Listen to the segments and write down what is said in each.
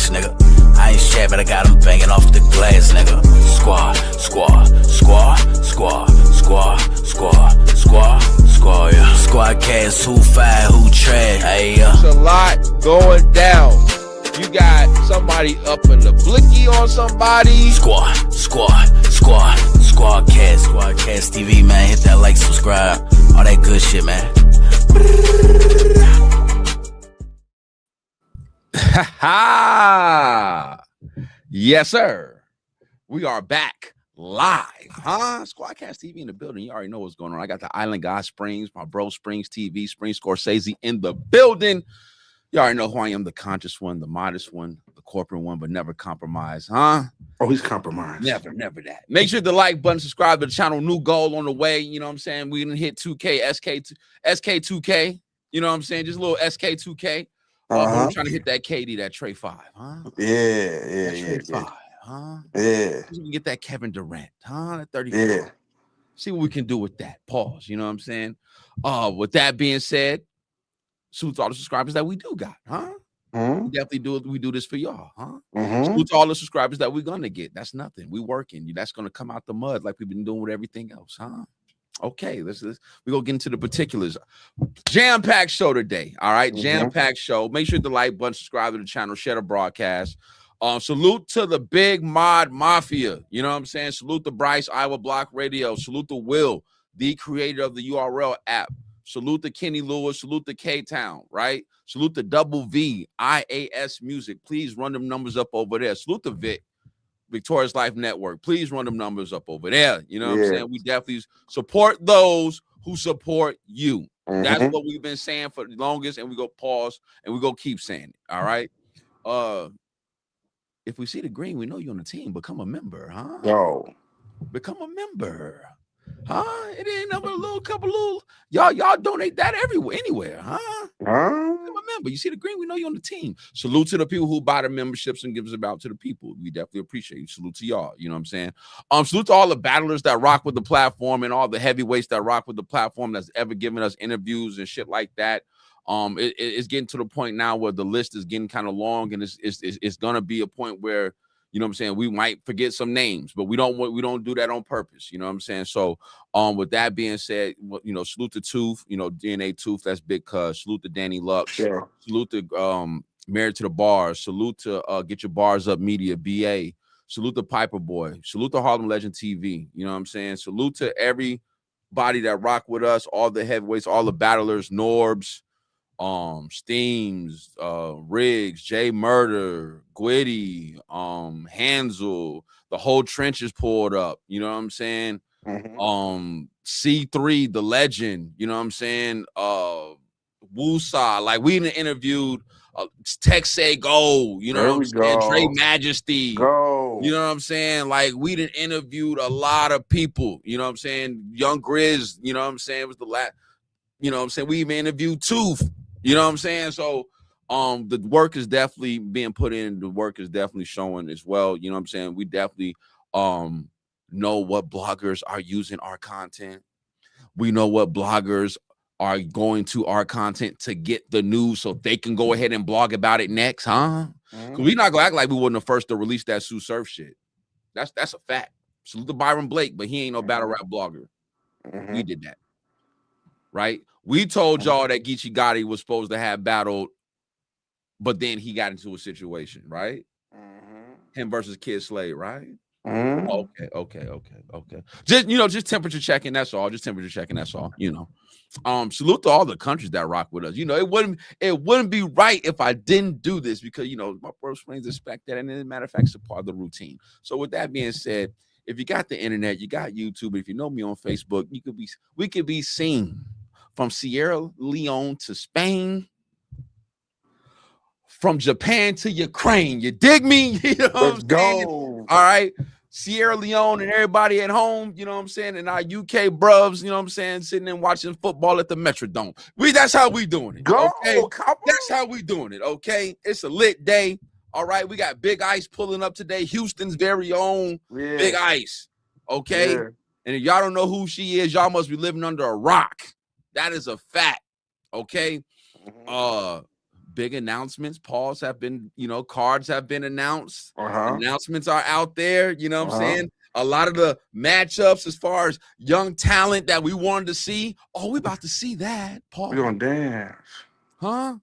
ass, nigga. I ain't shit, but I got them banging off the glass, nigga. Squad, yeah. Squadkast, who fire, who trash, hey, There's a lot going down. You got somebody up in the blicky on somebody. Squadkast TV, man. Hit that like, subscribe, all that good shit, man. Yes, sir. We are back live, Squadkast TV in the building. You already know what's going on. I got the Island Guy Springz, my bro Springz TV, Springz Scorsese in the building. You already know who I am, the conscious one, the modest one, the corporate one, but never compromise, Always compromise. Never that. Make sure to like button, subscribe to the channel. New goal on the way. You know what I'm saying? We didn't hit 2K, SK2K. You know what I'm saying? Just a little SK2K. I'm trying to hit that KD, that Trey 5, Yeah. 5, Yeah. We can get that Kevin Durant, that 34. Yeah. See what we can do with that. Pause. You know what I'm saying? With that being said, salute to all the subscribers that we do got, We definitely we do this for y'all, Salute to all the subscribers that we're gonna get. That's nothing. We working. That's gonna come out the mud like we've been doing with everything else, Okay, we gonna get into the particulars. Jam-packed show today. All right, jam-packed show. Make sure to like button, subscribe to the channel, share the broadcast. Salute to the Big Mod Mafia. You know what I'm saying? Salute to Bryce, Iowa Block Radio. Salute to Will, the creator of the URL app. Salute to Kenny Lewis. Salute to K-Town, right? Salute to Double V, IAS Music. Please run them numbers up over there. Salute to Vic, Victorious Life Network. Please run them numbers up over there. You know what I'm saying? We definitely support those who support you. That's what we've been saying for the longest, and we go pause and we go keep saying it. All right. If we see the green, we know you're on the team. Become a member, Become a member. It ain't number a couple little y'all donate that anywhere, Become a member. You see the green, we know you're on the team. Salute to the people who buy the memberships and gives it out to the people. We definitely appreciate you. Salute to y'all. You know what I'm saying? Salute to all the battlers that rock with the platform and all the heavyweights that rock with the platform that's ever given us interviews and shit like that. It's getting to the point now where the list is getting kind of long, and it's gonna be a point where, you know what I'm saying, we might forget some names, but we don't do that on purpose. You know what I'm saying? So with that being said, you know, salute to Tooth, you know, DNA Tooth, that's big cuz. Salute to Danny Luck. Sure. Salute to Married to the Bars. Salute to Get Your Bars Up Media, BA. Salute to Piper Boy. Salute to Harlem Legend TV. You know what I'm saying? Salute to everybody that rock with us, all the heavyweights, all the battlers, Norbs, Steams, Riggs, J Murder, Gwitty, Hansel, the whole trench is pulled up. You know what I'm saying? C3, the legend, you know what I'm saying? Woosah, like we interviewed Tex Say Go, you know what I'm saying? Dre Majesty, you know what I'm saying? Like we done interviewed a lot of people, you know what I'm saying? Young Grizz, you know what I'm saying? It was the last, you know what I'm saying? We even interviewed Tooth. You know what I'm saying? So the work is definitely being put in. The work is definitely showing as well. You know what I'm saying? We definitely know what bloggers are using our content. We know what bloggers are going to our content to get the news so they can go ahead and blog about it next, Because we're not gonna act like we wasn't the first to release that Sue Surf shit. That's a fact. Salute to Byron Blake, but he ain't no battle rap blogger. We did that. Right? We told y'all that Geechee Gotti was supposed to have battled, but then he got into a situation, right? Him versus Kid Slade, right? Okay. Just temperature checking, that's all. Just temperature checking, that's all, you know. Salute to all the countries that rock with us. You know, it wouldn't be right if I didn't do this because, you know, my bro Springz expect that, and as a matter of fact, it's a part of the routine. So with that being said, if you got the internet, you got YouTube. If you know me on Facebook, we could be seen from Sierra Leone to Spain, from Japan to Ukraine. You dig me? You know what I'm saying? All right. Sierra Leone and everybody at home, you know what I'm saying? And our UK bruvs, you know what I'm saying, sitting and watching football at the Metrodome. That's how we doing it. Okay? That's how we doing it. Okay. It's a lit day. All right. We got Big Ice pulling up today. Houston's very own Big Ice. Okay. And if y'all don't know who she is, y'all must be living under a rock. That is a fact. Okay. big announcements. Pause have been, cards have been announced. Uh-huh. Announcements are out there. You know what I'm saying? A lot of the matchups as far as young talent that we wanted to see. Oh, we about to see that. Pause. We're going to dance. Huh?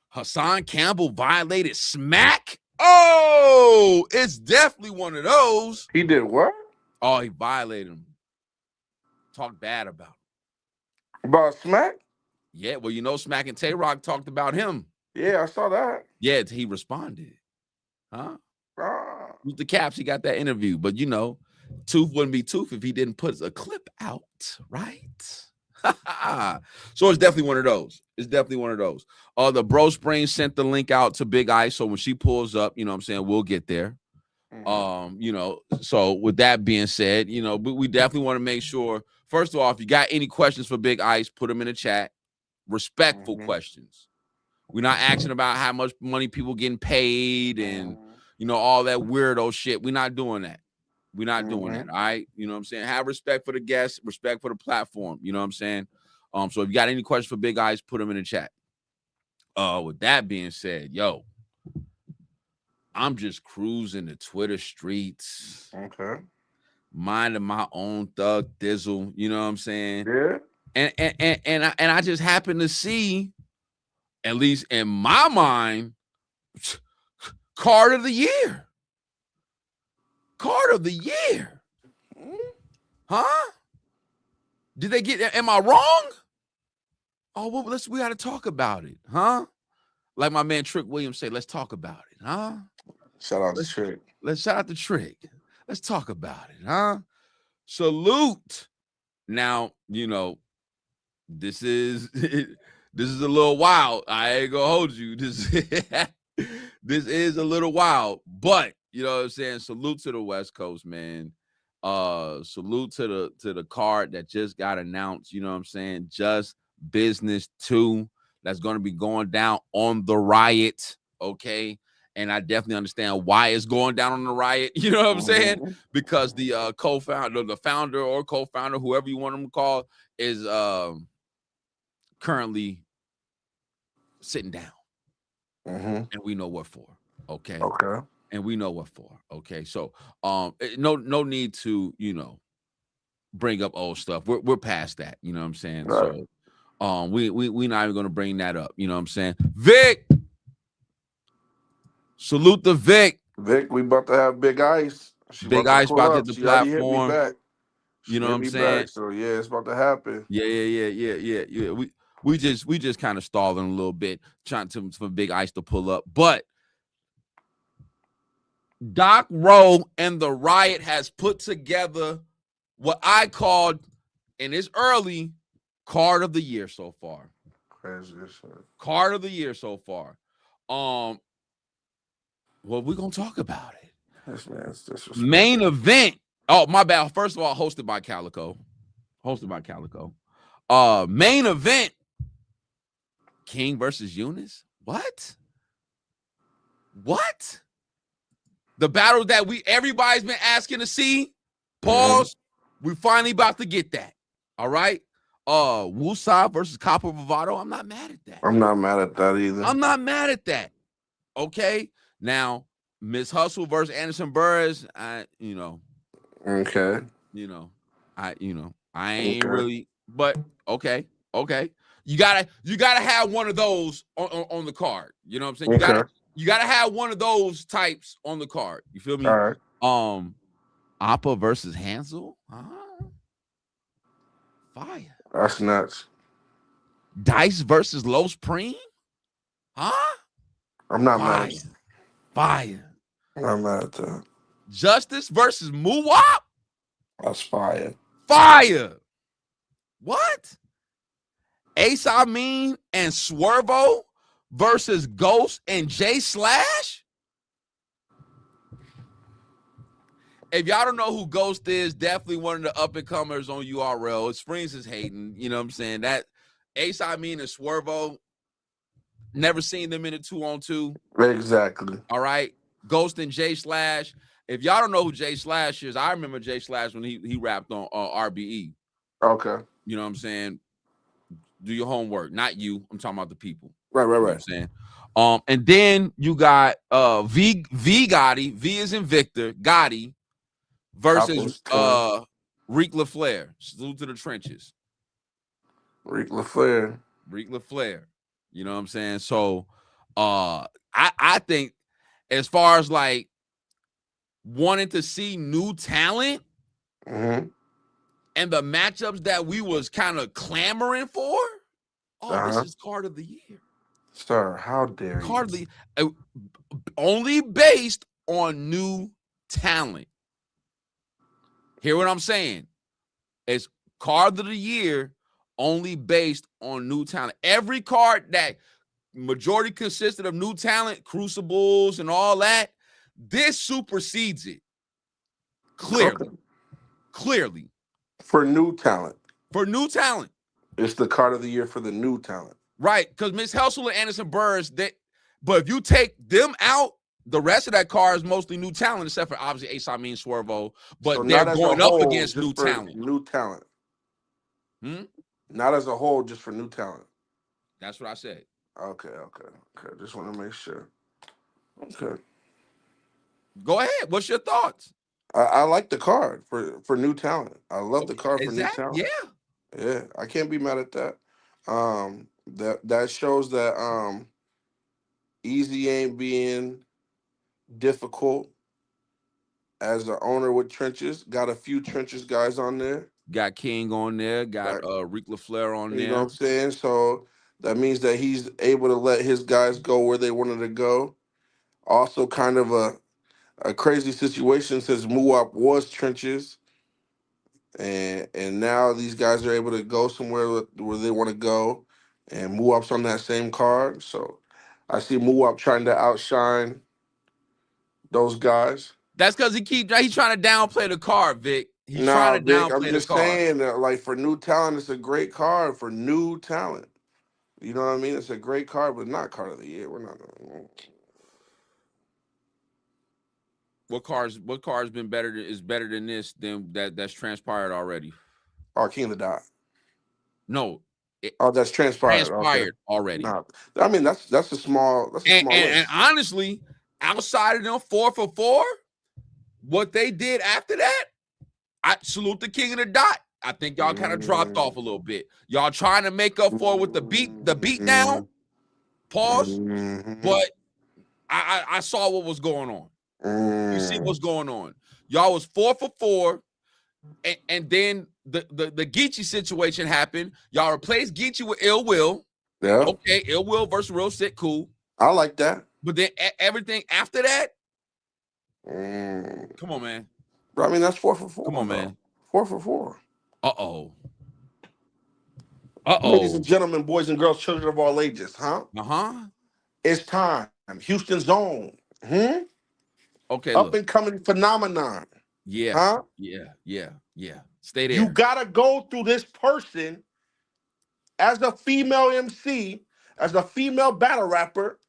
Hassan Cambell violated Smack. Oh, it's definitely one of those. He did what? Oh, he violated him. Talked bad about him. About Smack? Yeah, well, Smack and Tay-Rock talked about him. Yeah, I saw that. Yeah, he responded. Huh? With the Caps, he got that interview. But, Tooth wouldn't be Tooth if he didn't put a clip out, right? So it's definitely one of those. It's definitely one of those. The Bro Springz sent the link out to Big Ice. So when she pulls up, we'll get there. So with that being said, we definitely want to make sure, first of all, if you got any questions for Big Ice, put them in the chat. Respectful questions. We're not asking about how much money people getting paid and, all that weirdo shit. We're not doing that. We're not doing that. All right. You know what I'm saying? Have respect for the guests, respect for the platform. You know what I'm saying? So if you got any questions for Big Ice, put them in the chat. With that being said, I'm just cruising the Twitter streets. Okay. Minding my own thug dizzle. You know what I'm saying? Yeah. And I just happen to see, at least in my mind, card of the year. Card of the year. Huh? Did they get, am I wrong? Oh, well, we got to talk about it, huh? Like my man Trick Williams say, let's talk about it, huh? Shout out to Trick. Let's shout out to Trick. Let's talk about it, huh? Salute. Now, this is a little wild. I ain't gonna hold you. This is a little wild, but you know what I'm saying? Salute to the West Coast, man. Salute to the card that just got announced. You know what I'm saying? Just Business 2. That's going to be going down on the Riot. Okay. And I definitely understand why it's going down on the Riot. You know what I'm saying? Because the co-founder, the founder or co-founder, whoever you want them to call, is currently sitting down. And we know what for. Okay. Okay. And we know what for. Okay. So no need to, bring up old stuff. We're past that. You know what I'm saying? Right. So we not even gonna bring that up. You know what I'm saying? Vic. Salute the Vic. Vic, we about to have Big Ice. Big Ice about to hit the platform. You know what I'm saying? So yeah, it's about to happen. Yeah. We just kind of stalling a little bit, trying for Big Ice to pull up. But Doc Rowe and the Riot has put together what I called, and it's early, card of the year so far. Crazy. Card of the year so far. Well, we're gonna talk about it. This man's disrespectful. Main event. Oh, my bad. First of all, hosted by Calico. Main event. King versus Yunus. What? The battle that everybody's been asking to see. Pause. We finally about to get that. All right. Wusa versus Copper Bravado. I'm not mad at that. I'm not mad at that either. I'm not mad at that. Okay. Now, Miss Hustle versus Anderson Burris. Okay. I ain't really, but okay. You gotta have one of those on the card. You know what I'm saying? You gotta have one of those types on the card. You feel me? All right. Appa versus Hansel. Fire. That's nuts. Dice versus Los Preem. I'm not mad. Fire. I'm not mad at that. Justice versus Muwop. That's fire. What? Ace Amin and Swervo versus Ghost and J Slash? If y'all don't know who Ghost is, definitely one of the up-and-comers on URL. Springz is hating. You know what I'm saying? That Ace Amin and Swervo, never seen them in a 2-on-2. Exactly. All right. Ghost and J Slash. If y'all don't know who J Slash is, I remember J Slash when he rapped on RBE. Okay. You know what I'm saying? Do your homework. Not you. I'm talking about the people. Right. You know what I'm saying? And then you got V Gotti, V is in Victor, Gotti versus Reek LaFleur. Salute to the trenches. Reek LaFleur. You know what I'm saying? So I think as far as like wanting to see new talent and the matchups that we was kind of clamoring for, this is card of the year. Sir, how dare you? Only based on new talent. Hear what I'm saying? It's card of the year only based on new talent. Every card that majority consisted of new talent, crucibles and all that, this supersedes it. Clearly. For new talent. It's the card of the year for the new talent. Right, because Miss Helsel and Anderson Burris, but if you take them out, the rest of that card is mostly new talent, except for obviously Ace Amin Swervo. But so they're going up against new talent. Not as a whole, just for new talent. That's what I said. Okay. Just want to make sure. Okay. Go ahead. What's your thoughts? I like the card for new talent. I love the card for new talent. Yeah. I can't be mad at that. That shows that Easy ain't being difficult as an owner with trenches. Got a few trenches guys on there. Got King on there. Got Reek LaFleur on there. You know what I'm saying? So that means that he's able to let his guys go where they wanted to go. Also, kind of a crazy situation since Muwap was trenches, and now these guys are able to go somewhere where they want to go, and Muwap's on that same card. So I see Muwap trying to outshine those guys. That's because he's trying to downplay the card, Vic. He's trying to downplay the card. I'm just saying that, like, for new talent, it's a great card for new talent. You know what I mean? It's a great card, but not card of the year. We're not. What card's been better than this than that's transpired already? King of the Dot. No. That's transpired already. Nah, I mean that's a small. And honestly, outside of them 4 for 4, what they did after that, I salute the King of the Dot. I think y'all kind of dropped off a little bit. Y'all trying to make up for it with the beat down. Pause. But I saw what was going on. You see what's going on. Y'all was 4 for 4, and then the Geechee situation happened. Y'all replaced Geechee with Ill Will. Yeah. Okay, Ill Will versus Real Sick, cool. I like that. But then everything after that, come on, man. Bro, I mean, that's 4 for 4. Come on, man. 4 for 4. Uh-oh. Ladies and gentlemen, boys and girls, children of all ages, huh? It's time. Houston's own. Okay. Up and coming phenomenon. Yeah. Huh? Yeah. Stay there. You gotta go through this person as a female MC, as a female battle rapper.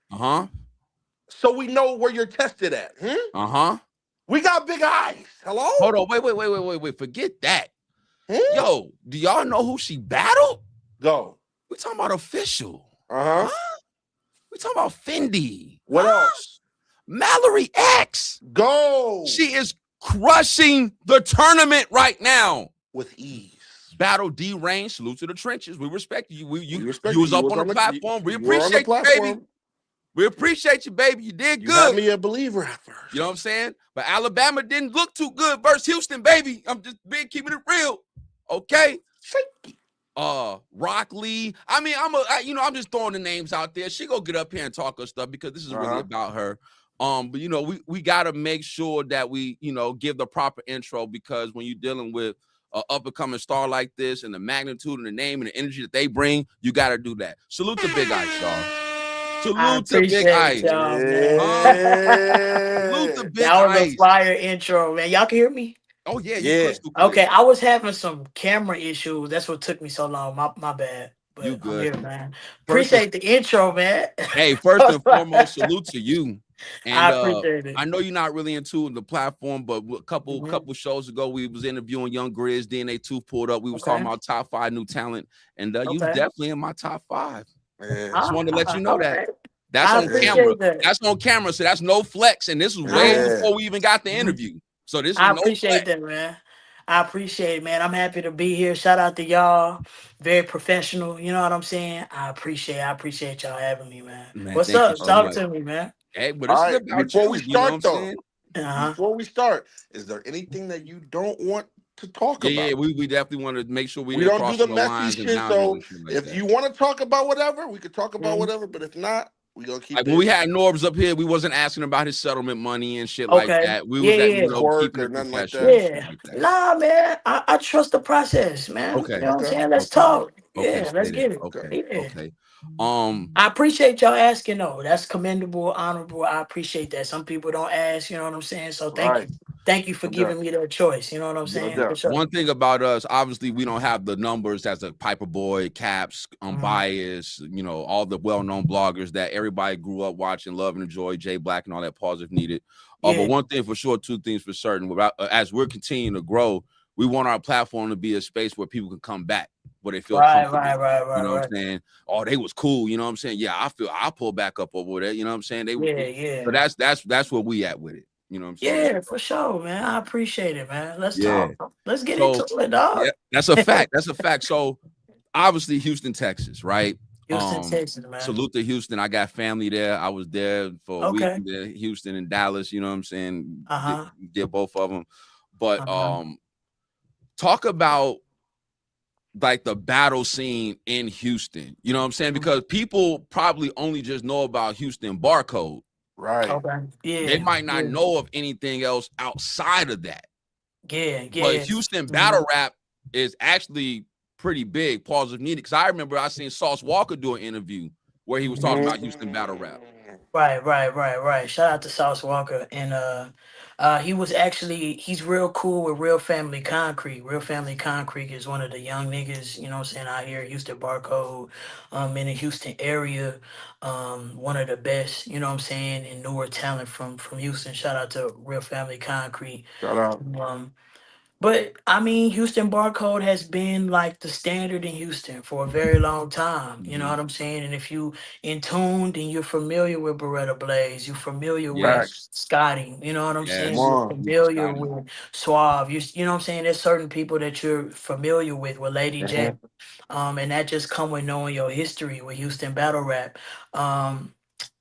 So we know where you're tested at. We got big eyes. Hello? Hold on. Wait. Forget that. Yo, do y'all know who she battled? Go. We talking about Official. We talking about Fendi. What else? Mallory X. Go. She is crushing the tournament right now. With ease. Battle D-Range. Salute to the trenches. We respect you. You respect was up on the platform. We appreciate you, baby. We appreciate you, baby. You did good. You got me a believer at first. You know what I'm saying? But Alabama didn't look too good versus Houston, baby. I'm just keeping it real. Okay? Shaky. Rock Lee. I mean, I'm just throwing the names out there. She go get up here and talk her stuff because this is really about her. But we gotta make sure that we, give the proper intro, because when you're dealing with an up-and-coming star like this and the magnitude and the name and the energy that they bring, you gotta do that. Salute to Big Ice, y'all. Salute to Big Ice. Salute to Big Ice. That was a fire intro, man. Y'all can hear me? Oh, yeah. Okay, I was having some camera issues. That's what took me so long. My bad. But you good, I'm here, man. Appreciate the intro, man. Hey, first and foremost, salute to you. And I appreciate it. I know you're not really into the platform, but a couple shows ago, we was interviewing Young Grizz. DNA 2 pulled up. We was talking about top 5 new talent, and you definitely in my top 5. Yeah. Just wanted to let you know that. Okay. That's I on camera. that. That's on camera. So that's no flex. And this is way before we even got the interview. So this is I no appreciate flex. that, man. I appreciate it, man. I'm happy to be here. Shout out to y'all. Very professional. You know what I'm saying? I appreciate y'all having me, man. What's Thank you up? so Talk much. to me, man. Hey, but All this is right. about Before you. we You know what start, I'm though, saying? before we start, is there anything that you don't want to talk about? Yeah, we definitely want to make sure we don't cross do the no messy lines and shit. boundaries So and shit like if that. you want to talk about whatever, we could talk about whatever. But if not, we gonna keep like it. When we had Norbs up here, we wasn't asking about his settlement money and shit like that. We was keeping it professional. Yeah. Nah, man. I trust the process, man. Okay. You know what I'm saying? Let's talk. Yeah, let's get it. Okay. I appreciate y'all asking though. That's commendable, honorable. I appreciate that. Some people don't ask, you know what I'm saying? So thank you. Thank you for giving me that choice. You know what I'm saying? For sure. One thing about us, obviously, we don't have the numbers as a Piper Boy, Caps, Unbiased, you know, all the well-known bloggers that everybody grew up watching, love and enjoy, Jay Black and all that, pause if needed. But one thing for sure, two things for certain, as we're continuing to grow, we want our platform to be a space where people can come back, where they feel comfortable. Right. You know what I'm saying? Oh, they was cool. You know what I'm saying? Yeah, I'll pull back up over there. You know what I'm saying? So that's where we at with it. You know what I'm saying? Yeah, for sure, man. I appreciate it, man. Let's talk. Let's get into it, dog. Yeah, that's a fact. That's a fact. So obviously Houston, Texas, right? Houston, Texas, man. Salute to Houston. I got family there. I was there for a week there, Houston and Dallas. You know what I'm saying? Did both of them. But talk about like the battle scene in Houston. You know what I'm saying? Because people probably only just know about Houston Barcode. Right. Okay. Yeah. They might not know of anything else outside of that. Yeah. But Houston battle rap is actually pretty big. Pause if needed. Because I remember I seen Sauce Walker do an interview where he was talking about Houston battle rap. Right. Shout out to Sauce Walker. And he's real cool with Real Family Concrete. Real Family Concrete is one of the young niggas, you know what I'm saying, out here, Houston Barcode, in the Houston area. One of the best, you know what I'm saying, and newer talent from Houston. Shout out to Real Family Concrete. Shout out. But I mean, Houston Barcode has been like the standard in Houston for a very long time. You know what I'm saying? And if you in tune, then you're familiar with Beretta Blaze. You're familiar with Scotty. You know what I'm saying? You're familiar with Suave. You know what I'm saying? There's certain people that you're familiar with Lady J. And that just come with knowing your history with Houston battle rap.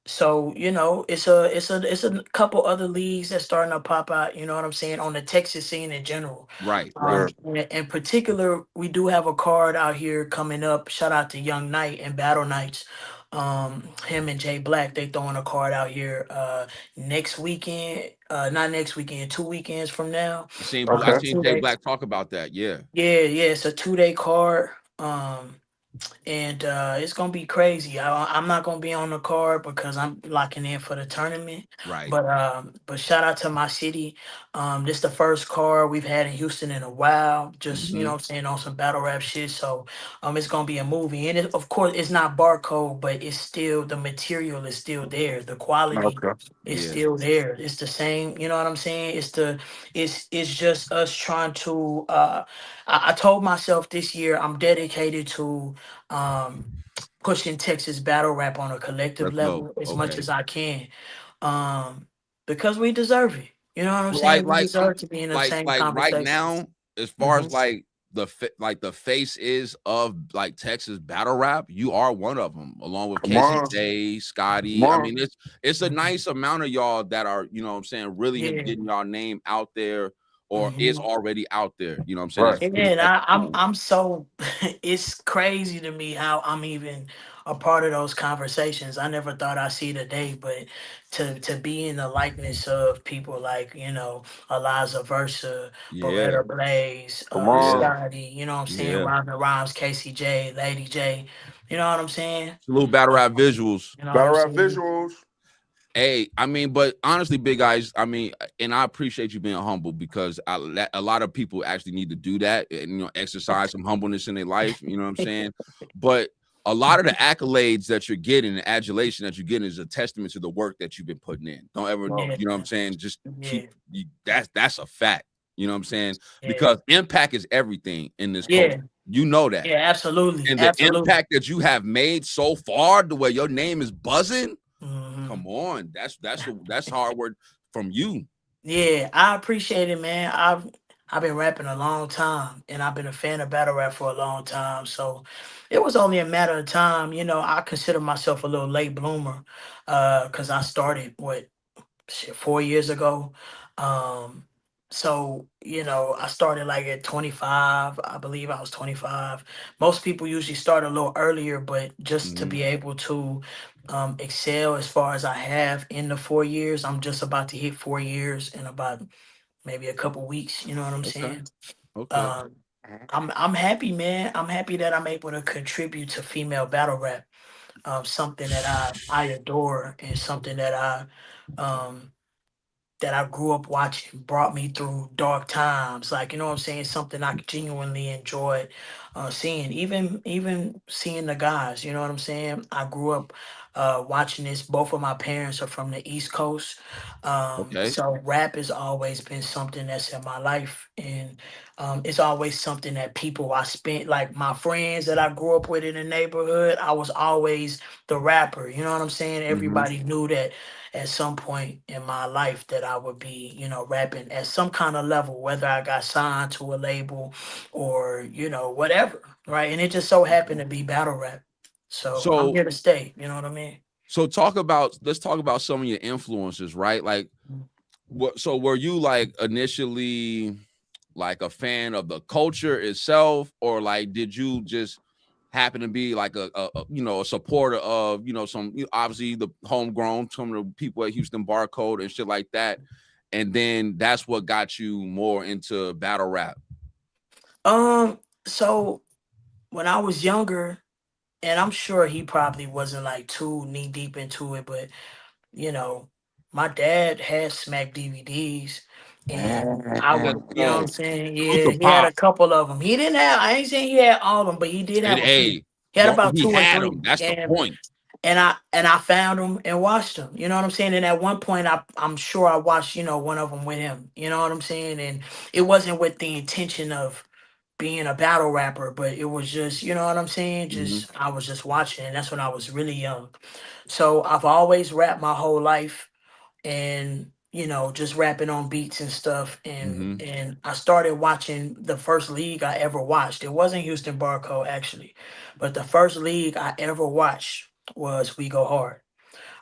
So, you know, it's a couple other leagues that's starting to pop out, you know what I'm saying, on the Texas scene in general. Right. In particular, we do have a card out here coming up. Shout out to Young Knight and Battle Knights. Him and Jay Black, they throwing a card out here next weekend. Not next weekend, 2 weekends from now. I seen Jay Black talk about that. Yeah. It's a 2-day card. And it's gonna be crazy. I'm not gonna be on the card because I'm locking in for the tournament. Right. But shout out to my city. This is the first card we've had in Houston in a while. Just you know what I'm saying, on some battle rap shit. So it's gonna be a movie. And of course it's not Barcode, but it's still, the material is still there. The quality is still there. It's the same, you know what I'm saying? It's just us trying to I told myself this year I'm dedicated to pushing Texas battle rap on a collective level as much as I can, because we deserve it. You know what I'm saying? We deserve to be in the same conversation. Right now, as far as like the face is of like Texas battle rap, you are one of them, along with KCJ, Scotty. I mean, it's a nice amount of y'all that are, you know what I'm saying, really getting y'all name out there, or is already out there. You know what I'm saying? And I'm so it's crazy to me how I'm even a part of those conversations. I never thought I'd see the day, but to be in the likeness of people like, you know, Eliza Versa, Beretta Blaze, Scotty, you know what I'm saying, Robin Rhymes, KCJ, Lady J, you know what I'm saying? Salute battle rap visuals. You know battle rap visuals. Hey, I mean, but honestly, Big Guys, I mean, and I appreciate you being humble, because a lot of people actually need to do that and, you know, exercise some humbleness in their life. You know what I'm saying? But a lot of the accolades that you're getting, the adulation that you're getting, is a testament to the work that you've been putting in. Don't ever, you know what I'm saying? Just keep that's a fact. You know what I'm saying? Because impact is everything in this culture. You know that. Yeah, absolutely. And the Absolutely. impact that you have made so far, the way your name is buzzing, come on. That's hard work from you. Yeah, I appreciate it, man. I've been rapping a long time, and I've been a fan of battle rap for a long time. So it was only a matter of time. I consider myself a little late bloomer, because I started what, shit, 4 years ago. Um, so I started like at 25. I believe I was 25. Most people usually start a little earlier, but just to be able to excel as far as I have in the 4 years, I'm just about to hit 4 years in about maybe a couple weeks. You know what I'm Okay. saying? Okay. Um, I'm happy, man. I'm happy that I'm able to contribute to female battle rap. Something that I adore, and something um that I grew up watching, brought me through dark times. Like, you know what I'm saying? Something I genuinely enjoyed seeing. Even seeing the guys, you know what I'm saying? I grew up watching this. Both of my parents are from the East Coast. Okay. So rap has always been something that's in my life. And it's always something that people I spent, like my friends that I grew up with in the neighborhood, I was always the rapper. You know what I'm saying? Everybody knew that at some point in my life that I would be, rapping at some kind of level, whether I got signed to a label or, whatever. Right. And it just so happened to be battle rap. So I'm So here to stay. You know what I mean? So let's talk about some of your influences, right? Like so were you like initially like a fan of the culture itself, or like did you just happen to be like a supporter of some obviously the homegrown, some of the people at Houston Barcode and shit like that, and then that's what got you more into battle rap? So when I was younger, and I'm sure he probably wasn't like too knee deep into it, but you know, my dad had Smack DVDs, and I Let's would, you know what I'm go. saying? Salute Yeah, to he had a Pop. couple of them. He didn't have, I ain't saying he had all of them, but he did have a few. Hey, He had long as about he two or had three, them, that's the point. and I found them and watched them. You know what I'm saying? And at one point, I'm sure I watched, one of them with him. You know what I'm saying? And it wasn't with the intention of being a battle rapper, but it was just, you know what I'm saying? Just I was just watching, and that's when I was really young. So I've always rapped my whole life, and just rapping on beats and stuff, and I started watching the first league I ever watched. It wasn't Houston Barcode actually, but the first league I ever watched was We Go Hard.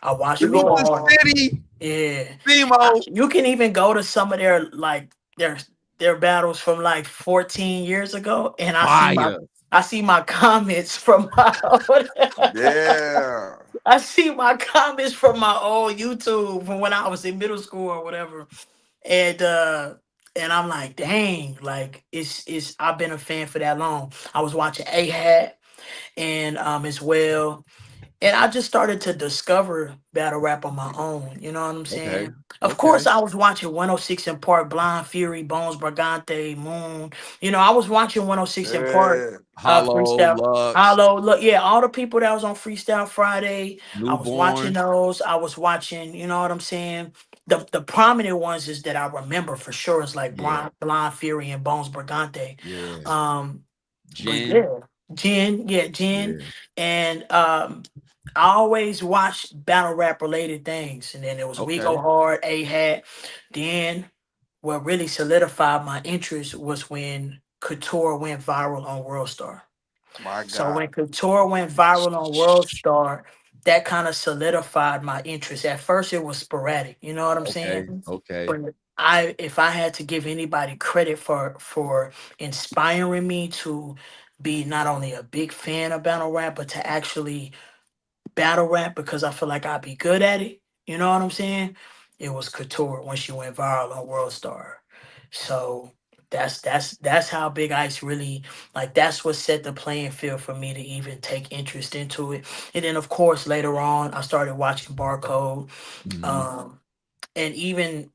I watched We Salute Go the Hard. city, Yeah. Nemo. You can even go to some of their battles from like 14 years ago, and Fire. I see my comments from my Yeah. I see my comments from my old YouTube from when I was in middle school or whatever. And I'm like, dang, like it's I've been a fan for that long. I was watching A Hat and as well. And I just started to discover battle rap on my own. You know what I'm Okay. saying? Of course, Okay. I was watching 106 in Park, Blind Fury, Bones Brigante, Moon. I was watching 106 in Park, Yeah. Hollow, Freestyle, Lux, Hollow. Look, yeah, all the people that was on Freestyle Friday. I was watching Newborn. those. I was watching. You know what I'm saying? The prominent ones is that I remember for sure is like Yeah. Blind Fury and Bones Brigante. Yeah. But Jen. yeah, Jen, Yeah. and I always watched battle rap related things, and then it was We Go Okay. Hard, A Hat. Then what really solidified my interest was when Couture went viral on World Star. My So when God. Couture went viral on World Star, that kind of solidified my interest. At first, it was sporadic. You know what I'm Okay. saying? Okay. But if I had to give anybody credit for inspiring me to be not only a big fan of battle rap, but to actually battle rap because I feel like I'd be good at it. You know what I'm saying? It was Couture when she went viral on World Star. So that's how Big Ice really, like, that's what set the playing field for me to even take interest into it. And then of course later on I started watching Barcode. Um and even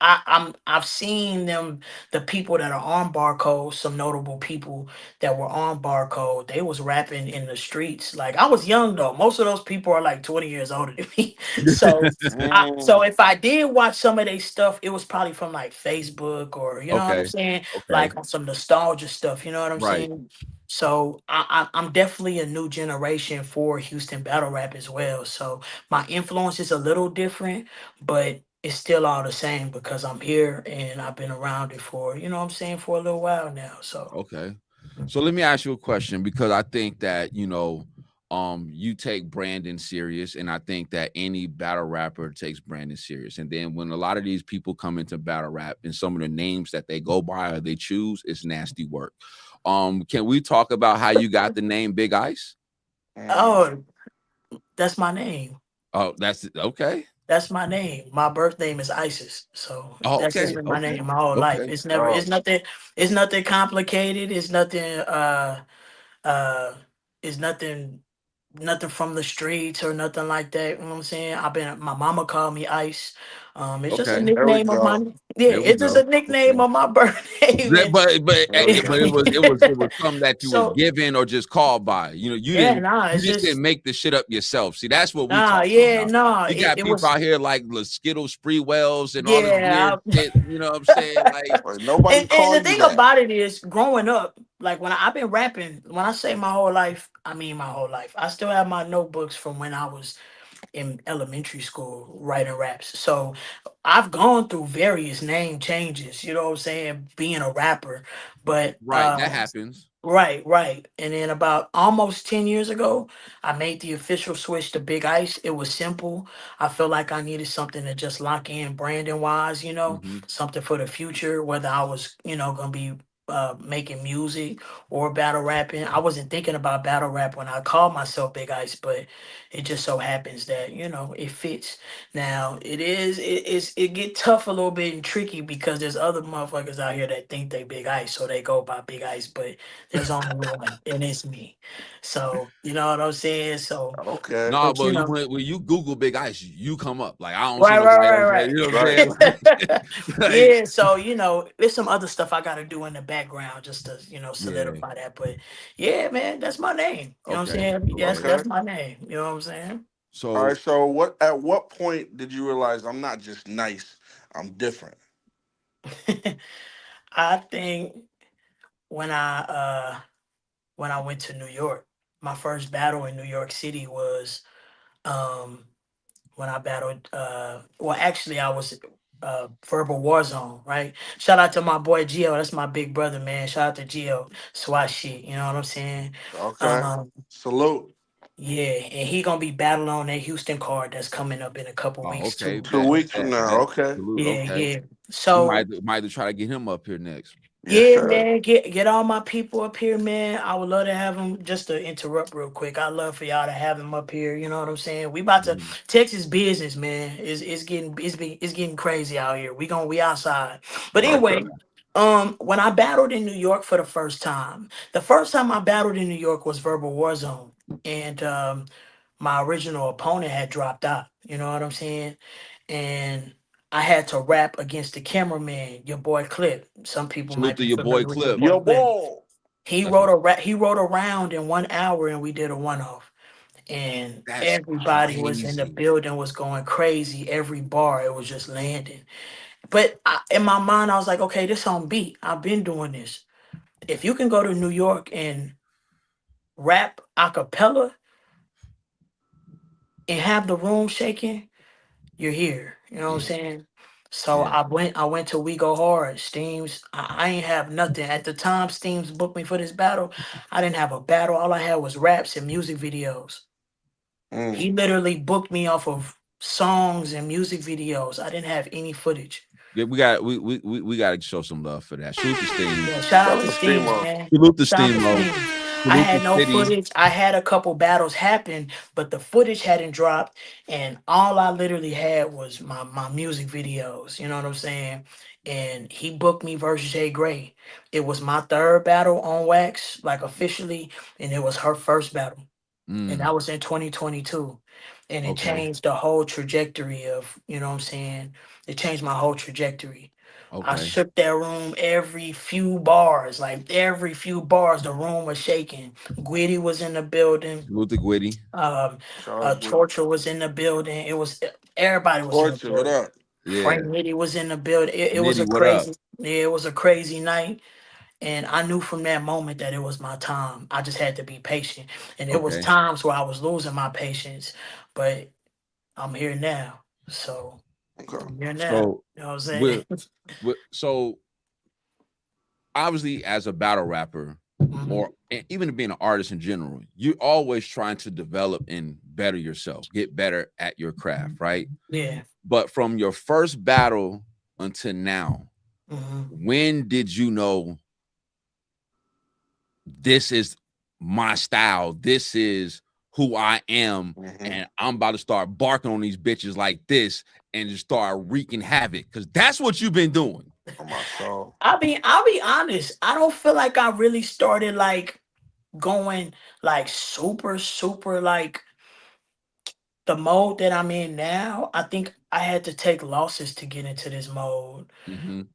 I've seen them, the people that are on Barcode, some notable people that were on Barcode, they was rapping in the streets. Like, I was young though. Most of those people are like 20 years older than me. So so Mm. if I did watch some of their stuff, it was probably from like Facebook, or you know what I'm Okay. saying? Okay. Like on some nostalgia stuff, you know what I'm Right. saying? So I'm definitely a new generation for Houston battle rap as well. So my influence is a little different, but it's still all the same because I'm here and I've been around it for, you know what I'm saying, for a little while now. So okay. So let me ask you a question, because I think that, you take Brandon serious, and I think that any battle rapper takes Brandon serious. And then when a lot of these people come into battle rap and some of the names that they go by or they choose, it's nasty work. Can we talk about how you got the name Big Ice? Oh, that's my name. Oh, that's okay. That's my name. My birth name is Isis. So that's just been my name my whole life. It's never it's nothing complicated. Uh it's nothing from the streets or nothing like that. You know what I'm saying? My mama called me Ice. It's just a nickname of my it's just a nickname of my birth name. But it was something that you was So given or just called by. You it's just didn't just make the shit up yourself. See, that's what we nah, talking yeah, about. nah. You got It people was out here like Skittle Spreewells and all this yeah. weird shit. You know what I'm saying? Like nobody And the called you thing that. about it is, growing up, like I've been rapping, when I say my whole life, I mean my whole life. I still have my notebooks from when I was in elementary school writing raps. So I've gone through various name changes, you know what I'm saying, being a rapper. But right, that happens. right. And then about almost 10 years ago, I made the official switch to Big Ice. It was simple. I felt like I needed something to just lock in branding wise, something for the future, whether I was, gonna be making music or battle rapping. I wasn't thinking about battle rap when I called myself Big Ice, but it just so happens that, it fits. Now it get tough a little bit and tricky because there's other motherfuckers out here that think they Big Ice, so they go by Big Ice, but there's only one, and it's me. So you know what I'm saying? So Okay. No, but but when you Google Big Ice, you come up. Like, I don't see nobody else. right. You know what I'm saying? Like, Yeah, so there's some other stuff I gotta do in the background just to, yeah. solidify that. But yeah, man, that's my name. You know what I'm Okay. saying? Yes, Okay. that's my name. You know what I'm saying? All So right. So at what point did you realize I'm not just nice, I'm different? I think when I when I went to New York, my first battle in New York City was um when I battled well actually I was Verbal Warzone, right? Shout out to my boy Gio. That's my big brother, man. Shout out to Gio. SWAT shit, you know what I'm saying? Okay. Um Salute. yeah, and he gonna be battling on that Houston card that's coming up in a couple weeks okay, too. Two bet, So weeks from bet, now. bet. Okay. Salute. Okay. yeah. We So might have to try to get him up here next. Yes, yeah, sir. man, get all my people up here, man. I would love to have them. Just to interrupt real quick, I'd love for y'all to have them up here. You know what I'm saying? We about to Mhm. Texas business, man. It's getting crazy out here. We outside. But Okay. anyway, when I battled in New York for the first time I battled in New York was Verbal Warzone, and my original opponent had dropped out. You know what I'm saying? And I had to rap against the cameraman, your boy Clip. Some people Salute might to be your boy familiar with your Clip. boy Yo, Clip. boy. That's what, He wrote a round in 1 hour and we did a one off. And that's everybody was in the crazy. building, was going crazy. Every bar, it was just landing. But in my mind, I was like, okay, this on beat. I've been doing this. If you can go to New York and rap a cappella and have the room shaking, you're here. You know what I'm Yeah. saying? So Yeah. I went to We Go Hard. Steams, I ain't have nothing. At the time Steams booked me for this battle, I didn't have a battle. All I had was raps and music videos. He literally booked me off of songs and music videos. I didn't have any footage. Yeah, we got to show some love for that. Salute to Steam. Yeah, shout out Shout to out to Steams, Steamo. man. Salute to Shout out to Steam. Steams. I Salute to had no City. footage. I had a couple battles happen, but the footage hadn't dropped, and all I literally had was my music videos. You know what I'm saying? And he booked me versus Jay Gray. It was my third battle on Wax, like officially, and it was her first battle, and that Mm, was in 2022. And it okay. changed the whole trajectory of, you know what I'm saying? It changed my whole trajectory. I Okay. shook that room every few bars, like every few bars, the room was shaking. Gwitty was in the building. Salute to Gwitty. Shout out to Torture was in the building. It was everybody was in the Torture. What building. up? Yeah. Frank Nitty was in the building. It was Nitty, a what up? crazy, yeah, it was a crazy night. And I knew from that moment that it was my time. I just had to be patient. And it was Okay. times where I was losing my patience, but I'm here now. So I'm here now. So You know what I'm saying? so obviously as a battle rapper, or even being an artist in general, you're always trying to develop and better yourself, get better at your craft, right? Yeah. But from your first battle until now, when did you know this is my style, this is who I am, and I'm about to start barking on these bitches like this and just start wreaking havoc? Because that's what you've been doing. On my soul. I'll be honest. I don't feel like I really started like going like super like the mode that I'm in now. I think I had to take losses to get into this mode.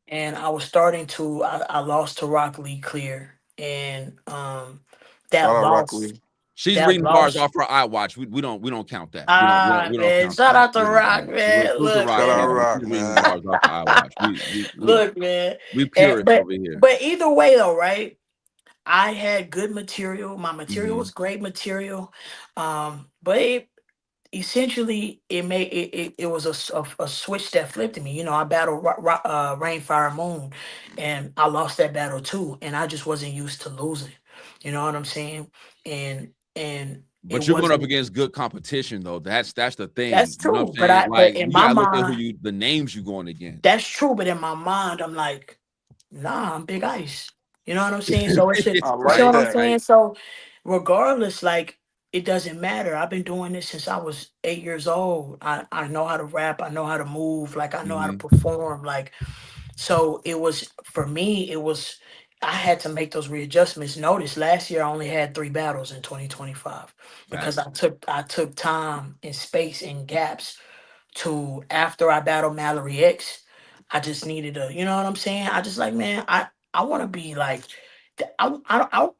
And I was starting to I lost to Rock Lee Clear. And that loss. She's reading bars off her iWatch. We don't count that. We don't Man, count shout that. out to Rock, man. Look, shout out man. Rock, she's man. reading bars off her iWatch. Look, man. We purists over here. But either way, though, right? I had good material. My material was great material. But essentially it was a switch that flipped me. You know, I battled Rain, Fire, Moon, and I lost that battle too. And I just wasn't used to losing. You know what I'm saying? And but you're going up against good competition, though. That's the thing. That's true. You know what I'm saying? But in my look mind, at the names you're going against. That's true. But in my mind, I'm like, nah, I'm Big Ice. You know what I'm saying? So it's just, I you like know what I'm that. saying? So regardless, like, it doesn't matter. I've been doing this since I was 8 years old. I know how to rap. I know how to move. Like, I know how to perform. Like, so it was, for me, I had to make those readjustments. Notice last year I only had 3 battles in 2025 because I took time and space and gaps to, after I battled Mallory X. I just needed you know what I'm saying? I just like, man, I want to be like, I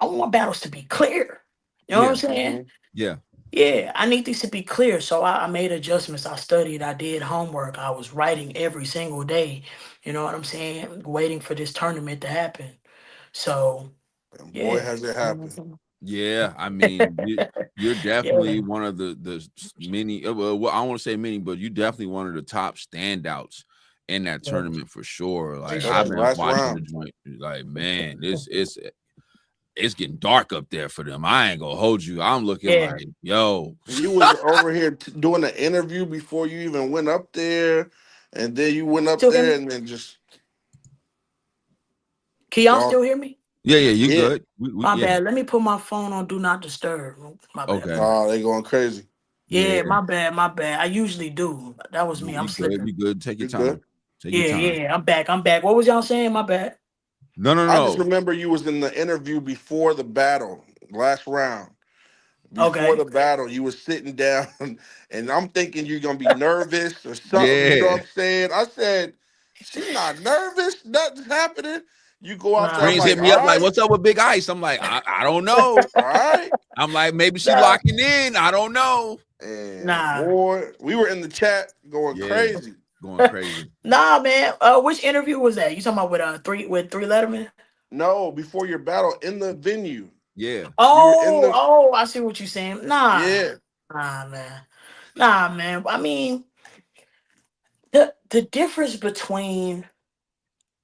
want battles to be clear. You know what I'm saying? Yeah. Yeah, I need these to be clear. So I made adjustments. I studied. I did homework. I was writing every single day. You know what I'm saying? Waiting for this tournament to happen. So, boy, has it happened. Yeah, I mean, you're definitely one of the many. Well, I don't want to say many, but you definitely one of the top standouts in that tournament for sure. Like, I've been watching the joint. Like, man, it's getting dark up there for them. I ain't gonna hold you. I'm looking like, yo. You was over here doing an interview before you even went up there, and then you went up there and then just. Can y'all still hear me? Yeah, you good. My bad. Let me put my phone on Do Not Disturb. My bad. Okay. Oh, they going crazy. Yeah, my bad. I usually do. That was me. I'm slipping. You good. Take your time. Yeah, I'm back. What was y'all saying? My bad. No. I just remember you was in the interview before the battle, last round. Before the battle, you was sitting down, and I'm thinking you're gonna be nervous or something. You know what I'm saying? I said, she's not nervous. Nothing's happening. You go out there. Springz hit me up like, "What's up with Big Ice?" I'm like, I don't know. All right. I'm like, maybe she locking in. I don't know. And boy, we were in the chat going crazy. Going crazy. Nah, man. Which interview was that? You talking about with three Letterman? No, before your battle in the venue. Yeah. Oh, I see what you're saying. Nah. Yeah. Nah, man. I mean, the difference between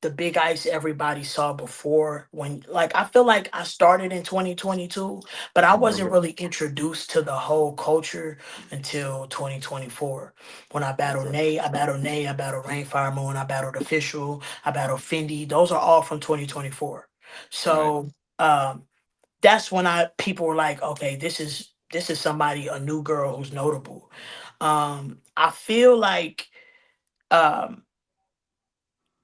the Big Ice everybody saw before, when, like, I feel like I started in 2022, but I wasn't really introduced to the whole culture until 2024. When I battled Nay, I battled Rain, Fire, Moon, I battled Official, I battled Fendi. Those are all from 2024. So that's when people were like, okay, this is somebody, a new girl who's notable. I feel like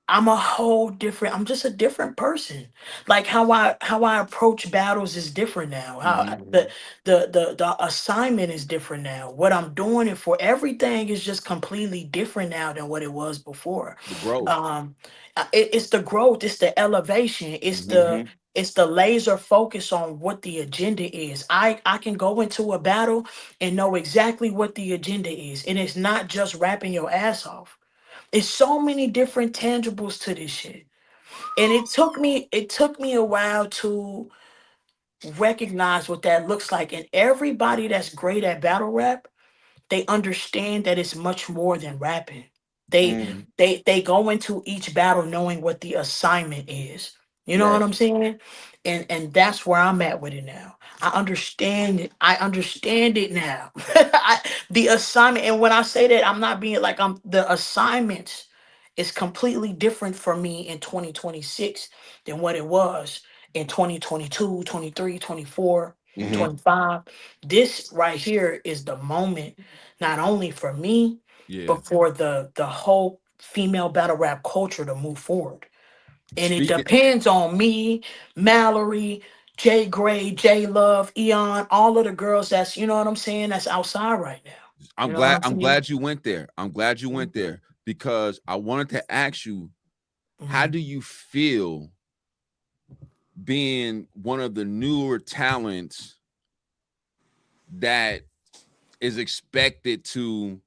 I'm just a different person. Like how I approach battles is different now. How the assignment is different now. What I'm doing it for, everything is just completely different now than what it was before. The growth. It's the growth, it's the elevation, it's the laser focus on what the agenda is. I can go into a battle and know exactly what the agenda is. And it's not just rapping your ass off. It's so many different tangibles to this shit. And it took me a while to recognize what that looks like. And everybody that's great at battle rap, they understand that it's much more than rapping. They they go into each battle knowing what the assignment is. You know what I'm saying? And that's where I'm at with it now. I understand it. I understand it now. The assignment, and when I say that, I'm not being like I'm the assignments is completely different for me in 2026 than what it was in 2022, 23, 24, 25. This right here is the moment, not only for me, but for the whole female battle rap culture to move forward. And it depends on me, Mallory, Jay Gray, J Love, Eon, all of the girls that's, you know what I'm saying, that's outside right now. I'm glad you went there. I'm glad you went there because I wanted to ask you, how do you feel being one of the newer talents that is expected to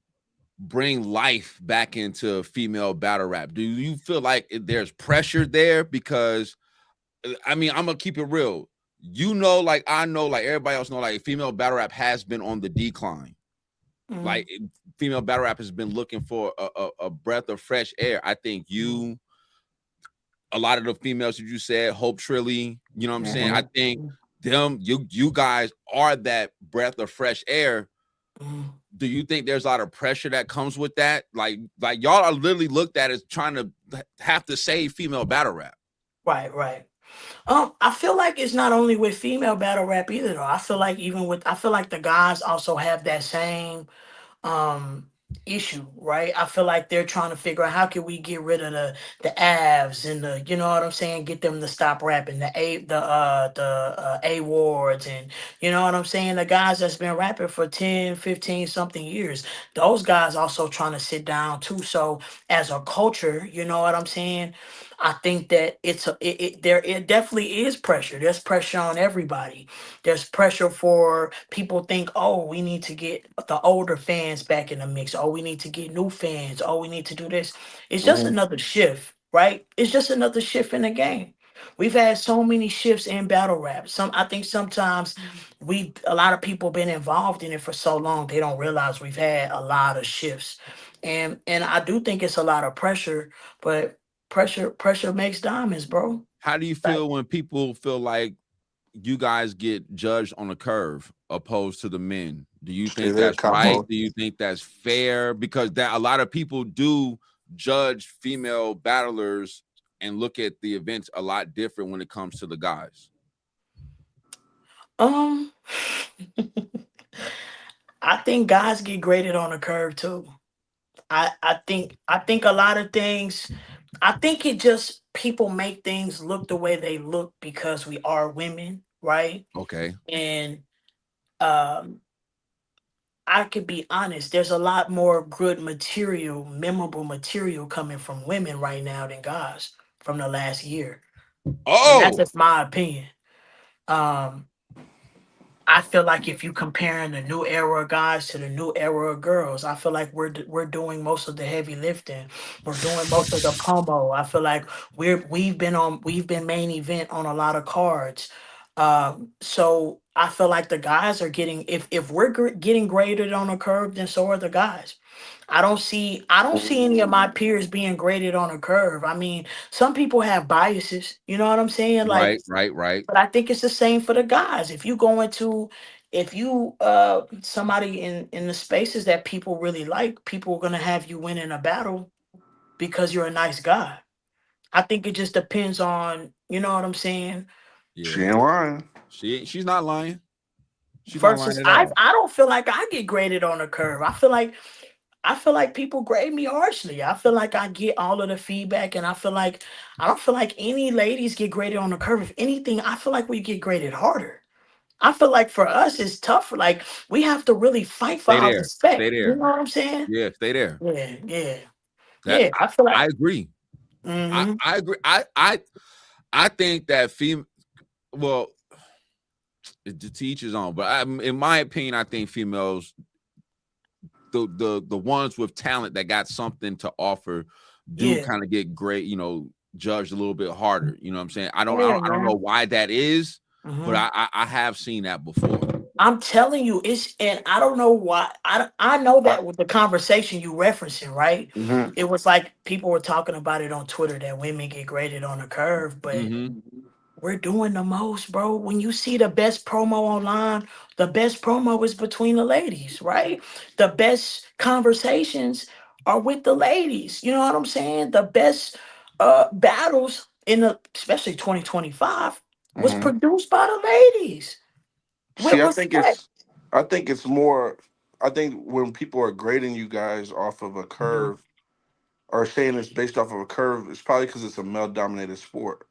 bring life back into female battle rap? Do you feel like there's pressure there? Because I mean, I'm gonna keep it real. You know, like I know, like everybody else know, like female battle rap has been on the decline. Like female battle rap has been looking for a breath of fresh air. I think you, a lot of the females that you said, Hope Trilly, you know what I'm saying? I think them, you guys are that breath of fresh air. Do you think there's a lot of pressure that comes with that? Like y'all are literally looked at as trying to have to save female battle rap. Right. I feel like it's not only with female battle rap either though. I feel like the guys also have that same issue, right? I feel like they're trying to figure out how can we get rid of the Avs and the, you know what I'm saying, get them to stop rapping, the awards, and you know what I'm saying, the guys that's been rapping for 10, 15 something years, those guys also trying to sit down too. So as a culture, you know what I'm saying, I think that it definitely is pressure. There's pressure on everybody. There's pressure for people think, oh, we need to get the older fans back in the mix. Oh, we need to get new fans. Oh, we need to do this. It's just another shift, right? It's just another shift in the game. We've had so many shifts in battle rap. I think sometimes a lot of people been involved in it for so long, they don't realize we've had a lot of shifts. And I do think it's a lot of pressure, but pressure makes diamonds, bro. How do you feel when people feel like you guys get judged on a curve opposed to the men? Do you think that's right? Do you think that's fair? Because that a lot of people do judge female battlers and look at the events a lot different when it comes to the guys. I think guys get graded on a curve too. I think a lot of things, I think it just people make things look the way they look because we are women, right? Okay. And I could be honest, there's a lot more good material, memorable material coming from women right now than guys from the last year. Oh, and that's just my opinion. I feel like if you comparing the new era of guys to the new era of girls, I feel like we're doing most of the heavy lifting. We're doing most of the promo. I feel like we've been main event on a lot of cards. So I feel like the guys are getting, if we're getting graded on a curve, then so are the guys. I don't see any of my peers being graded on a curve. I mean, some people have biases, you know what I'm saying? Like, right. But I think it's the same for the guys. If you somebody in the spaces that people really like, people are gonna have you win in a battle because you're a nice guy. I think it just depends on, you know what I'm saying? Yeah. She ain't lying. She's not lying. She's versus not lying at all. I don't feel like I get graded on a curve. I feel like people grade me harshly. I feel like I get all of the feedback, and I don't feel like any ladies get graded on the curve. If anything, I feel like we get graded harder. I feel like for us, it's tough. Like we have to really fight for our respect. Stay there. You know what I'm saying? Yeah, stay there. Yeah. I feel like I agree. I agree. I think that well, to teach his own, but in my opinion, I think females, the ones with talent that got something to offer, do kind of get great, judged a little bit harder. You know what I'm saying? I don't know why that is, but I have seen that before. I'm telling you, and I don't know why. I know that with the conversation you referencing, right? It was like people were talking about it on Twitter that women get graded on a curve, but we're doing the most, bro. When you see the best promo online, the best promo is between the ladies, right? The best conversations are with the ladies. You know what I'm saying? The best battles especially 2025 was produced by the ladies. See, I think it's more. I think when people are grading you guys off of a curve, or saying it's based off of a curve, it's probably because it's a male-dominated sport.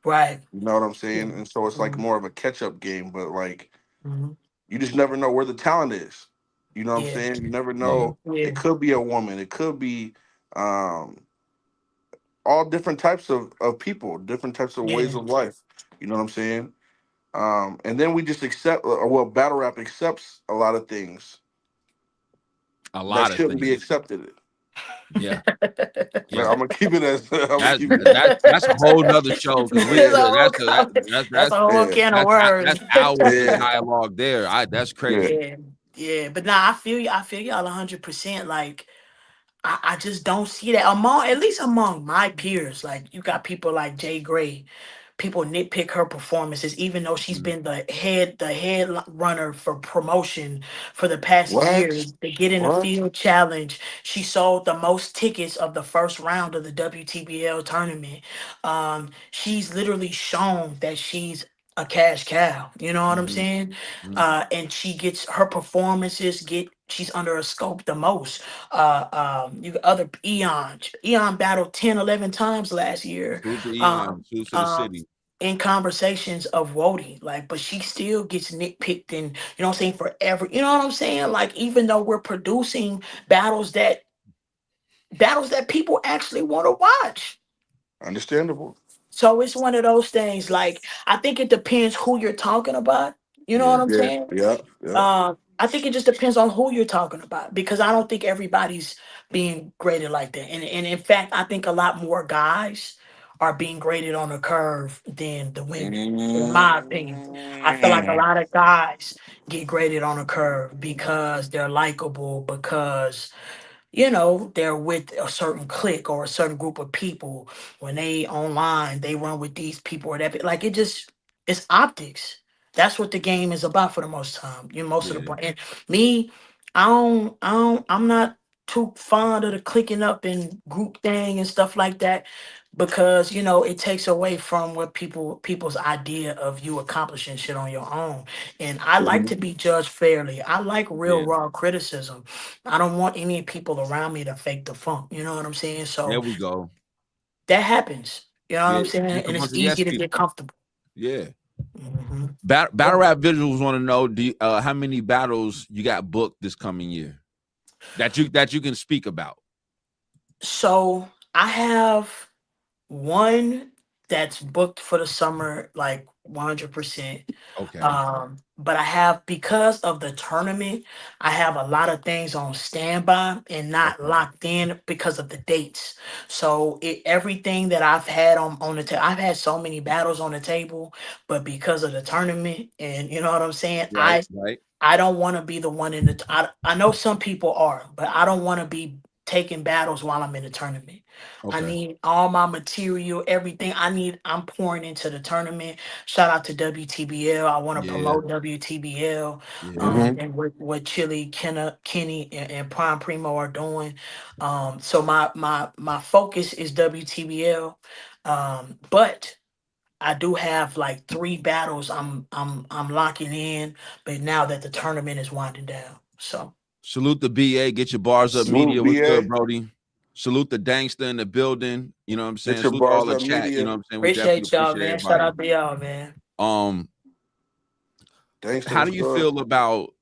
Right. You know what I'm saying? And so it's like more of a catch-up game, but like you just never know where the talent is. You know what I'm saying? You never know. It could be a woman. It could be all different types of people, different types of ways of life. You know what I'm saying? And then we just accept, well, battle rap accepts a lot of things. That shouldn't be accepted. Yeah. Yeah. I'm gonna keep it as that's a whole nother show. That's a whole can of worms. That's hours of dialogue there. That's crazy. Yeah. But nah, I feel y'all 100%. Like I just don't see that at least among my peers. Like you got people like Jay Gray. People nitpick her performances, even though she's been the head runner for promotion for the past year. They get in the field challenge. She sold the most tickets of the first round of the WTBL tournament. She's literally shown that she's a cash cow. You know what I'm saying? And she gets her performances she's under a scope the most. You got other Eon battled 10, 11 times last year. Salute to Eon. Salute to the city. In conversations of Wody, like, but she still gets nitpicked, and you know what I'm saying, forever. You know what I'm saying? Like, even though we're producing battles that people actually want to watch. Understandable. So it's one of those things. Like, I think it depends who you're talking about. You know what I'm saying? Yeah. I think it just depends on who you're talking about, because I don't think everybody's being graded like that. And in fact, I think a lot more guys are being graded on a curve than the women, in my opinion. I feel like a lot of guys get graded on a curve because they're likable, because they're with a certain clique or a certain group of people. When they online, they run with these people or that. Like, it's optics. That's what the game is about for the most time. Most of the and me, I'm not too fond of the clicking up and group thing and stuff like that, because it takes away from what people's idea of you accomplishing shit on your own. And I like to be judged fairly. I like real raw criticism. I don't want any people around me to fake the funk. You know what I'm saying? So there we go. That happens. You know what I'm saying? And it's easy to get comfortable. Yeah. Battle rap visuals want to know how many battles you got booked this coming year that you can speak about. So I have one that's booked for the summer, like 100%. Okay. But I have, because of the tournament, I have a lot of things on standby and not locked in because of the dates. So everything that I've had on the table, I've had so many battles on the table, but because of the tournament, and you know what I'm saying, right. I don't want to be the one in the. I know some people are, but I don't want to be taking battles while I'm in the tournament. I need all my material, everything I'm pouring into the tournament. Shout out to WTBL. I want to promote WTBL. And what Chili, Kenny, and Prime Primo are doing. So my focus is WTBL. But I do have like 3 battles I'm locking in, but now that the tournament is winding down. So salute the BA, get your bars up. Media, what's good, Brody? Salute the Dangster in the building. You know what I'm saying? Salute all the chat. Media. You know what I'm saying? Appreciate y'all, man. Shout out to y'all, man. How do you feel about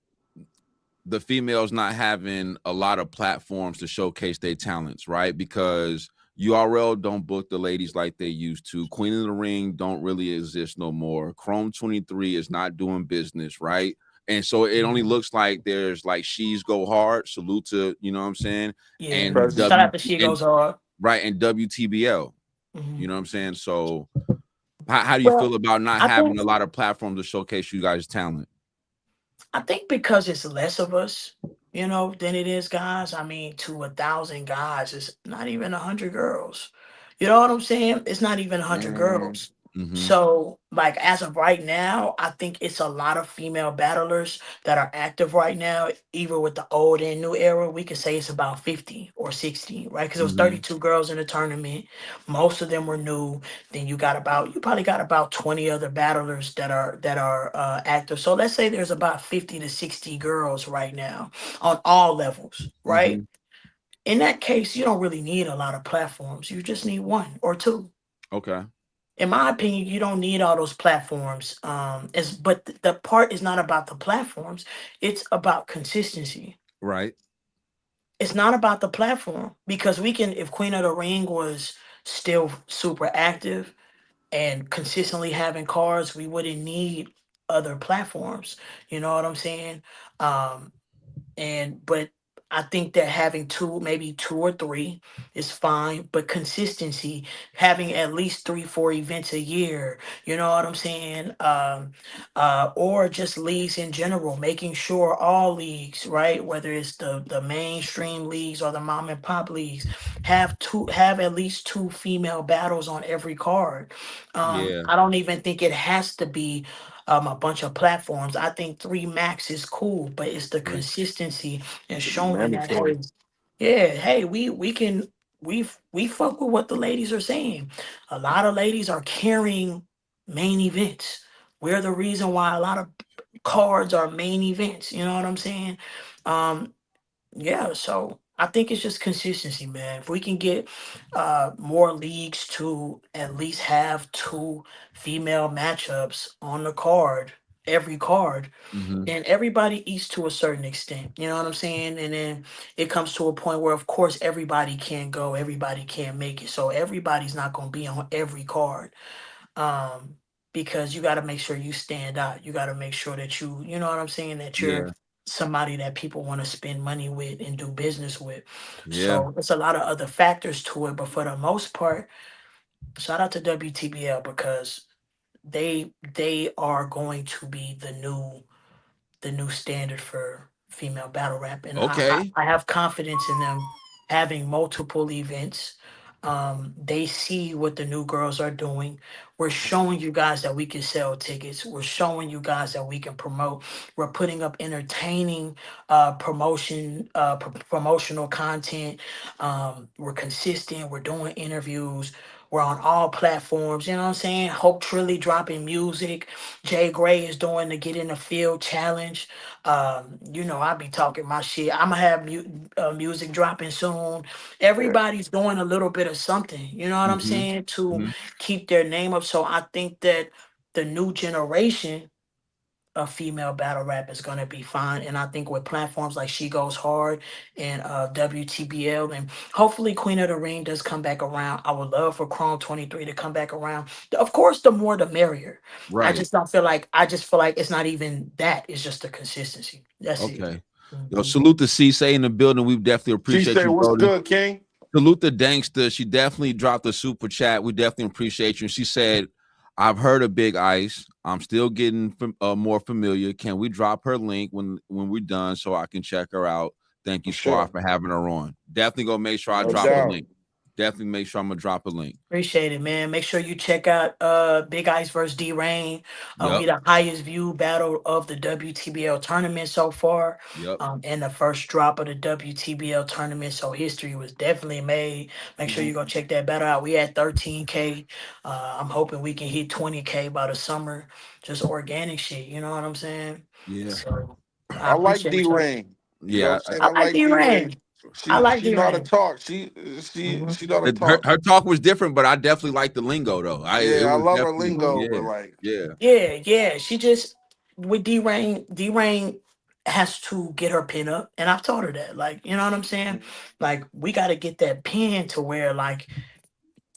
the females not having a lot of platforms to showcase their talents, right? Because URL don't book the ladies like they used to. Queen of the Ring don't really exist no more. Chrome 23 is not doing business, right? And so it only looks like there's like She's Go Hard. Salute to, you know what I'm saying? Yeah. And shout out to She Goes Hard. Right. And WTBL. You know what I'm saying? So how do you feel about not having a lot of platforms to showcase you guys' talent? I think because it's less of us, than it is guys. I mean, to 1,000 guys, it's not even 100 girls. You know what I'm saying? It's not even 100 girls. So, like, as of right now, I think it's a lot of female battlers that are active right now. Either with the old and new era, we could say it's about 50 or 60, right? Because it was 32 girls in the tournament. Most of them were new. Then you probably got about 20 other battlers that are active. So let's say there's about 50 to 60 girls right now on all levels, right? In that case, you don't really need a lot of platforms. You just need one or two. Okay. In my opinion, you don't need all those platforms. But the part is not about the platforms. It's about consistency. Right. It's not about the platform because if Queen of the Ring was still super active and consistently having cards, we wouldn't need other platforms. You know what I'm saying? But I think that having maybe two or three is fine, but consistency, having at least 3, 4 events a year, you know what I'm saying? Or just leagues in general, making sure all leagues, right? Whether it's the mainstream leagues or the mom and pop leagues, have at least 2 female battles on every card. I don't even think it has to be a bunch of platforms. I think 3 max is cool, but it's the consistency and Should be showing that, mandatory. hey, yeah, hey, we fuck with what the ladies are saying. A lot of ladies are carrying main events. We're the reason why a lot of cards are main events. You know what I'm saying? Um, yeah, so I think it's just consistency, man. If we can get more leagues to at least have 2 female matchups on the card, every card, then everybody eats to a certain extent. You know what I'm saying? And then it comes to a point where, of course, everybody can't go, everybody can't make it. So everybody's not going to be on every card. Um, because you got to make sure you stand out. You got to make sure that you know what I'm saying, that you're somebody that people want to spend money with and do business with. So it's a lot of other factors to it, but for the most part, shout out to WTBL because they are going to be the new standard for female battle rap, and I have confidence in them having multiple events. They see what the new girls are doing. We're showing you guys that we can sell tickets. We're showing you guys that we can promote. We're putting up entertaining promotional content. We're consistent. We're doing interviews. We're on all platforms. You know what I'm saying? Hope Trilly dropping music. Jay Gray is doing the Get in the Field challenge. I be talking my shit. I'm gonna have music dropping soon. Everybody's doing a little bit of something. You know what I'm saying, to keep their name up. So I think that the new generation of female battle rap is going to be fine. And I think with platforms like She Goes Hard and WTBL, and hopefully Queen of the Ring does come back around. I would love for Chrome 23 to come back around. Of course, the more the merrier. Right. I just feel like it's not even that. It's just the consistency. That's it. Yo, salute to C-Say in the building. We definitely appreciate C-Say, you. what's good, King? Salute the Dankster. She definitely dropped a super chat. We definitely appreciate you. She said, I've heard of Big Ice. I'm still getting more familiar. Can we drop her link when we're done so I can check her out? Thank you, Squad, for having her on. Definitely go make sure I drop a link. Definitely make sure I'm gonna drop a link. Appreciate it, man. Make sure you check out Big Ice versus D-Rain. We the highest viewed battle of the WTBL tournament so far. And the first drop of the WTBL tournament. So history was definitely made. Make sure you go check that battle out. We at 13K. I'm hoping we can hit 20K by the summer. Just organic shit. You know what I'm saying? Yeah. So I like D-Rain. Yeah, I like D-Rain. She know how to talk. She know how to talk. Her talk was different, but I definitely like the lingo though. I love her lingo, but like yeah. She just with D-Rain has to get her pin up, and I've taught her that. Like, you know what I'm saying? Like, we got to get that pin to where like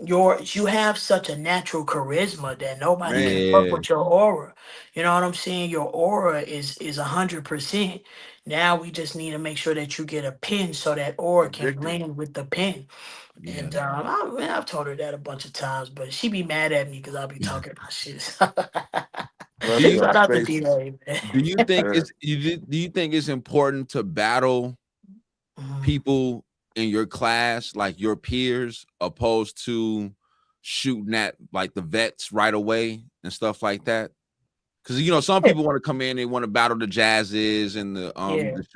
you have such a natural charisma that nobody can fuck with your aura. You know what I'm saying? Your aura is 100%. Now we just need to make sure that you get a pin so that aura can Addicted. blend with the pin. And I've told her that a bunch of times, but she be mad at me because I'll be talking about shit. Shout out to DA, man. Do you think it's important to battle people in your class, like your peers, opposed to shooting at like the vets right away and stuff like that? Because some people want to come in, they want to battle the Jazzes and the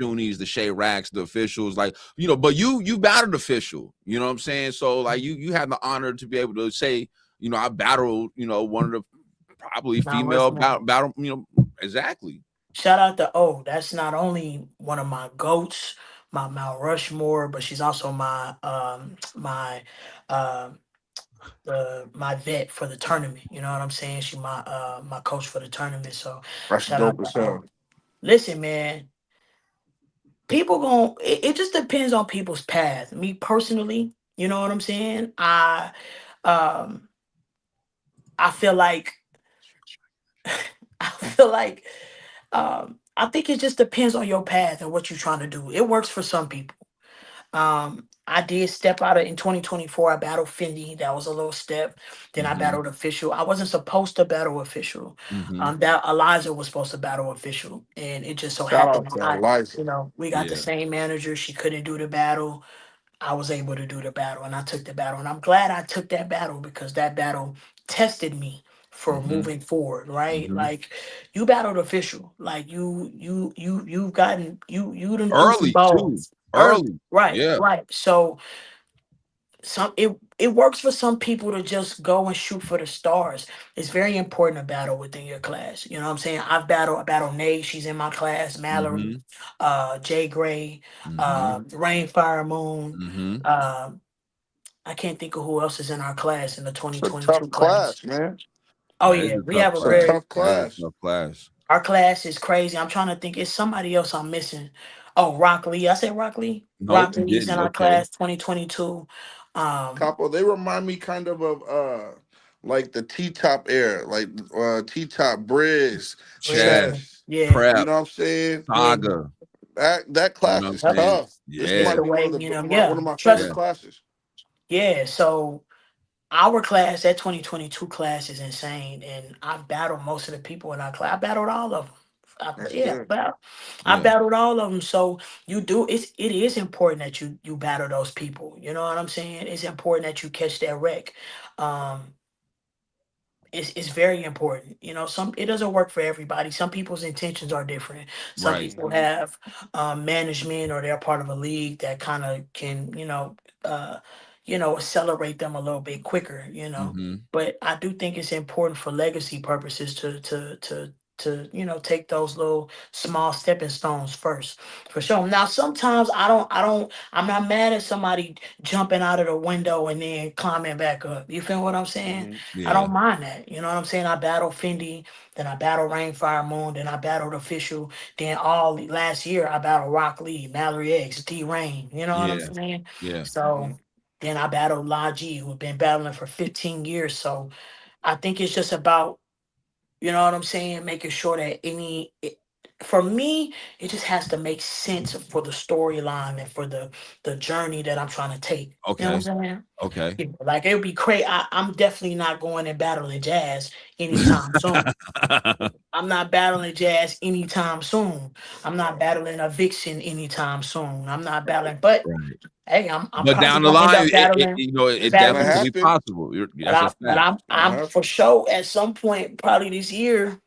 Shunies, the Shay Racks, the officials, like but you battled official, you know what I'm saying? So like you had the honor to be able to say, I battled, one of the probably female battle, exactly. Shout out to that's not only one of my goats, my Mount Rushmore, but she's also my my vet for the tournament. You know what I'm saying? She my coach for the tournament. So that's dope as hell. Listen, man. People it just depends on people's path. Me personally, you know what I'm saying? I feel like I think it just depends on your path and what you're trying to do. It works for some people. I did step out in 2024. I battled Fendi. That was a little step. Then I battled official. I wasn't supposed to battle official. That Eliza was supposed to battle official, and it just so happened we got the same manager. She couldn't do the battle. I was able to do the battle, and I took the battle, and I'm glad I took that battle because that battle tested me for moving forward, right? Like you battled official, like you've gotten you done early too. Early. Right. So it works for some people to just go and shoot for the stars. It's very important to battle within your class. You know what I'm saying? I battled Nay, she's in my class, Mallory, Jay Gray, Rain Fire Moon. I can't think of who else is in our class in the 2022 tough class, man. Oh yeah, we have a very tough class. Our class is crazy. I'm trying to think. It's somebody else I'm missing. Oh, Rock Lee. I said Rock Lee. No, Rock Lee's in our class 2022. Capo, they remind me kind of like the T-Top era, like T-Top Briz, Chess. Yeah. Prep, you know what I'm saying? Saga. That class is tough. Yeah. This might be one of my favorite classes. Yeah, so our class, that 2022 class is insane, and I battled most of the people in our class. I battled all of them. I battled all of them. So it is important that you battle those people. You know what I'm saying? It's important that you catch that wreck. It's very important. It doesn't work for everybody. Some people's intentions are different. Some people have management, or they're part of a league that kind of can, accelerate them a little bit quicker, But I do think it's important for legacy purposes to take those little small stepping stones first, for sure. Now, sometimes I'm not mad at somebody jumping out of the window and then climbing back up. You feel what I'm saying? I don't mind that. You know what I'm saying? I battled Fendi, then I battled Rainfire Moon, then I battled Official, then all last year I battled Rock Lee, Mallory X, D Rain. You know what I'm saying? Yeah. So then I battled Laji, who've been battling for 15 years. So I think it's just about, you know what I'm saying, making sure that for me, it just has to make sense for the storyline and for the journey that I'm trying to take. Okay. You know what I'm saying? Okay. Like, it would be crazy. I'm definitely not going and battling Jazz anytime soon. I'm not battling Jazz anytime soon. I'm not battling a Vixen anytime soon. I'm not battling, but hey, I'm but down the line, it definitely be possible. I'm for sure at some point, probably this year,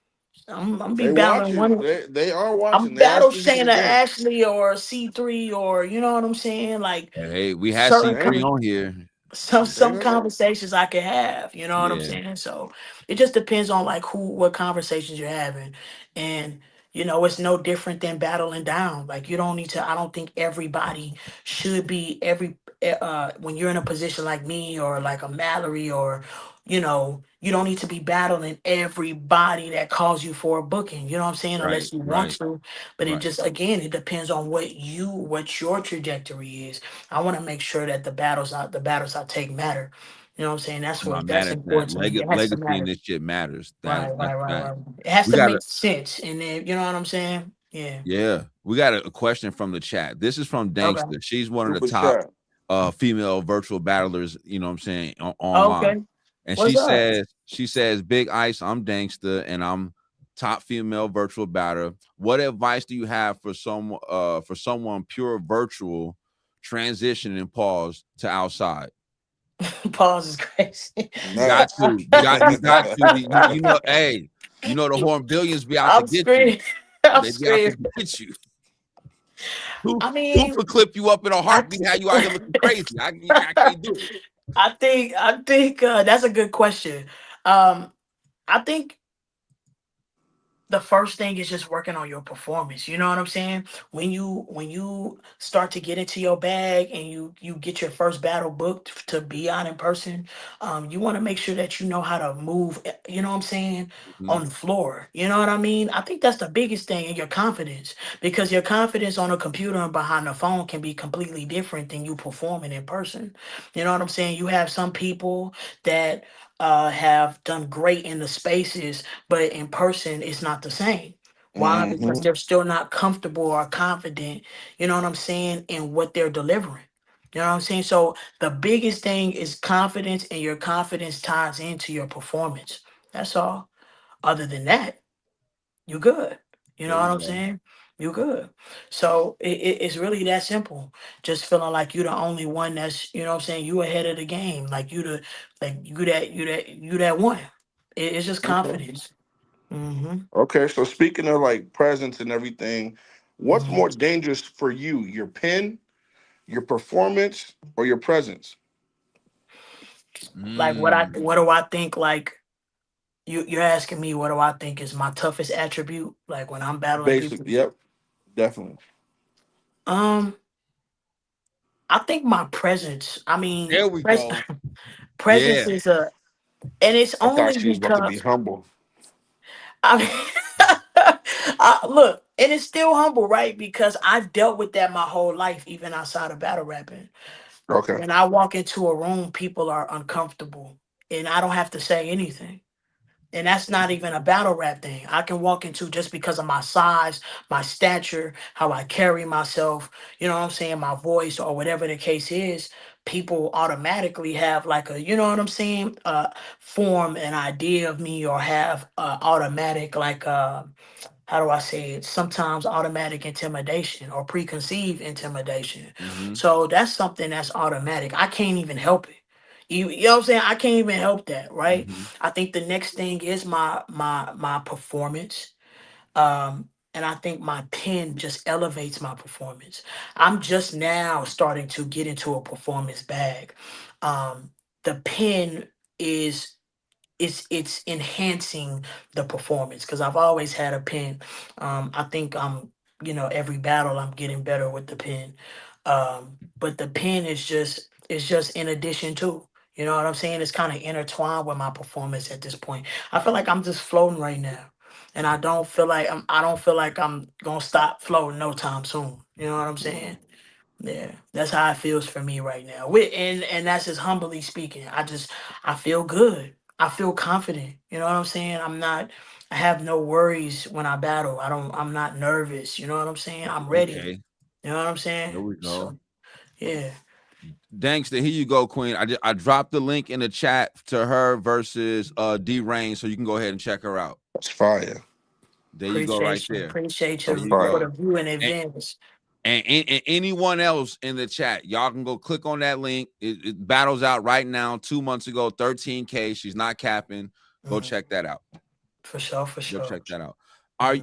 I'm be battling one. They are watching. I'm battle Shayna Ashley or C3, or you know what I'm saying? Like, hey, we had C3 on here. Some conversations I can have, you know what I'm saying? So it just depends on like what conversations you're having. And it's no different than battling down. Like, you don't need to, I don't think everybody should be when you're in a position like me or like a Mallory, or you don't need to be battling everybody that calls you for a booking. You know what I'm saying? Unless you want to. But it just, again, it depends on what your trajectory is. I want to make sure that the battles I take matter. You know what I'm saying? I'm not mad That's at that. important to me. It has to Legacy in matter. this shit matters. Right, That's right, right, fact. right. It has We to got make sense. And then, you know what I'm saying? Yeah. Yeah. We got a question from the chat. This is from Dankster. Okay. She's one of the Super top chat. female virtual battlers, you know what I'm saying, online. Okay. And What's up? she says, Big Ice, I'm Dankster and I'm top female virtual battler. What advice do you have for someone pure virtual transitioning pause to outside? Pause is crazy. You got to. You got to. You know, hey, you know the Horn Billions be out to I'm get you. screaming. I'm They be out to screaming. get you. Who I mean, could clip you up in a heartbeat? How you out here looking crazy? I can't do it. I think that's a good question. I think the first thing is just working on your performance. You know what I'm saying? When you start to get into your bag and you get your first battle booked to be on in person, you want to make sure that you know how to move. You know what I'm saying? On the floor. You know what I mean? I think that's the biggest thing, and your confidence, because your confidence on a computer and behind the phone can be completely different than you performing in person. You know what I'm saying? You have some people that have done great in the spaces, but in person it's not the same. Why? Because they're still not comfortable or confident, you know what I'm saying, in what they're delivering. You know what I'm saying? So the biggest thing is confidence, and your confidence ties into your performance. That's all. Other than that, you good. You know There what you I'm go. saying? You good. So it's really that simple. Just feeling like you're the only one that's, you know what I'm saying, you ahead of the game. Like you that one. It's just Okay. confidence. Mm-hmm. Okay. So speaking of like presence and everything, what's Hmm. more dangerous for you? Your pen, your performance, or your presence? Like Mm. what do I think, like you're asking me what do I think is my toughest attribute, like when I'm battling people? Basically, yep, definitely. Um, I think my presence. I mean, There we go. presence Yeah. is a, and it's I thought only she was about to be because humble. I mean, look, and it's still humble, right? Because I've dealt with that my whole life, even outside of battle rapping. Okay. When I walk into a room, people are uncomfortable, and I don't have to say anything. And that's not even a battle rap thing. I can walk into, just because of my size, my stature, how I carry myself, you know what I'm saying, my voice, or whatever the case is, people automatically have like a, you know what I'm saying, form an idea of me, or have automatic, like how do I say it? Sometimes automatic intimidation or preconceived intimidation. Mm-hmm. So that's something that's automatic. I can't even help it. You know what I'm saying? I can't even help that, right? Mm-hmm. I think the next thing is my performance. And I think my pen just elevates my performance. I'm just now starting to get into a performance bag. Um, the pen is it's enhancing the performance, because I've always had a pen. I think every battle I'm getting better with the pen. But the pen is just in addition to. You know what I'm saying? It's kind of intertwined with my performance at this point. I feel like I'm just floating right now. And I don't feel like I'm gonna stop floating no time soon. You know what I'm saying? Yeah, that's how it feels for me right now. And that's just humbly speaking. I feel good. I feel confident. You know what I'm saying? I have no worries when I battle. I'm not nervous. You know what I'm saying? I'm ready. Okay. You know what I'm saying? There we go. So yeah. Dankster, here you go, Queen. I dropped the link in the chat to her versus D Rain, so you can go ahead and check her out. That's fire. There you go, right there. Appreciate There That's you you for go. fire. the view in And, advance. and anyone else in the chat, y'all can go click on that link. It battles out right now. 2 months ago, 13K. She's not capping. Go check that out. For sure, for Go sure. check that out.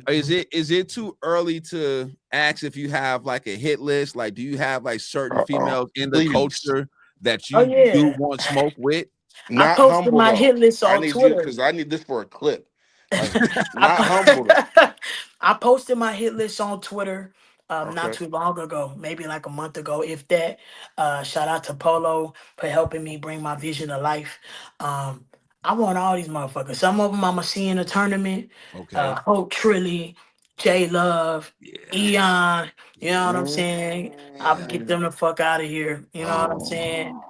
Is Mhm. it too early to ask if you have like a hit list? Like, do you have like certain Uh-oh. females in the Please. culture that Oh you do yeah. want smoke with? I Not posted humble my though. hit list I on need you Twitter. because I need this for a clip. Like I, not humble though. I posted my hit list on Twitter not Okay. too long ago, maybe like a month ago, if that. Shout out to Polo for helping me bring my vision to life. Um, I want all these motherfuckers. Some of them I'm going to see in a tournament. Okay. Hope Trilly, J Love, Eon. You know what I'm saying? I'll get them the fuck out of here. You know what I'm saying?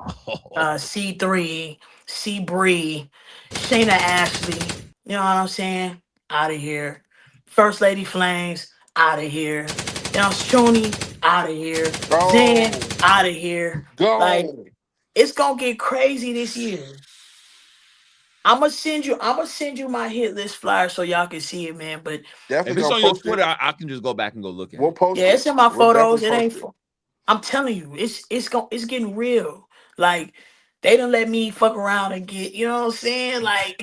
C3, C Bree, Shayna Ashley. You know what I'm saying? Out of here. First Lady Flames, out of here. You know, Shuni, out of here. Zen, out of here. Like, it's gonna get crazy this year. I'm gonna send you my hit list flyer so y'all can see it, man. But if it's on your Twitter, I can just go back and go look at it. We'll post it's in my photos. It ain't. I'm telling you, it's getting real. Like, they done let me fuck around and get, you know what I'm saying? Like,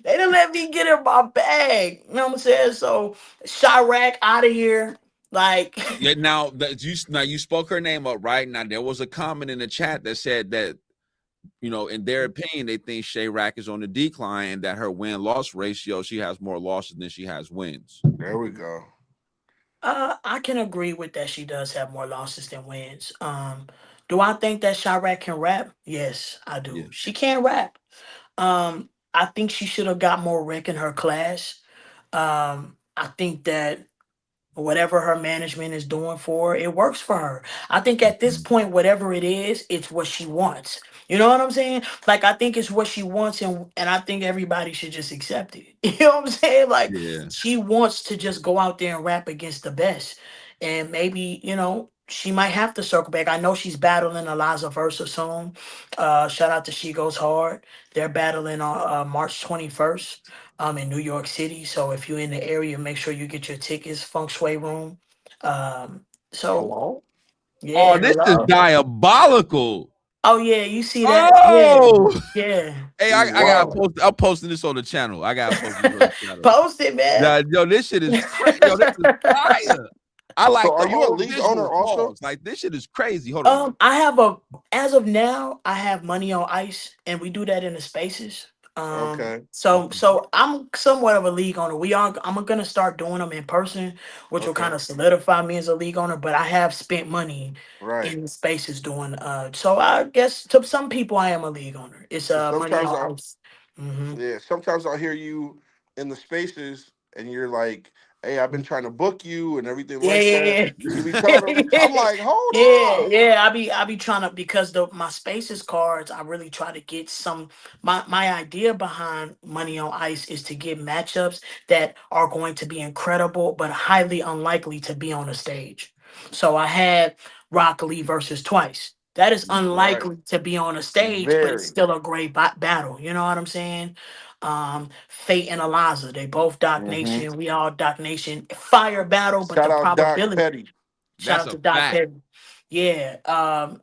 they done let me get in my bag. You know what I'm saying? So Chirac out of here. Like, yeah. Now you spoke her name up, right? Now there was a comment in the chat that said that, you know, in their opinion, they think Chirac is on the decline and that her win-loss ratio, she has more losses than she has wins. There we go. I can agree with that. She does have more losses than wins. Do I think that Chirac can rap? Yes, I do. Yeah. She can rap. I think she should have got more rec in her class. I think that whatever her management is doing for her, it works for her. I think at this point, whatever it is, it's what she wants. You know what I'm saying? Like, I think it's what she wants, and I think everybody should just accept it. You know what I'm saying? Like, she wants to just go out there and rap against the best. And maybe, you know, she might have to circle back. I know she's battling Eliza Versa soon. Shout out to She Goes Hard. They're battling on March 21st. In New York City. So if you're in the area, make sure you get your tickets. Feng Shui Room. Hello? Yeah. Oh, this is diabolical. Oh yeah, you see that? Oh yeah. Hey, I gotta post. I'm posting this on the channel. I gotta post it on the channel. Post it, man. Yo, this shit is crazy. Yo, this is fire. I like. So are you a league owner also? Like, this shit is crazy. Hold on. I have as of now, I have Money on Ice, and we do that in the spaces. Okay. So I'm somewhat of a league owner. I'm gonna start doing them in person, which will kind of solidify me as a league owner. But I have spent money in the spaces doing. So I guess to some people I am a league owner. It's Money on Ice. Yeah. Sometimes I'll hear you in the spaces, and you're like, "Hey, I've been trying to book you and everything like that." You be telling them, I'm like, hold on. Yeah, I be trying to, because my spaces cards, I really try to get some. My idea behind Money on Ice is to get matchups that are going to be incredible, but highly unlikely to be on a stage. So I had Rock Lee versus Twice. That is unlikely to be on a stage, but it's still a great battle. You know what I'm saying? Fate and Eliza, they both Doc Nation. We all Doc Nation. Fire battle, but shout the out probability. Doc Petty. Shout out to Doc Petty. Yeah.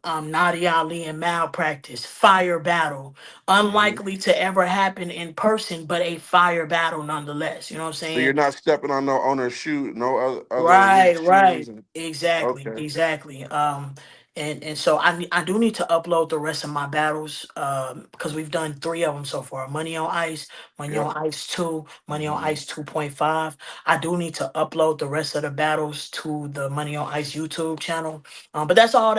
Nadia Ali and Malpractice. Fire battle. Unlikely to ever happen in person, but a fire battle nonetheless. You know what I'm saying? So you're not stepping on no owner's shoe, no other right. Exactly. And so I do need to upload the rest of my battles because we've done 3 of them so far. Money on Ice, Money on Ice 2, Money on Ice 2.5. I do need to upload the rest of the battles to the Money on Ice YouTube channel. But that's all.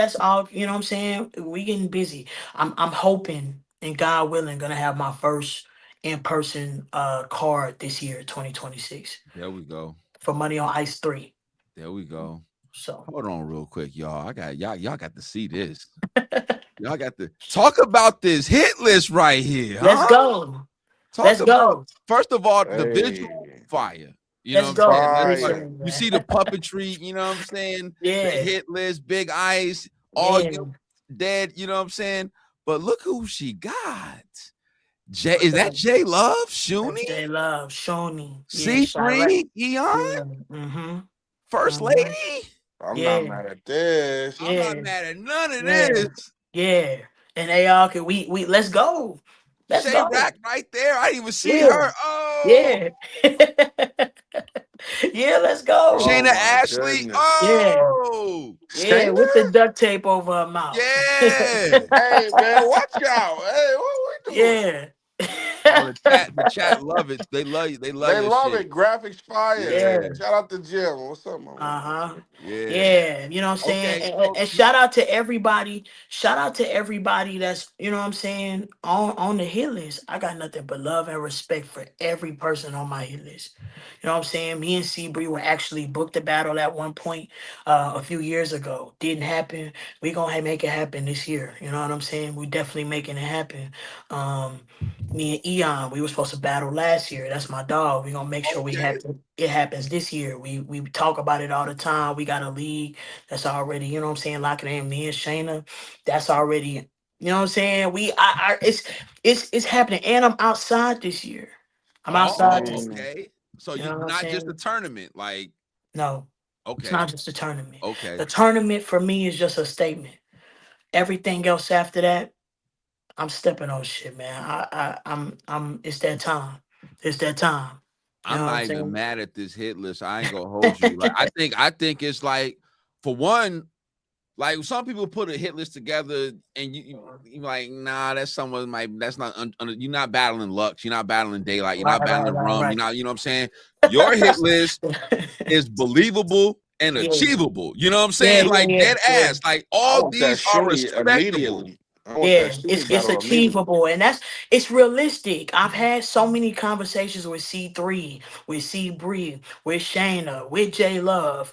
You know what I'm saying? We getting busy. I'm hoping, and God willing, gonna have my first in-person card this year, 2026. There we go. For Money on Ice 3. There we go. So hold on real quick, y'all. Y'all got to see this. Y'all got to talk about this hit list right here. Let's go. Let's go. First of all, the visual fire. You know what I'm saying? You see the puppetry, you know what I'm saying? Yeah. The hit list, Big Ice, all you dead, you know what I'm saying? But look who she got. Is that J Love? Shuni? J Love, Shuni. C3, Eon? First Lady? I'm not mad at this. I'm not mad at none of this. Yeah. And they all can let's go. Let's go. Rack right there. I didn't even see her. Oh yeah. Yeah, let's go. Shayna Ashley. Goodness. Oh yeah, with the duct tape over her mouth. Yeah. Hey man, watch out. Hey, what we doing? Yeah. the chat love it. They love you. They love They your love shit. it. Graphics fire. Yeah. Shout out to Jim. What's up, man? Yeah, you know what I'm saying? Okay, And shout out to everybody. Shout out to everybody that's, you know what I'm saying, on the hit list. I got nothing but love and respect for every person on my hit list. You know what I'm saying? Me and Seabree were actually booked a battle at one point a few years ago. Didn't happen. We gonna make it happen this year. You know what I'm saying? We definitely making it happen. Me and Eon, we were supposed to battle last year. That's my dog. We gonna make sure it happens this year. We talk about it all the time. We got a league that's already, you know what I'm saying, locking in. Me and Shayna, that's already, you know what I'm saying. It's happening, and I'm outside this year. I'm outside this year. Okay. So You you know what I'm not just a saying? tournament, like No, it's okay, not just a tournament. okay. The tournament for me is just a statement. Everything else after that, I'm stepping on shit, man. I'm. It's that time. It's that time. You I'm know what I'm not even saying? mad at this hit list. I ain't gonna hold you. Like I think it's like, for one, like some people put a hit list together and you like, nah, that's someone that's not you're not battling Lux, you're not battling Daylight, you're not battling Rum, you're not, you know what I'm saying? Your hit list is believable and Yeah. achievable. You know what I'm Yeah, saying? Like dead ass. Like I all want that these are shooty respectable. immediately. I want that Yeah, shooting it's battle immediately. achievable, and it's realistic. I've had so many conversations with C3, with C Bree, with Shayna, with J Love,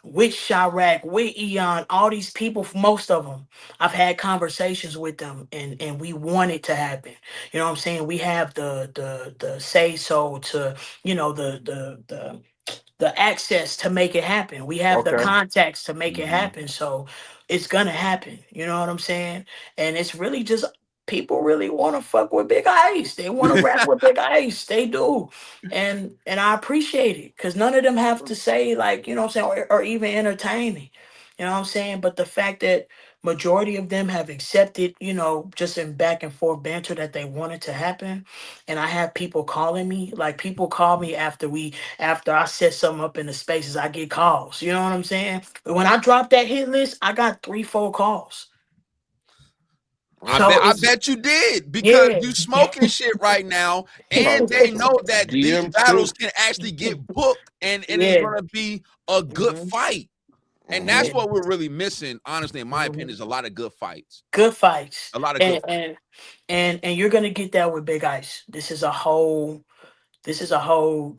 with Chirac, with Eon, all these people, most of them. I've had conversations with them, and we want it to happen. You know what I'm saying? We have the say so to, you know, the access to make it happen. We have the contacts to make it happen. So it's gonna happen. You know what I'm saying? And it's really just people really want to fuck with Big Ice. They want to rap with Big Ice. They do. And I appreciate it. Cause none of them have to say, like, you know what I'm saying, or even entertain me. You know what I'm saying? But the fact that majority of them have accepted, you know, just in back and forth banter that they wanted to happen. And I have people calling me, like people call me after I set something up in the spaces, I get calls. You know what I'm saying? When I dropped that hit list, I got 3-4 calls. I bet you did, because you smoking shit right now, and they know that these battles can actually get booked, and it's gonna be a good fight. And that's what we're really missing, honestly, in my opinion, is a lot of good fights. Good fights. A lot of good fights. And you're gonna get that with Big Ice. This is a whole this is a whole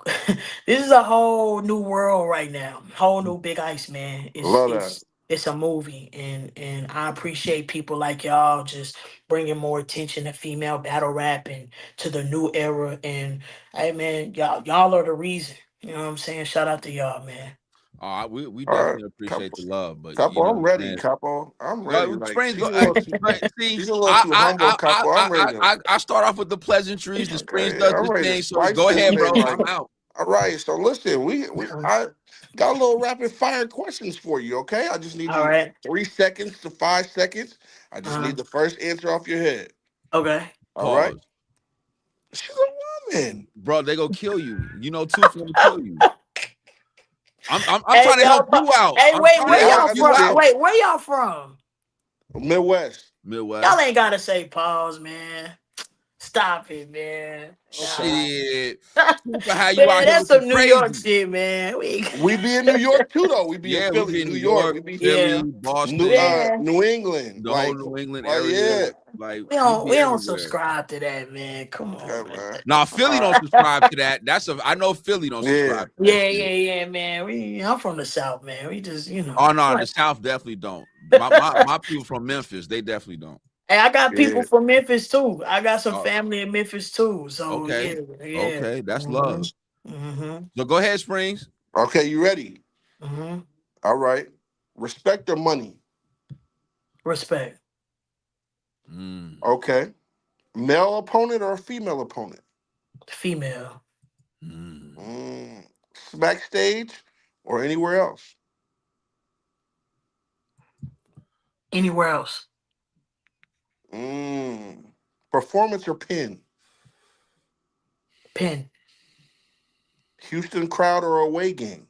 new world right now. Whole new Big Ice, man. Love that. It's a movie, and I appreciate people like y'all just bringing more attention to female battle rap and to the new era. And hey, man, y'all are the reason. You know what I'm saying? Shout out to y'all, man. We definitely appreciate the love, but Capo, you know I'm ready. Capo, I'm ready. Like Springz, she's a little too humble. Capo, I'm ready. I start off with the pleasantries. The Springz does I'm this ready thing, to so spice go this ahead, bro. thing. I'm out. All right, so listen, I got a little rapid fire questions for you. Okay, I just need you 3 seconds to 5 seconds. I just need the first answer off your head. Okay. All right. She's a woman, bro. They go kill you. You know, Tooth gonna kill you. I'm trying to help you out. Hey, wait, where y'all from? Out. Wait, where y'all from? Midwest. Y'all ain't gotta say pause, man. Stop it, man. Shit. How you man, that's some New York shit, man. We be in New York too, though. We be in Philly, we be in New York. We be Philly, Boston, New England, the whole New England area. Like we don't subscribe to that, man. Come on, man. Nah, Philly don't subscribe to that. I know Philly don't subscribe. To that yeah, man. I'm from the South, man. We just, you know. Oh no, the South definitely don't. My people from Memphis, they definitely don't. Hey, I got people from Memphis too. I got some family in Memphis too. So okay, that's love. So go ahead, Springz. Okay, you ready? All right. Respect or money? Respect. Okay. Male opponent or female opponent? Female. Backstage or anywhere else? Anywhere else. Performance or pin? Pin. Houston crowd or away game?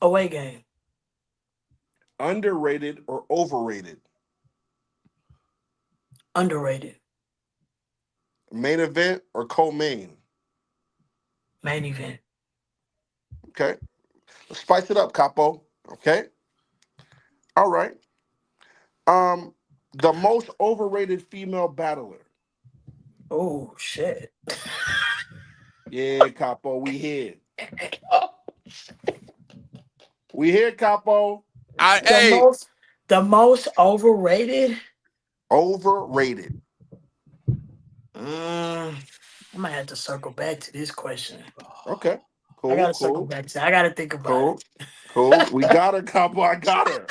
Away game. Underrated or overrated? Underrated. Main event or co-main? Main event. Okay. Let's spice it up, Capo. Okay. All right. The most overrated female battler. Oh shit. Yeah, Capo, we here. We here, Capo. The most overrated. Overrated. I might have to circle back to this question. Okay. Cool. I gotta circle back to. I gotta think about it. Cool. We got her, Capo. I got her.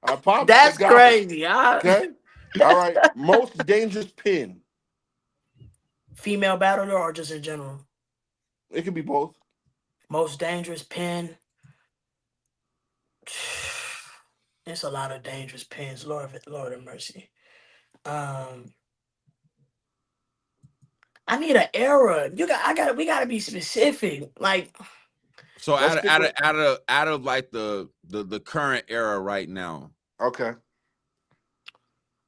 I popped. That's got crazy. Her. Okay. All right. Most dangerous pin. Female battler or just in general? It could be both. Most dangerous pin. There's a lot of dangerous pins. Lord have mercy. I need an era. We gotta be specific. Like, so out of like the current era right now. Okay.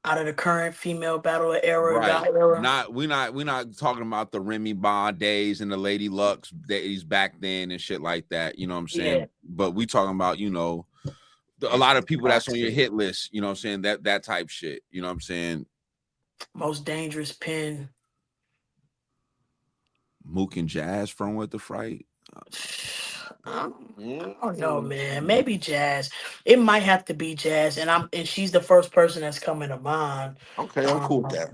Out of the current female battler era, right? Era. We're not talking about the Remy Bond days and the Lady Lux days back then and shit like that. You know what I'm saying? Yeah. But we talking about, you know, a lot of people that's on your hit list. You know what I'm saying? That type shit. You know what I'm saying? Most dangerous pin. Mook and Jazz from With the Fright. I don't know, man. Maybe Jazz. It might have to be Jazz, and she's the first person that's coming to mind. Okay, I'm cool with that.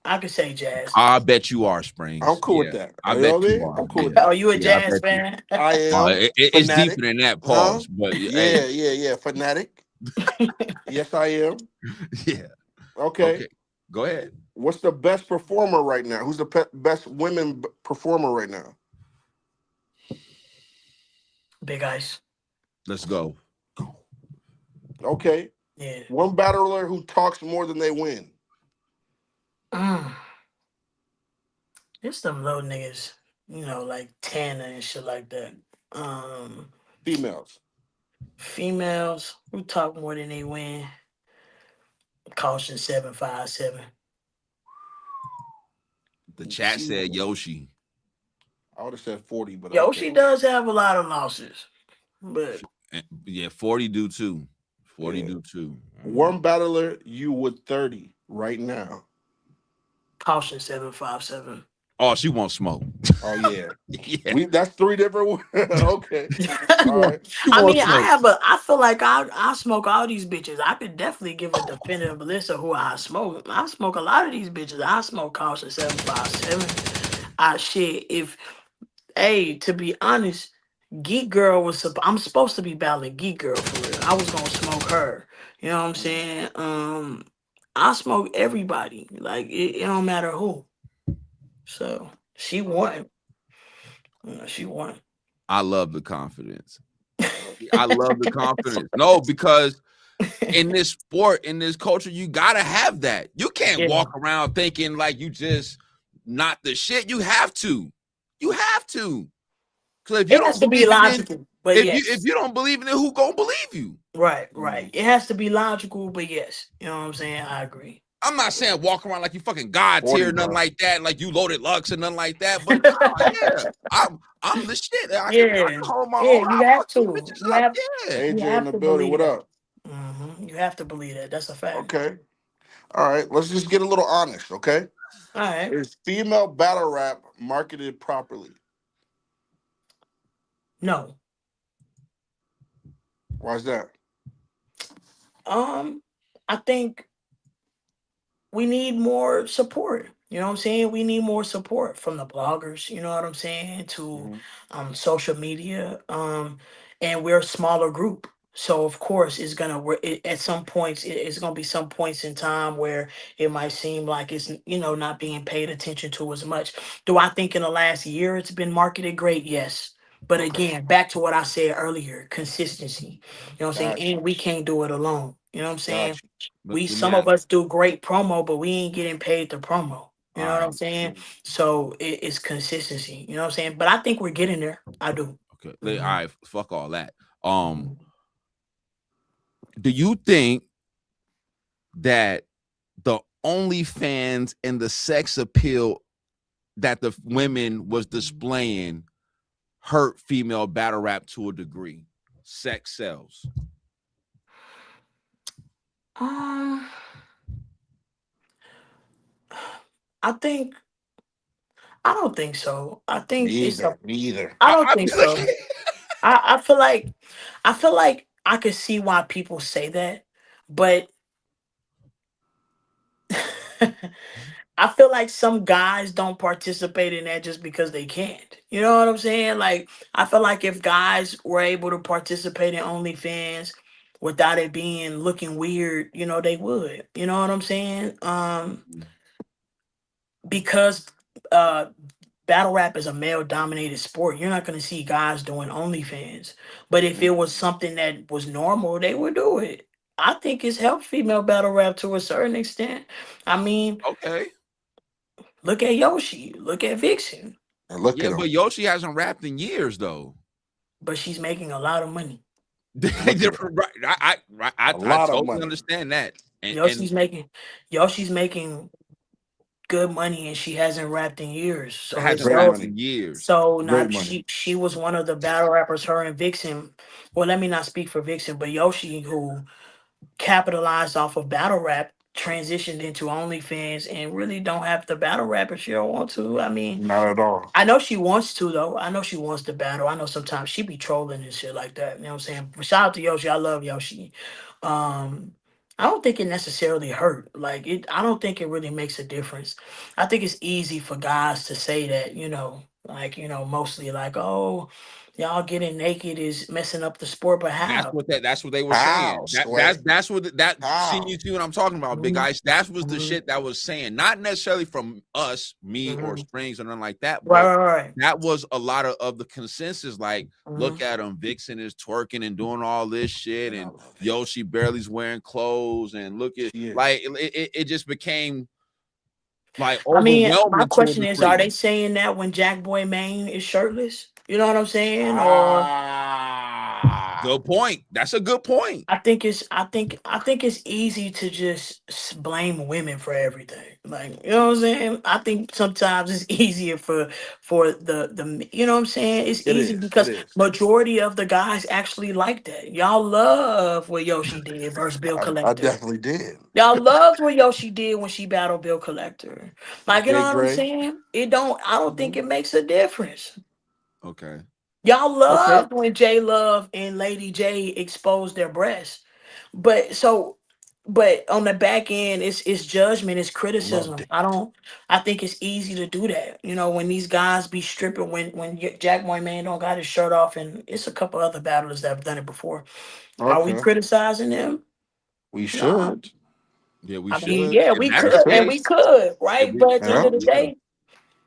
I could say Jazz. I bet you are, Springz. I'm cool with that. I bet you are. I'm cool with that. Oh, you a Jazz fan? I am. It's deeper than that. Pause. But yeah. Fanatic. Yes, I am. Yeah. Okay. Go ahead. What's the best performer right now? Who's the best women performer right now? Big Ice. Let's go. Okay. Yeah. One battler who talks more than they win. It's them little niggas, you know, like Tana and shit like that. Females who talk more than they win. Caution 757. The chat said Yoshi. I would have said 40, but Yoshi does have a lot of losses. But yeah, 40 do too. 40 do too. One battler you would 30 right now. Caution 757. Oh, she won't smoke. Oh yeah. Yeah. That's three different. Okay. All right. I mean, I feel like I smoke all these bitches. I could definitely give a definitive list of who I smoke. I smoke a lot of these bitches. I smoke Caution 757. To be honest, Geek Girl I'm supposed to be battling Geek Girl for real. I was gonna smoke her. You know what I'm saying? I smoke everybody. Like it don't matter who. So she won. She won. I love the confidence. I love the confidence. No, because in this sport, in this culture, you gotta have that. You can't walk around thinking like you just not the shit. You have to. You have to. Because if you don't be logical, but if you don't believe in it, who gonna believe you? Right. It has to be logical, but yes. You know what I'm saying? I agree. I'm not saying walk around like you fucking God tier, nothing like that, like you loaded Lux and nothing like that. But I'm the shit. I can hold my own. You have to. AJ in the building. What up? You have to believe that. That's a fact. Okay. All right. Let's just get a little honest. Okay. All right. Is female battle rap marketed properly? No. Why is that? I think we need more support. You know what I'm saying? We need more support from the bloggers, you know what I'm saying, to social media. And we're a smaller group. So of course it's gonna at some points it's gonna be some points in time where it might seem like it's not being paid attention to as much. Do I think in the last year it's been marketed great? Yes. But again, back to what I said earlier, consistency. You know what I'm saying? And we can't do it alone. You know what I'm saying? Some of us do great promo, but we ain't getting paid the promo. You know what I'm saying? So it's consistency. You know what I'm saying? But I think we're getting there. I do. Okay. All right. Fuck all that. Do you think that OnlyFans and the sex appeal that the women was displaying hurt female battle rap to a degree? Sex sells. I don't think so. I think it's a. Me either. I don't think so. I feel like I could see why people say that, but I feel like some guys don't participate in that just because they can't. You know what I'm saying? Like, I feel like if guys were able to participate in OnlyFans without it being looking weird, they would. You know what I'm saying? Because uh battle rap is a male dominated sport. You're not gonna see guys doing OnlyFans. But if it was something that was normal, they would do it. I think it's helped female battle rap to a certain extent. I mean, okay. Look at Yoshi. Look at Vixen. And look at him. But Yoshi hasn't rapped in years though. But she's making a lot of money. I totally understand that. And Yoshi's making good money, and she hasn't rapped in years. So hasn't rapped in years. So now she was one of the battle rappers. Her and Vixen. Well, let me not speak for Vixen, but Yoshi, who capitalized off of battle rap, transitioned into OnlyFans and really don't have to battle rap if she don't want to. I mean, not at all. I know she wants to though. I know she wants to battle. I know sometimes she be trolling and shit like that. You know what I'm saying? But shout out to Yoshi. I love Yoshi. I don't think it necessarily hurt. Like I don't think it really makes a difference. I think it's easy for guys to say that, mostly like, oh, y'all getting naked is messing up the sport, but how? That's what they were saying. That's what see what I'm talking about, Big Ice. That was the shit that was saying, not necessarily from us, me or Springz or nothing like that, but right. That was a lot of the consensus. Like, look at him, Vixen is twerking and doing all this shit, and Yoshi barely's wearing clothes, and look at like it just became like overwhelming. I mean, my question is, are they saying that when Jack Boy Maine is shirtless? You know what I'm saying? Or good point. That's a good point. I think it's easy to just blame women for everything. Like, you know what I'm saying? I think sometimes it's easier for the you know what I'm saying? It's easy because majority of the guys actually like that. Y'all love what Yoshi did versus Bill Collector. I definitely did. Y'all loved what Yoshi did when she battled Bill Collector. Like, you know what I'm saying? I don't think it makes a difference. Okay. Y'all loved when J Love and Lady J exposed their breasts. But on the back end, it's judgment, it's criticism. I think it's easy to do that. When these guys be stripping, when Jack Boy Man don't got his shirt off, and it's a couple other battlers that have done it before. Okay. Are we criticizing them? We should. Yeah, we should. We could, right? But at the end of the day,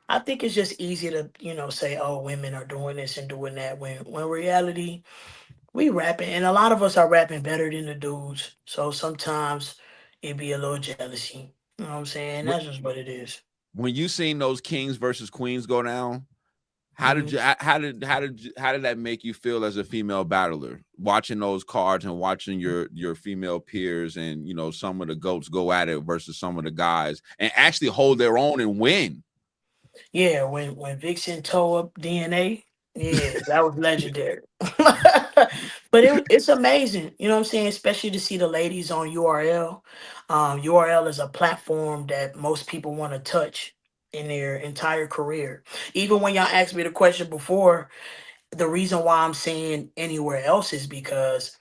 I think it's just easy to, say, oh, women are doing this and doing that, when reality, we rapping, and a lot of us are rapping better than the dudes. So sometimes it be a little jealousy. You know what I'm saying? That's just what it is. When you seen those kings versus queens go down, how did that make you feel as a female battler, watching those cards and watching your female peers and some of the GOATs go at it versus some of the guys and actually hold their own and win? Yeah, when Vixen tore up DNA, yeah, that was legendary. But it's amazing, you know what I'm saying? Especially to see the ladies on URL. URL is a platform that most people want to touch in their entire career. Even when y'all asked me the question before, the reason why I'm saying anywhere else is because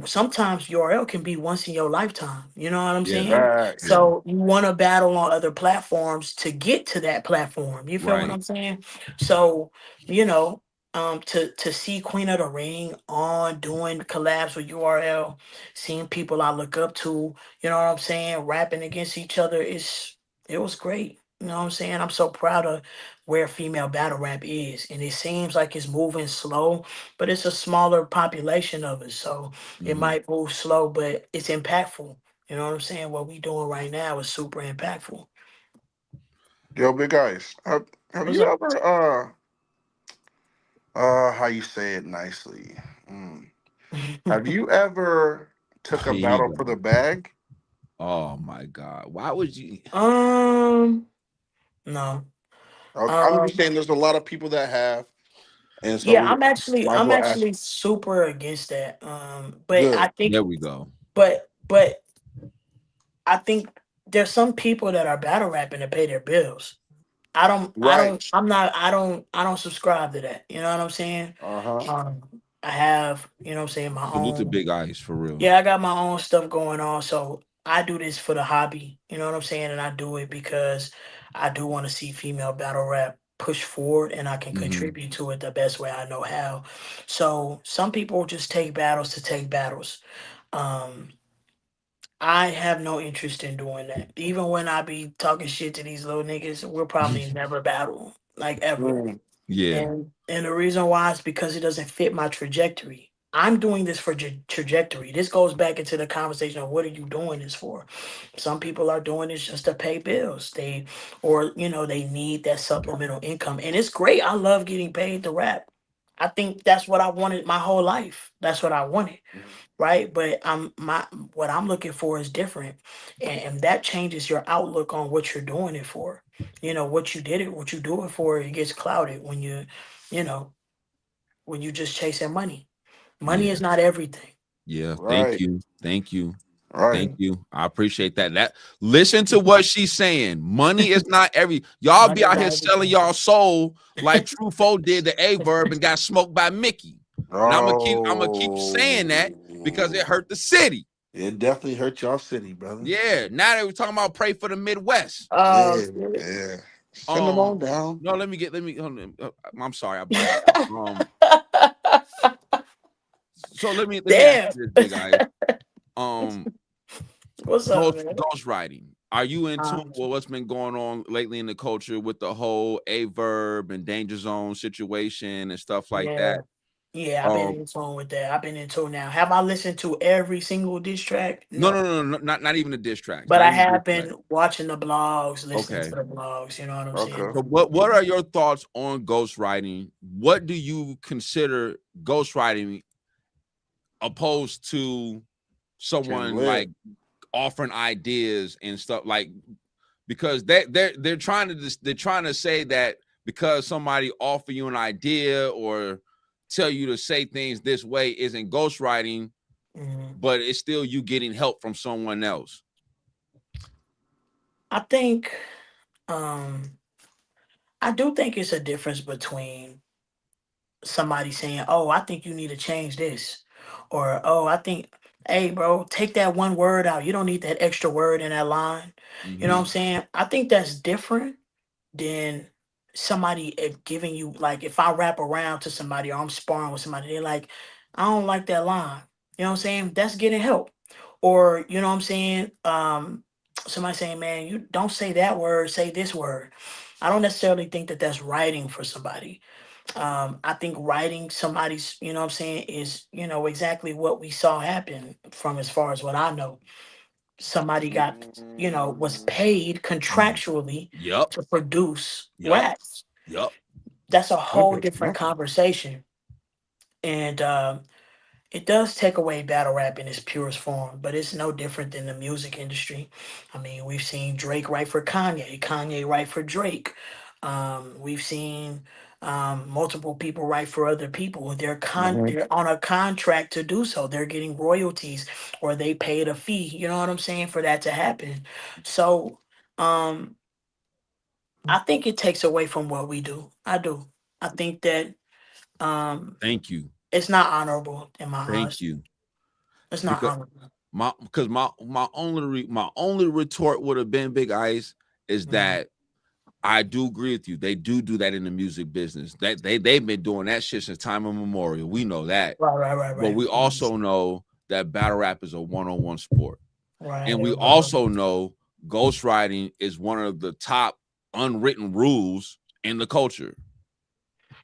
sometimes URL can be once in your lifetime. You know what I'm saying? Right. So you want to battle on other platforms to get to that platform. You feel what I'm saying? So, to see Queen of the Ring on doing collabs with URL, seeing people I look up to, you know what I'm saying, rapping against each other, it was great. You know what I'm saying? I'm so proud of where female battle rap is. And it seems like it's moving slow, but it's a smaller population of it. So it might move slow, but it's impactful. You know what I'm saying? What we doing right now is super impactful. Yo, Big Ice, have you ever how you say it nicely? Have you ever took a battle for the bag? Oh my God! Why would you? No. I'm just saying, there's a lot of people that have, and so Yeah, we might as I'm well ask. actually super against that. But I Good. think, There we go. but I think there's some people that are battle rapping to pay their bills. Right. I don't subscribe to that. You know what I'm saying? Uh-huh. I have, you know what I'm saying, my Salute to own. Big Ice for real. Yeah, I got my own stuff going on. So I do this for the hobby. You know what I'm saying? And I do it because I do want to see female battle rap push forward and I can contribute to it the best way I know how. So some people just take battles to take battles. Um, I have no interest in doing that. Even when I be talking shit to these little niggas, we'll probably never battle, like ever. Mm. Yeah. And the reason why is because it doesn't fit my trajectory. I'm doing this for trajectory. This goes back into the conversation of what are you doing this for? Some people are doing this just to pay bills. Or they need that supplemental income, and it's great. I love getting paid to rap. I think that's what I wanted my whole life. That's what I wanted, right? But what I'm looking for is different, and that changes your outlook on what you're doing it for. What you do it for, it gets clouded you know, when you just chasing money. Money Yeah. is not everything. Yeah. Thank Right. you. Thank you. Right. Thank you. I appreciate that. Listen to what she's saying. Money is not every. Y'all Money be is out here not selling everything. y'all soul like True Foe did the A Verb and got smoked by Mickey. And I'm gonna keep saying that because it Oh, hurt the city. it definitely hurt y'all city, brother. Yeah. Now they were talking about pray for the Midwest. Oh, Yeah, shit. yeah. Send them on down. No, hold on. I'm sorry, I bust. So let me ask Damn. you this, Big Ice. Um, What's up, man? ghostwriting. Are you in tune Um, with what's been going on lately in the culture with the whole A Verb and Danger Zone situation and stuff like yeah. that? Yeah, I've been Um, in tune with that. I've been in tune now. Have I listened to every single diss track? no, No. no, no, no, not even the diss tracks, But not I even diss have tracks. been watching the blogs, listening to Okay. the blogs, you know what I'm saying? Okay. So what are your thoughts on ghostwriting? What do you consider ghostwriting opposed to Can someone live. like offering ideas and stuff, like, because they're trying to say that because somebody offer you an idea or tell you to say things this way isn't ghostwriting, but it's still you getting help from someone else. I think I do think it's a difference between somebody saying, "Oh, I think you need to change this," or "Oh, I think, hey, bro, take that one word out. You don't need that extra word in that line." You know what I'm saying? I think that's different than somebody giving you, like, if I rap around to somebody or I'm sparring with somebody, they're like, "I don't like that line." You know what I'm saying? That's getting help. Or, you know what I'm saying? Somebody saying, "Man, you don't say that word, say this word." I don't necessarily think that that's writing for somebody. I think writing somebody's, you know what I'm saying, is, exactly what we saw happen from as far as what I know. Somebody was paid contractually Yep. to produce Yep. raps. Yep. That's a whole Okay. different Okay. conversation. And it does take away battle rap in its purest form, but it's no different than the music industry. I mean, we've seen Drake write for Kanye, Kanye write for Drake. We've seen multiple people write for other people. They're on a contract to do so. They're getting royalties, or they paid a fee. You know what I'm saying, for that to happen. So I think it takes away from what we do. I do. I think that Thank you. it's not honorable in my Thank eyes. you. It's not Because honorable. my only retort would have been, Big Ice, is Mhm. that I do agree with you. They do that in the music business. That they've been doing that shit since time immemorial. We know that, but Right. we also know that battle rap is a one-on-one sport, and we Right. also know ghostwriting is one of the top unwritten rules in the culture.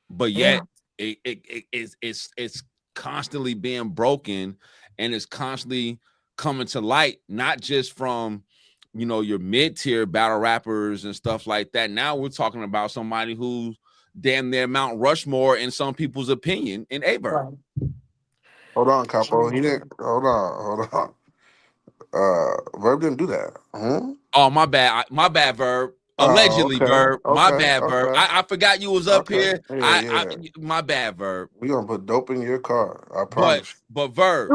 But yet, Yeah. it's constantly being broken, and it's constantly coming to light, not just from your mid-tier battle rappers and stuff like that. Now we're talking about somebody who's damn near Mount Rushmore in some people's opinion in A Verb. Right. Hold on, Capo. He didn't. Hold on. Hold on. Verb didn't do that. Huh? Oh, my bad. My bad, Verb. Allegedly, Verb. My bad, Verb. I forgot you was up here. Yeah. My bad, Verb. We gonna put dope in your car. I promise. But Verb.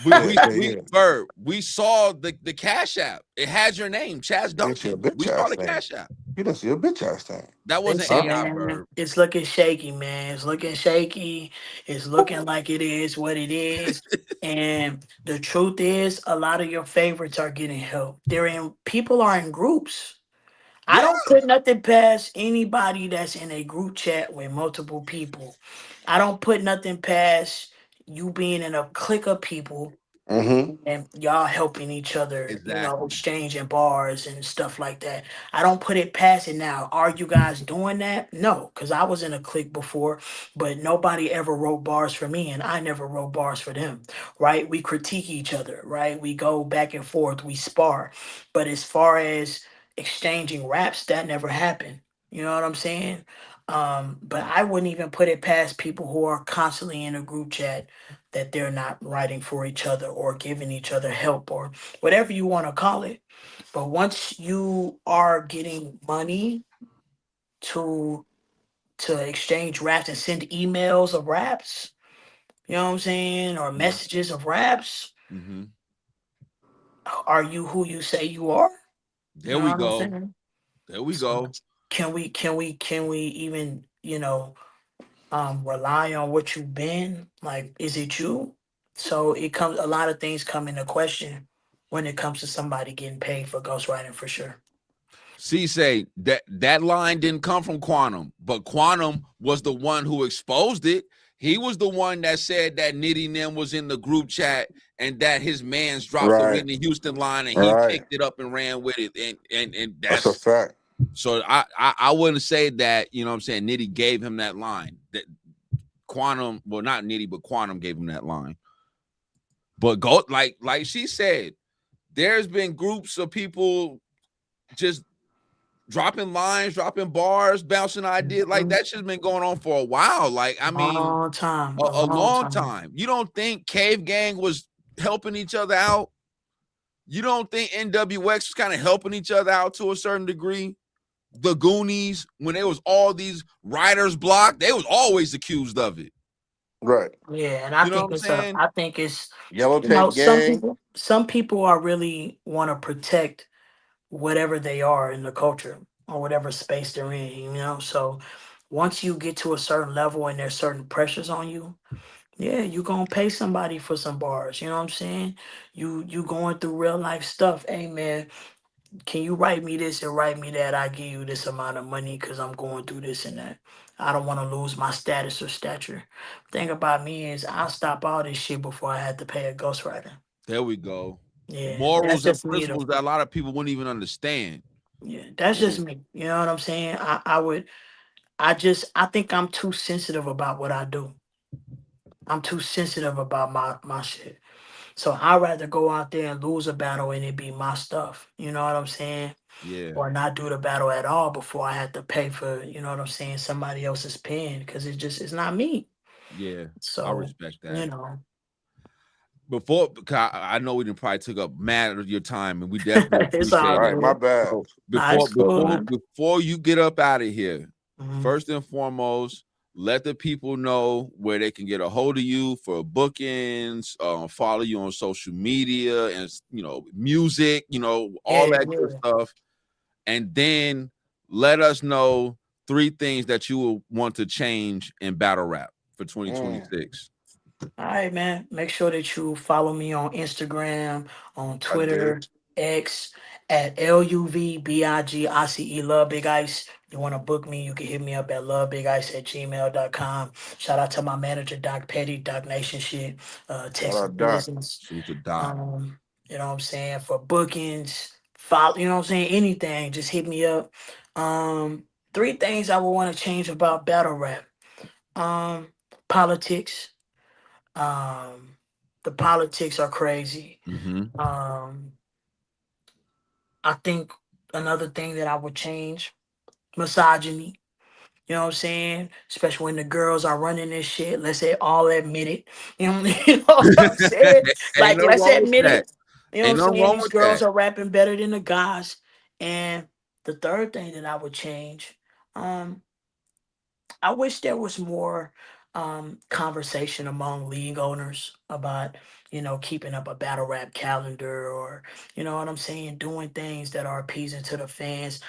Verb, we saw the Cash App. It has your name, Chaz Duncan. We saw the Cash App. You didn't see a bitch ass thing. That wasn't AI, Verb. It's looking shaky, man. It's looking shaky. It's looking like it is what it is. And the truth is, a lot of your favorites are getting help. People are in groups. I don't put nothing past anybody that's in a group chat with multiple people. I don't put nothing past you being in a clique of people and y'all helping each other, exchanging bars and stuff like that. I don't put it past it now. Are you guys doing that? No, because I was in a clique before, but nobody ever wrote bars for me and I never wrote bars for them, right? We critique each other, right? We go back and forth, we spar. But as far as exchanging raps, that never happened. You know what I'm saying? But I wouldn't even put it past people who are constantly in a group chat that they're not writing for each other or giving each other help or whatever you want to call it. But once you are getting money to exchange raps and send emails of raps, you know what I'm saying, or messages of raps, are you who you say you are? There we go. There we go. Can we even, rely on what you've been? Like, is it you? So a lot of things come into question when it comes to somebody getting paid for ghostwriting, for sure. Say that line didn't come from Quantum, but Quantum was the one who exposed it. He was the one that said that Nitty Nim was in the group chat and that his man's dropped the Whitney Houston line and he picked it up and ran with it. And that's a fact. So I wouldn't say that, you know what I'm saying, Nitty gave him that line. That Quantum, well, not Nitty, but Quantum gave him that line. But go like she said, there's been groups of people just dropping lines, dropping bars, bouncing ideas. Like that shit's been going on for a while. Like, I mean, a long time. You don't think Cave Gang was helping each other out? You don't think NWX was kind of helping each other out to a certain degree? The Goonies, when there was all these writers block, they was always accused of it. Right. Yeah, and I think it's Yellow Tape Gang. Some people are really want to protect whatever they are in the culture or whatever space they're in, So once you get to a certain level and there's certain pressures on you, yeah, you're gonna pay somebody for some bars. You know what I'm saying? You going through real life stuff. Hey man, can you write me this and write me that? I give you this amount of money because I'm going through this and that. I don't want to lose my status or stature. Thing about me is I'll stop all this shit before I had to pay a ghostwriter. There we go. Yeah, morals and principles that a lot of people wouldn't even understand. Yeah, that's just me. You know what I'm saying? I think I'm too sensitive about what I do. I'm too sensitive about my shit. So I'd rather go out there and lose a battle and it be my stuff. You know what I'm saying? Yeah. Or not do the battle at all before I had to pay for, you know what I'm saying, somebody else's pen because it's not me. Yeah. So I respect that. You know. Before, I know we didn't probably took up mad of your time, and we definitely it's all right. My bad. Before you get up out of here, first and foremost, let the people know where they can get a hold of you for bookings, follow you on social media, and music, all that good stuff, and then let us know 3 things that you will want to change in battle rap for 2026. All right, man. Make sure that you follow me on Instagram, on Twitter, X at LUVBIGICE, Love Big Ice. You want to book me, you can hit me up at lovebigice@gmail.com. Shout out to my manager, Doc Petty, Doc Nation shit, Texas Business. You know what I'm saying? For bookings, follow, you know what I'm saying? Anything, just hit me up. 3 things I would want to change about battle rap. Politics. The politics are crazy. I think another thing that I would change, misogyny. You know what I'm saying? Especially when the girls are running this shit. Let's say all admit it. You know what I'm saying? Like, let's admit it. You know what I'm saying? These girls are rapping better than the guys. And the third thing that I would change, I wish there was more conversation among league owners about, keeping up a battle rap calendar, or, you know what I'm saying, doing things that are appeasing to the fans.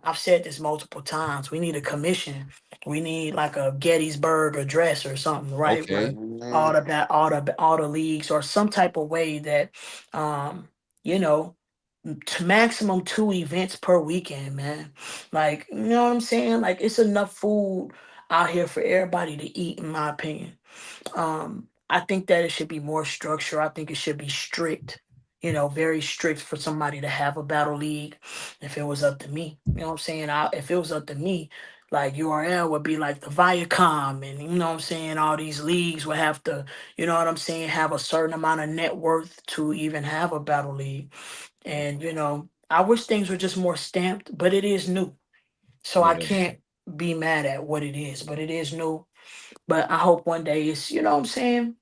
I've said this multiple times. We need a commission. We need like a Gettysburg Address or something, right? Okay. Where all the leagues, or some type of way that, you know, to maximum 2 events per weekend, man. Like, you know what I'm saying? Like, it's enough food out here for everybody to eat, in my opinion. I think that it should be more structured. I think it should be strict, very strict for somebody to have a battle league. If it was up to me, you know what I'm saying? If it was up to me, like URL would be like the Viacom, and you know what I'm saying? All these leagues would have to, you know what I'm saying, have a certain amount of net worth to even have a battle league. And, I wish things were just more stamped, but it is new. So I can't be mad at what it is, but it is new. But I hope one day it's, you know what I'm saying?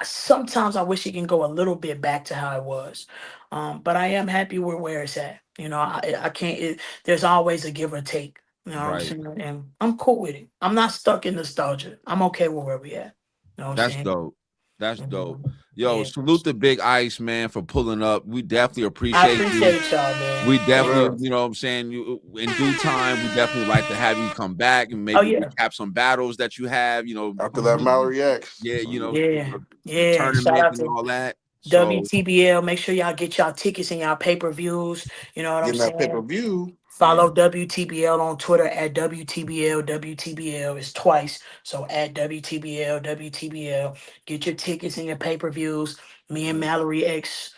Sometimes I wish it can go a little bit back to how it was. But I am happy with where it's at. I can't, there's always a give or take. You know what I'm saying? And I'm cool with it. I'm not stuck in nostalgia. I'm okay with where we at. You know what I'm That's saying? dope. That's dope. Yo, salute the Big Ice, man, for pulling up. We definitely appreciate you. Y'all, man. We definitely, you know what I'm saying, you in due time, we definitely like to have you come back and maybe recap some battles that you have, After that Mallory X. Yeah, the tournament and all that. WTBL, make sure y'all get y'all tickets and y'all pay-per-views. You know what I'm saying? That pay-per-view. Follow WTBL on Twitter at WTBL. WTBL is twice. So at WTBL, WTBL. Get your tickets and your pay-per-views. Me and Mallory X,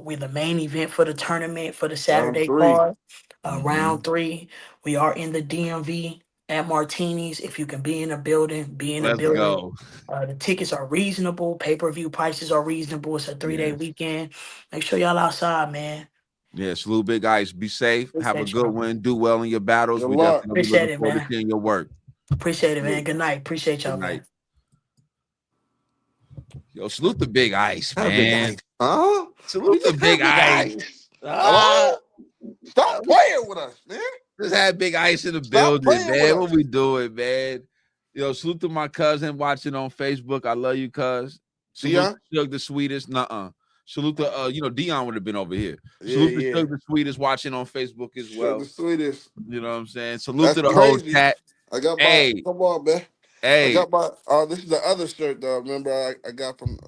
we're the main event for the tournament for the Saturday card. Round 3. We are in the DMV at Martini's. If you can be in the building, be in the building. Go. The tickets are reasonable. Pay-per-view prices are reasonable. It's a 3-day weekend. Make sure y'all outside, man. Yeah, salute Big Ice. Be safe. Have a good one. Do well in your battles. Good We luck. definitely looking forward to seeing your work. Appreciate it, man. Good night. Appreciate y'all, man. Yo, salute the Big Ice, man. Big Ice. Huh? Salute the Big Ice. Stop playing with us, man. Just had Big Ice in the building, man. What we doing, man? Yo, salute to my cousin watching on Facebook. I love you, cuz. Salute to Shug the Sweetest. Salute to Dion would have been over here. Salute to Shug the Sweetest watching on Facebook as well. Shug the Sweetest. You know what I'm saying? Salute to the whole chat. I got my come on, man. Hey, I got my this is the other shirt though. Remember I got from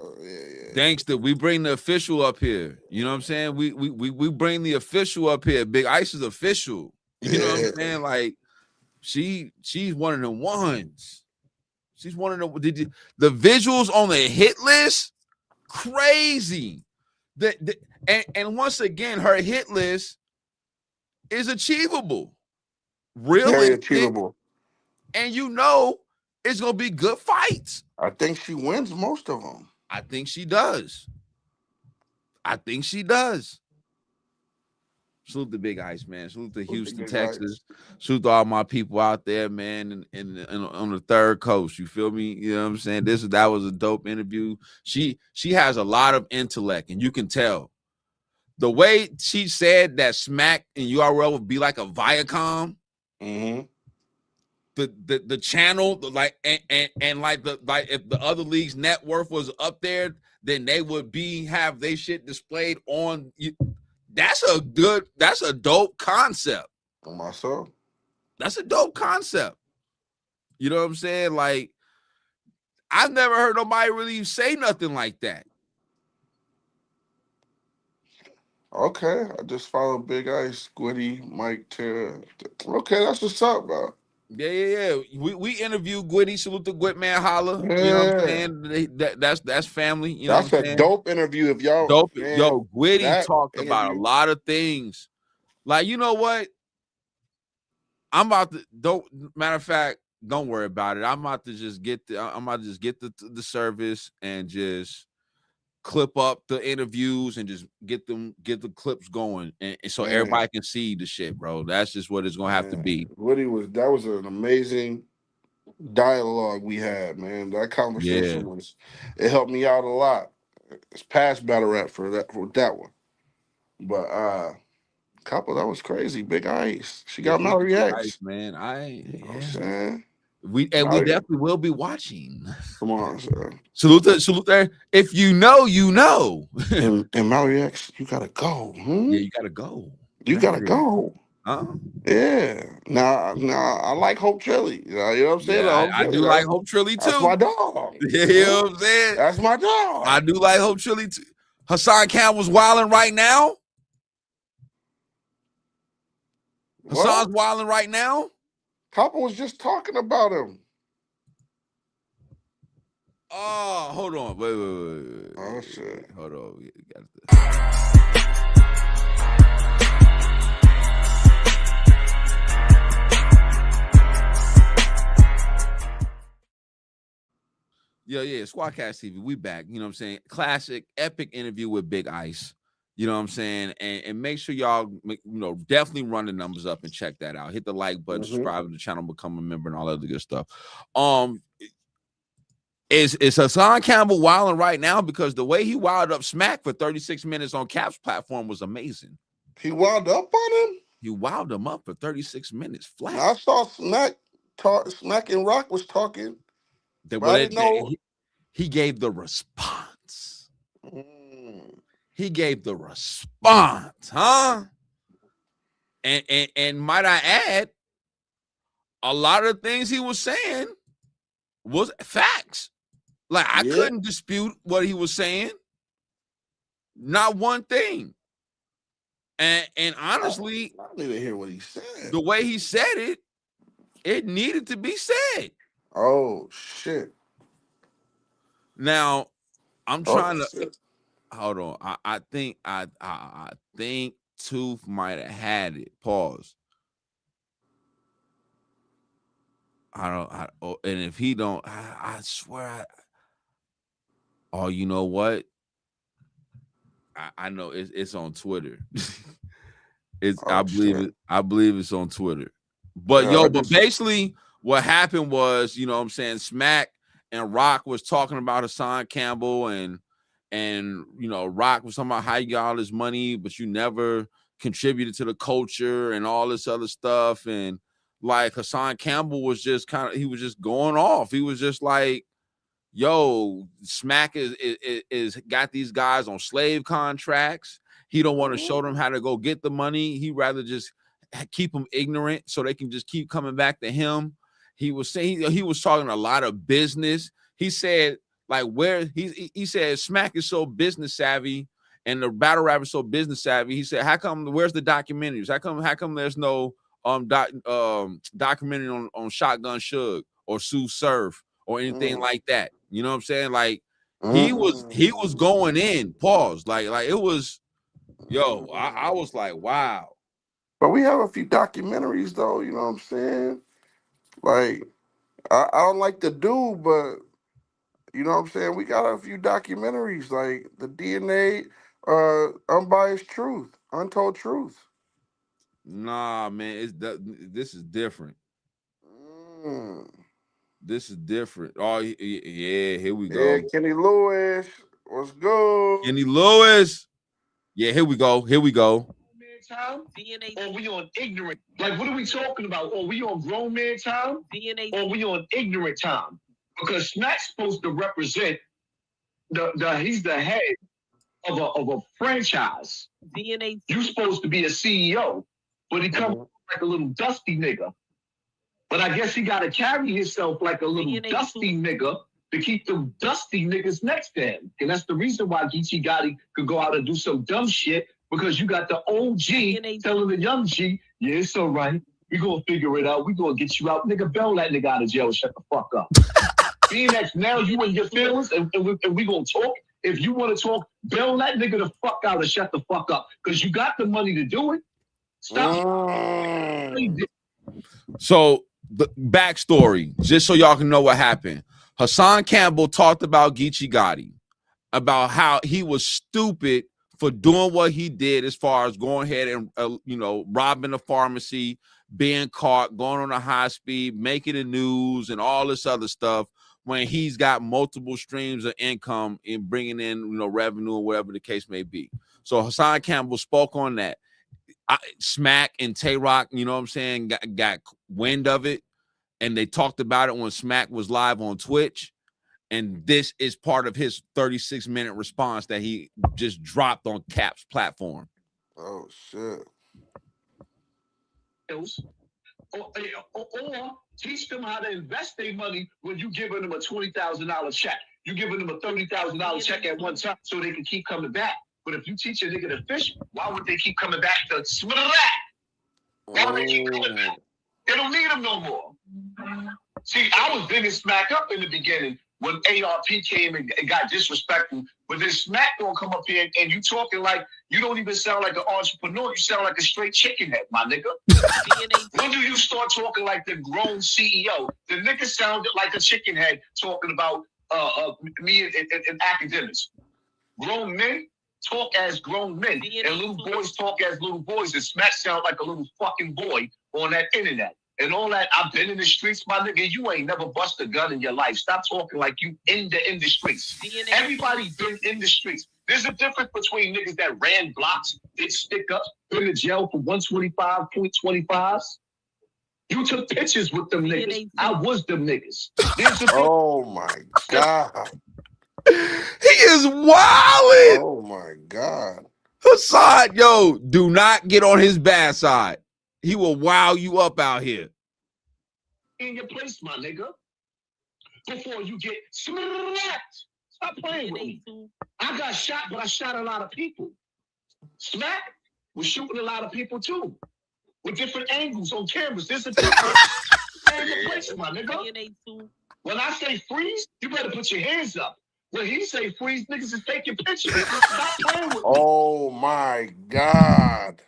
Gangster. We bring the official up here. You know what I'm saying? We bring the official up here. Big Ice is official. You know what I'm saying? Like she's one of the ones. She's one of the visuals on the hit list. Crazy. And once again, her hit list is achievable. Really very achievable. And it's gonna be good fights. I think she wins most of them. I think she does. Salute the Big Ice, man. Salute to Houston, Texas. Salute to all my people out there, man, and on the third coast. You feel me? You know what I'm saying? That was a dope interview. She has a lot of intellect, and you can tell. The way she said that Smack and URL would be like a Viacom. Mm-hmm. The channel, and like if the other league's net worth was up there, then they would have their shit displayed on. That's a dope concept. On myself, that's a dope concept. You know what I'm saying? Like, I've never heard nobody really say nothing like that. Okay, I just followed Big Ice, Squiddy, Mike, Tara. Okay, that's what's up, bro. Yeah. We interviewed Gwitty. Salute to Gwit, man. Holla. Yeah. You know what I'm saying? That's family. You know that's a dope interview. If y'all dope, yo, Gwitty talked about a lot of things. Like, you know what? I'm about to matter of fact, don't worry about it. I'm about to just get the service and just clip up the interviews and just get the clips going, and so everybody can see the shit, bro. That's just what it's gonna have to be. That was an amazing dialogue we had, man. That conversation it helped me out a lot. It's past battle rap for that one. But couple, that was crazy. Big Ice. She got Mallory X. Man, You know what I'm saying? We definitely will be watching. Come on, sir. Salute there. If you know, you know. and Mallory X, you gotta go. Yeah, you gotta go. You gotta go. Yeah. Now I like Hope Trilly. You know what I'm saying? Yeah, I do like Hope Trilly too. That's my dog. You know what I'm saying? That's my dog. I do like Hope Trilly too. Hassan Cambell's wilding right now. Hassan's wilding right now. Couple was just talking about him. Oh, hold on. Wait. Oh shit. Hold on. Yeah. Squadkast TV. We back. You know what I'm saying? Classic, epic interview with Big Ice. You know what I'm saying? And make sure y'all, definitely run the numbers up and check that out. Hit the like button, subscribe to the channel, become a member, and all that good stuff. Is Hassan Cambell wilding right now? Because the way he wilded up Smack for 36 minutes on Cap's platform was amazing. He wilded up on him? He wilded him up for 36 minutes flat. I saw Smack and Rock was talking. But I didn't know. He gave the response. He gave the response, huh? And might I add, a lot of things he was saying was facts. Like I couldn't dispute what he was saying. Not one thing. And honestly, I don't even hear what he said. The way he said it needed to be said. Oh shit. Now, I'm trying to hold on. I think Tooth might have had it. Pause. And if he don't, I swear. Oh, you know what? I know it's on Twitter. I believe it's on Twitter. But but basically what happened was, you know what I'm saying, Smack and Rock was talking about Hassan Cambell and Rock was talking about how you got all this money, but you never contributed to the culture and all this other stuff. And like Hassan Cambell was just he was just going off. He was just like, yo, Smack is got these guys on slave contracts. He don't want to show them how to go get the money. He rather just keep them ignorant so they can just keep coming back to him. He was saying he was talking a lot of business. He said like he said Smack is so business savvy and the battle rapper is so business savvy. He said, where's the documentaries? How come there's no documentary on Shotgun Suge or Sue Surf or anything like that? You know what I'm saying? Like he was going in. Pause. Like it was, I was like, wow. But we have a few documentaries though, you know what I'm saying? Like I don't like the dude, but you know what I'm saying? We got a few documentaries like the DNA, Unbiased Truth, Untold Truth. Nah, man, this is different. This is different. Oh, yeah, here we go. Yeah, Kenny Lewis, what's good? Kenny Lewis. Yeah, here we go. Time? Or we on ignorant? Like, what are we talking about? Or we on grown man time? Or we on ignorant time? Because Smack's supposed to represent he's the head of a franchise. You're supposed to be a CEO, but he comes like a little dusty nigga. But I guess he got to carry himself like a little dusty nigga to keep them dusty niggas next to him. And that's the reason why Geechee Gotti could go out and do some dumb shit, because you got the OG telling the young G, yeah, it's all right. We gonna figure it out. We gonna get you out. Nigga, bail that nigga out of jail. Shut the fuck up. BNX, now you in your feelings and we gonna talk. If you want to talk, bail that nigga the fuck out and shut the fuck up. Because you got the money to do it. Stop. So the backstory, just so y'all can know what happened. Hassan Cambell talked about Geechee Gotti, about how he was stupid for doing what he did as far as going ahead and, robbing a pharmacy, being caught, going on a high speed, making the news and all this other stuff when he's got multiple streams of income in bringing in, revenue or whatever the case may be. So Hassan Cambell spoke on that. Smack and Tay-Rock, you know what I'm saying, got wind of it, and they talked about it when Smack was live on Twitch. And this is part of his 36-minute response that he just dropped on Cap's platform. Oh, shit. Or teach them how to invest their money when you giving them a $20,000 check. You giving them a $30,000 check at one time so they can keep coming back. But if you teach a nigga to fish, why would they keep coming back to swim that? Why would they keep coming back? They don't need them no more. See, I was bigging Smack up in the beginning when ARP came and got disrespectful. But then Smack gonna come up here and you talking like you don't even sound like an entrepreneur. You sound like a straight chicken head, my nigga. When do you start talking like the grown CEO? The nigga sounded like a chicken head talking about me and academics. Grown men talk as grown men, and little boys talk as little boys. And Smack sound like a little fucking boy on that internet. And all that, I've been in the streets, my nigga. You ain't never bust a gun in your life. Stop talking like you in the streets. Everybody been in the streets. There's a difference between niggas that ran blocks, did stick-ups, been in jail for 125.25s. You took pictures with them niggas. I was them niggas. Oh, my God. He is wildin'. Oh, my God. Hassan, yo, do not get on his bad side. He will wow you up out here. In your place, my nigga. Before you get smacked. Stop playing with me. I got shot, but I shot a lot of people. Smack was shooting a lot of people too. With different angles on cameras. There's a difference. Stay in your place, my nigga. When I say freeze, you better put your hands up. When he say freeze, niggas is taking pictures. Stop playing with me. Oh my God.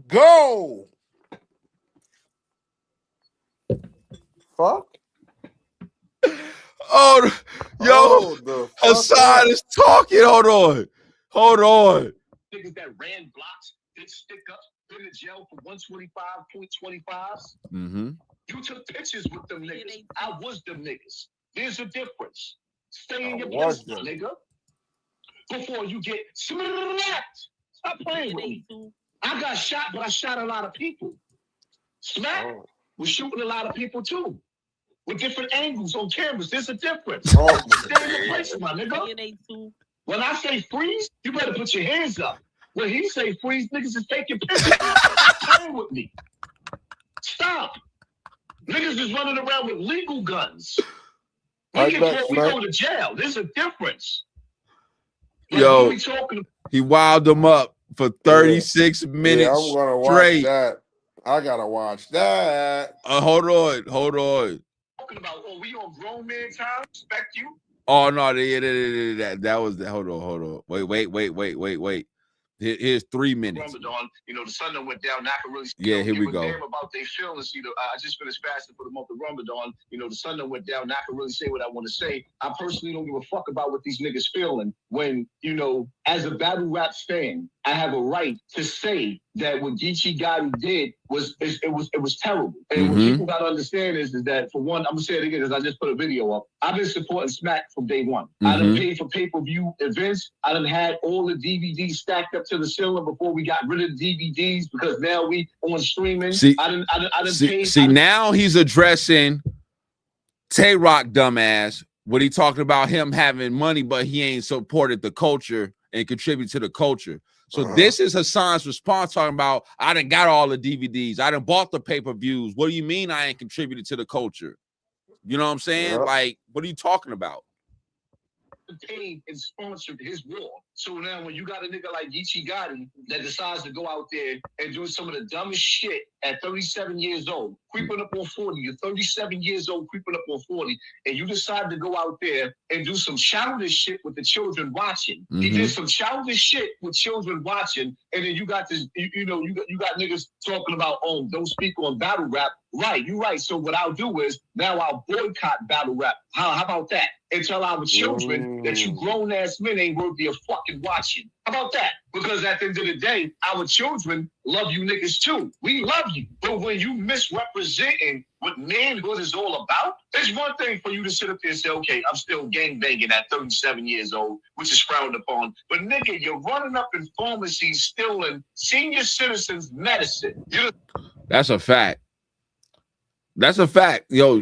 Go. Fuck. Oh, yo, Hassan is talking. Hold on. Niggas that ran blocks, did stick-ups, been in jail for 125.25s. Mm-hmm. You took pictures with them niggas. I was them niggas. There's a difference. Stay in your place, nigga. Before you get smacked. Stop playing with me. I got shot, but I shot a lot of people. Smack was shooting a lot of people too. With different angles on cameras. There's a difference. Stay in your place, my nigga. When I say freeze, you better put your hands up. When he say freeze, niggas is taking pictures. Stop playing with me. Stop. Niggas is running around with legal guns. We go to jail. There's a difference. Like, yo, we talking he wowed them up for 36 minutes I'm gonna straight. Watch that. I gotta watch that. Hold on. Talking about, we on grown man time? Respect you? Oh no, that was the hold on. Wait. Here's 3 minutes. Ramadan, the sun that went down. Not really. Yeah, here we go. About their feelings. I just finished fasting for the month of Ramadan. The sun that went down. Not can really say what I want to say. I personally don't give a fuck about what these niggas feeling. When as a battle rap fan, I have a right to say that what Geechee Gotti did was terrible. And what people gotta understand is that, for one, I'm gonna say it again because I just put a video up. I've been supporting Smack from day one. I done paid for pay-per-view events. I done had all the DVDs stacked up to the ceiling before we got rid of the DVDs because now we on streaming. Now he's addressing Tay-Rock dumbass. What he talking about him having money, but he ain't supported the culture and contribute to the culture. So this is Hassan's response talking about, I done got all the DVDs. I done bought the pay-per-views. What do you mean I ain't contributed to the culture? You know what I'm saying? Yep. Like, what are you talking about? Paid and sponsored his war. So now when you got a nigga like Geechee Gotti that decides to go out there and do some of the dumbest shit at 37 years old, creeping up on 40, you're 37 years old, creeping up on 40, and you decide to go out there and do some childish shit with the children watching. He did some childish shit with children watching, and then you got this, you got niggas talking about, don't speak on battle rap. Right, you're right. So what I'll do is now I'll boycott battle rap. How about that? And tell our children that you grown ass men ain't worthy of fucking watching. How about that? Because at the end of the day, our children love you niggas too. We love you. But when you misrepresenting what manhood is all about, it's one thing for you to sit up there and say, okay, I'm still gangbanging at 37 years old, which is frowned upon. But nigga, you're running up in pharmacies stealing senior citizens' medicine. That's a fact. That's a fact. Yo,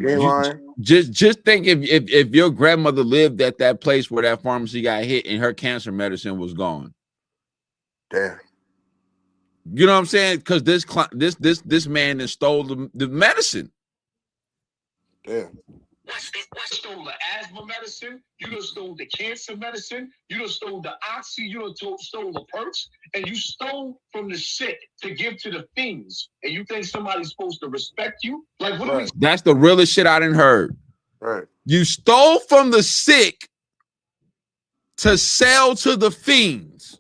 just think if your grandmother lived at that place where that pharmacy got hit and her cancer medicine was gone. Damn. You know what I'm saying? Because this man has stole the medicine. Damn. You stole the asthma medicine, you done stole the cancer medicine, you done stole the oxy, you done stole the perks, and you stole from the sick to give to the fiends. And you think somebody's supposed to respect you? Like, what are we? That's the realest shit I done heard. Right. You stole from the sick to sell to the fiends.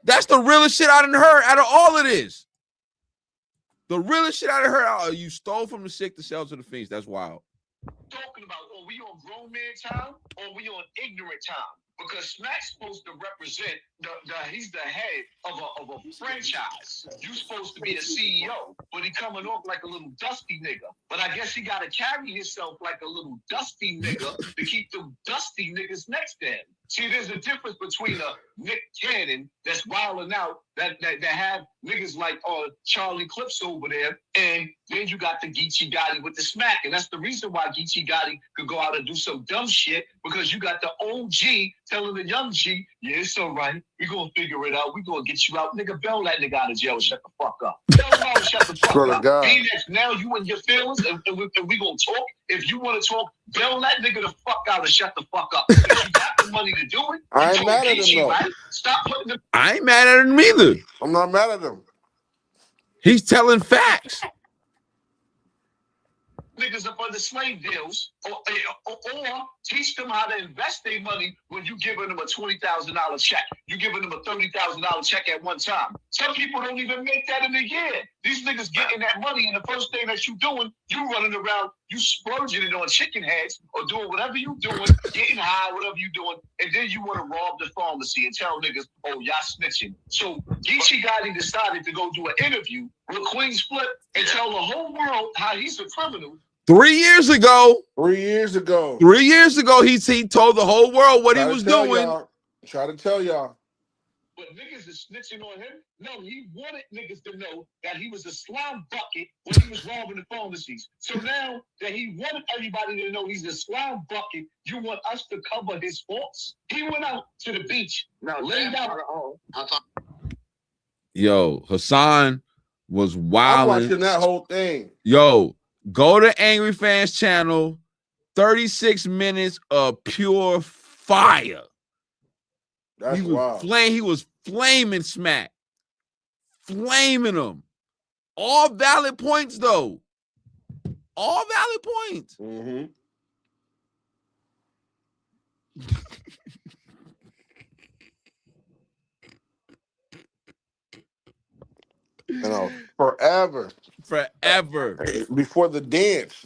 That's the realest shit I done heard out of all of this. The realest shit I done heard, you stole from the sick to sell to the fiends. That's wild. Talking about, are we on grown man time or we on ignorant time? Because Smack's supposed to represent he's the head of a franchise. You supposed to be a CEO, but he coming off like a little dusty nigga. But I guess he got to carry himself like a little dusty nigga to keep the dusty niggas next to him. See, there's a difference between a Nick Cannon that's wilding out, that have niggas like Charlie Clips over there, and then you got the Geechee Gotti with the smack. And that's the reason why Geechee Gotti could go out and do some dumb shit, because you got the OG telling the young G, yeah, it's all right. We're going to figure it out. We're going to get you out. Nigga, bail that nigga out of jail. Shut the fuck up. Tell him out, shut the fuck up. Being that now you in your feelings, and we going to talk. If you want to talk, bail that nigga the fuck out and shut the fuck up. If you got the money to do it, I ain't mad at him, though. Right? Stop putting them. I ain't mad at him either. I'm not mad at him. He's telling facts. Niggas up under slave deals, or teach them how to invest their money when you giving them a $20,000 check. You giving them a $30,000 check at one time. Some people don't even make that in a year. These niggas getting that money, and the first thing that you doing, you running around, you splurging it on chicken heads or doing whatever you doing, getting high, whatever you doing, and then you want to rob the pharmacy and tell niggas, oh, y'all snitching. So Geechee Gotti decided to go do an interview with Queen's Flip and tell the whole world how he's a criminal. 3 years ago. 3 years ago. 3 years ago, he told the whole world what he was doing. Try to tell y'all. But niggas is snitching on him. No, he wanted niggas to know that he was a slime bucket when he was robbing the pharmacies. So now that he wanted everybody to know he's a slime bucket, you want us to cover his faults? He went out to the beach, laid out. Yo, Hassan was wild. I'm watching that whole thing. Yo, go to Angry Fans channel. 36 minutes of pure fire. That's wild. He was flaming Smack. Flaming him. All valid points, though. All valid points. Mm-hmm. You know, forever. Before the dance.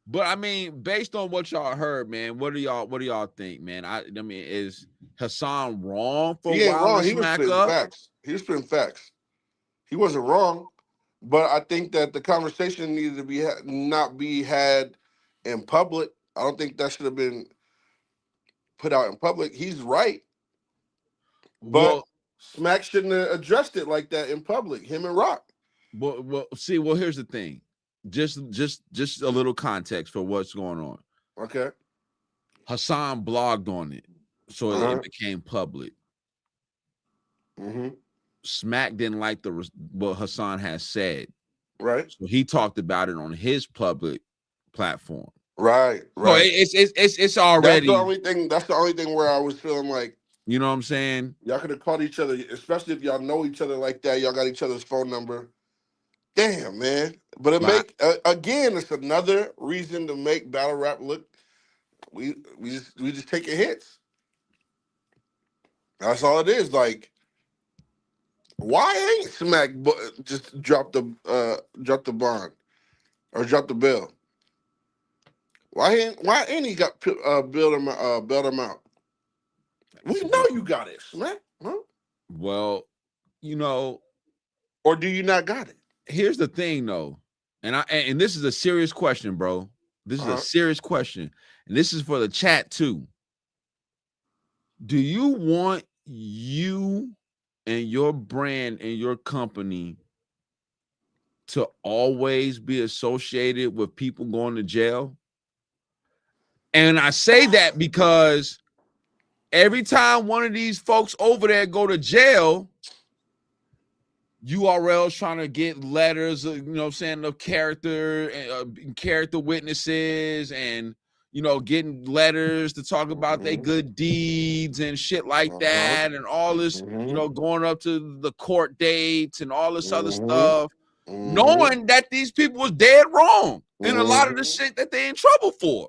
But I mean, based on what y'all heard, man, what do y'all think, man? I mean, is Hassan wrong for wilding Smack up? Facts. He was spitting facts. He wasn't wrong, but I think that the conversation needed to be not be had in public. I don't think that should have been put out in public. He's right, but Smack shouldn't have addressed it like that in public. Him and Rock. Well, here's the thing. Just a little context for what's going on. Okay. Hassan blogged on it, so it became public. Mm-hmm. Smack didn't like what Hassan has said. Right. So he talked about it on his public platform. Right. So it's already. That's the only thing where I was feeling like, you know what I'm saying? Y'all could have called each other, especially if y'all know each other like that. Y'all got each other's phone number. Damn, man. But again, it's another reason to make battle rap look. We just taking hits. That's all it is. Like, why ain't Smack just drop the bond or drop the bill? Why ain't he got bailed him out? We know you got it, Smack. Huh? Well, you know, or do you not got it? Here's the thing, though, and this is a serious question, bro. This is a serious question, and this is for the chat too. Do you want you and your brand and your company to always be associated with people going to jail? And I say that because every time one of these folks over there go to jail, URL's trying to get letters, you know what I'm saying, of character witnesses, and, you know, getting letters to talk about their good deeds and shit like that, and all this, you know, going up to the court dates and all this other stuff, knowing that these people was dead wrong in a lot of the shit that they in trouble for.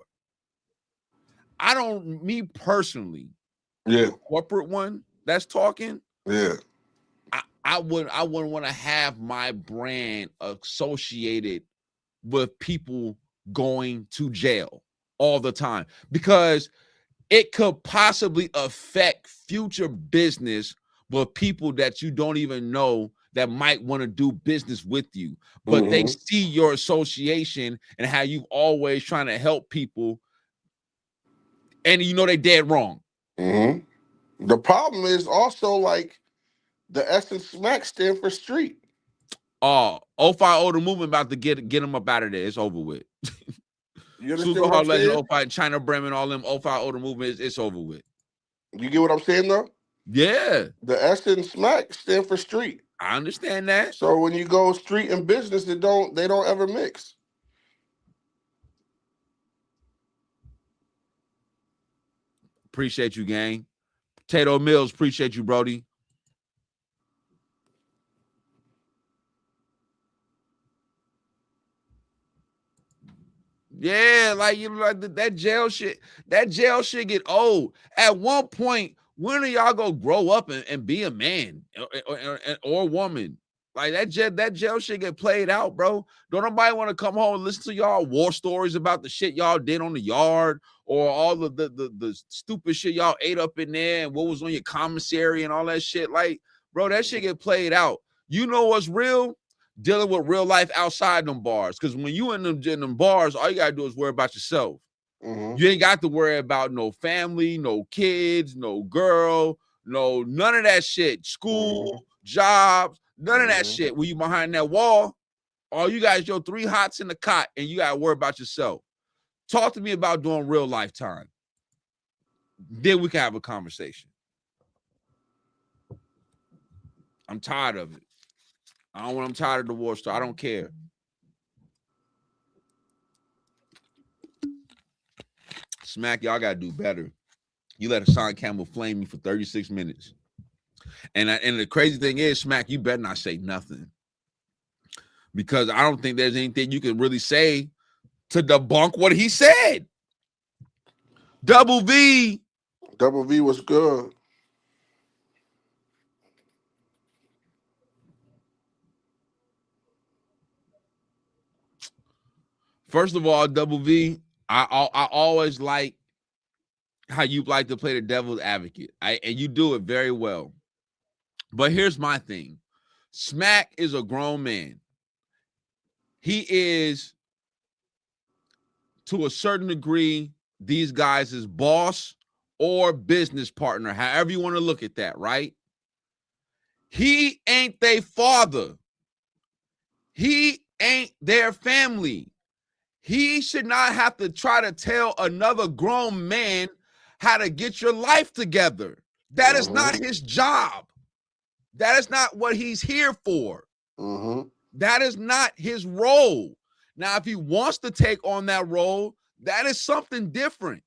Me personally, the corporate one that's talking, I wouldn't want to have my brand associated with people going to jail all the time, because it could possibly affect future business with people that you don't even know that might want to do business with you, but they see your association and how you've always trying to help people, and you know they dead wrong. The problem is also, like, the S and Smack stand for street. Oh, 05 the movement about to get them up out of there. It's over with. You understand what I'm saying? 05, China Bremen, all them 05 the movement, it's over with. You get what I'm saying, though? Yeah. The S and Smack stand for street. I understand that. So when you go street and business, they don't ever mix. Appreciate you, gang. Potato Mills, appreciate you, Brody. Yeah, like, you know, like that jail shit. That jail shit get old. At one point, when are y'all gonna grow up and be a man or a woman? Like that jail shit get played out, bro. Don't nobody want to come home and listen to y'all war stories about the shit y'all did on the yard, or all the stupid shit y'all ate up in there, and what was on your commissary and all that shit. Like, bro, that shit get played out. You know what's real? Dealing with real life outside them bars. Because when you in them bars, all you gotta do is worry about yourself. You ain't got to worry about no family, no kids, no girl, none of that shit. School, jobs, none of that shit. When you behind that wall, all you got is your 3 hots in the cot, and you gotta worry about yourself. Talk to me about doing real lifetime. Then we can have a conversation. I'm tired of it. I'm tired of the war story. I don't care. Smack, y'all gotta do better. You let Hassan Cambell flame me for 36 minutes. And the crazy thing is, Smack, you better not say nothing. Because I don't think there's anything you can really say to debunk what he said. Double V was good. First of all, Double V, I always like how you like to play the devil's advocate. And you do it very well. But here's my thing. Smack is a grown man. He is, to a certain degree, these guys' boss or business partner, however you want to look at that, right? He ain't their father. He ain't their family. He should not have to try to tell another grown man how to get your life together. That is not his job. That is not what he's here for. That is not his role. Now, if he wants to take on that role, that is something different.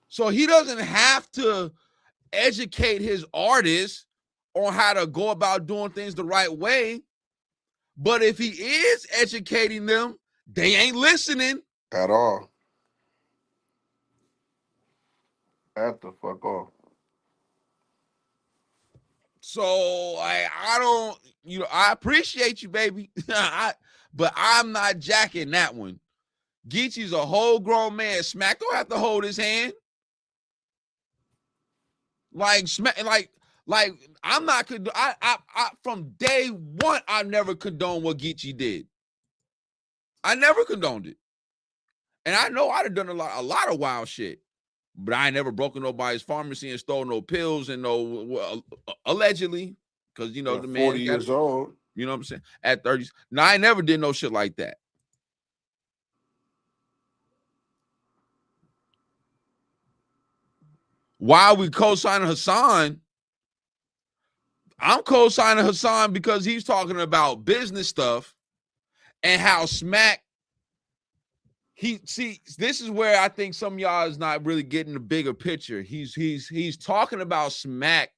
So he doesn't have to educate his artists on how to go about doing things the right way. But if he is educating them, they ain't listening at all. At the fuck off. So I don't, I appreciate you, baby. But I'm not jacking that one. Geechee's a whole grown man. Smack don't have to hold his hand. Like I'm not I from day one, I never condoned what Geechee did. I never condoned it. And I know I'd have done a lot of wild shit. But I ain't never broken nobody's pharmacy and stole no pills and allegedly, because you know the man 40 years old. You know what I'm saying? At 30s. No, I never did no shit like that. While we co-signing Hassan, I'm co-signing Hassan because he's talking about business stuff and how Smack. This is where I think some of y'all is not really getting the bigger picture. He's talking about Smack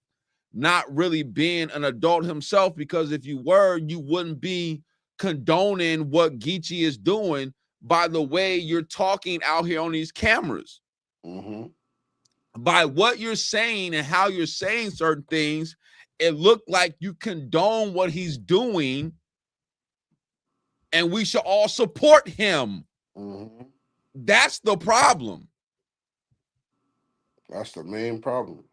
not really being an adult himself, because if you were, you wouldn't be condoning what Geechee is doing by the way you're talking out here on these cameras. Mm-hmm. By what you're saying and how you're saying certain things, it looked like you condone what he's doing, and we should all support him. Mm-hmm. That's the problem. That's the main problem.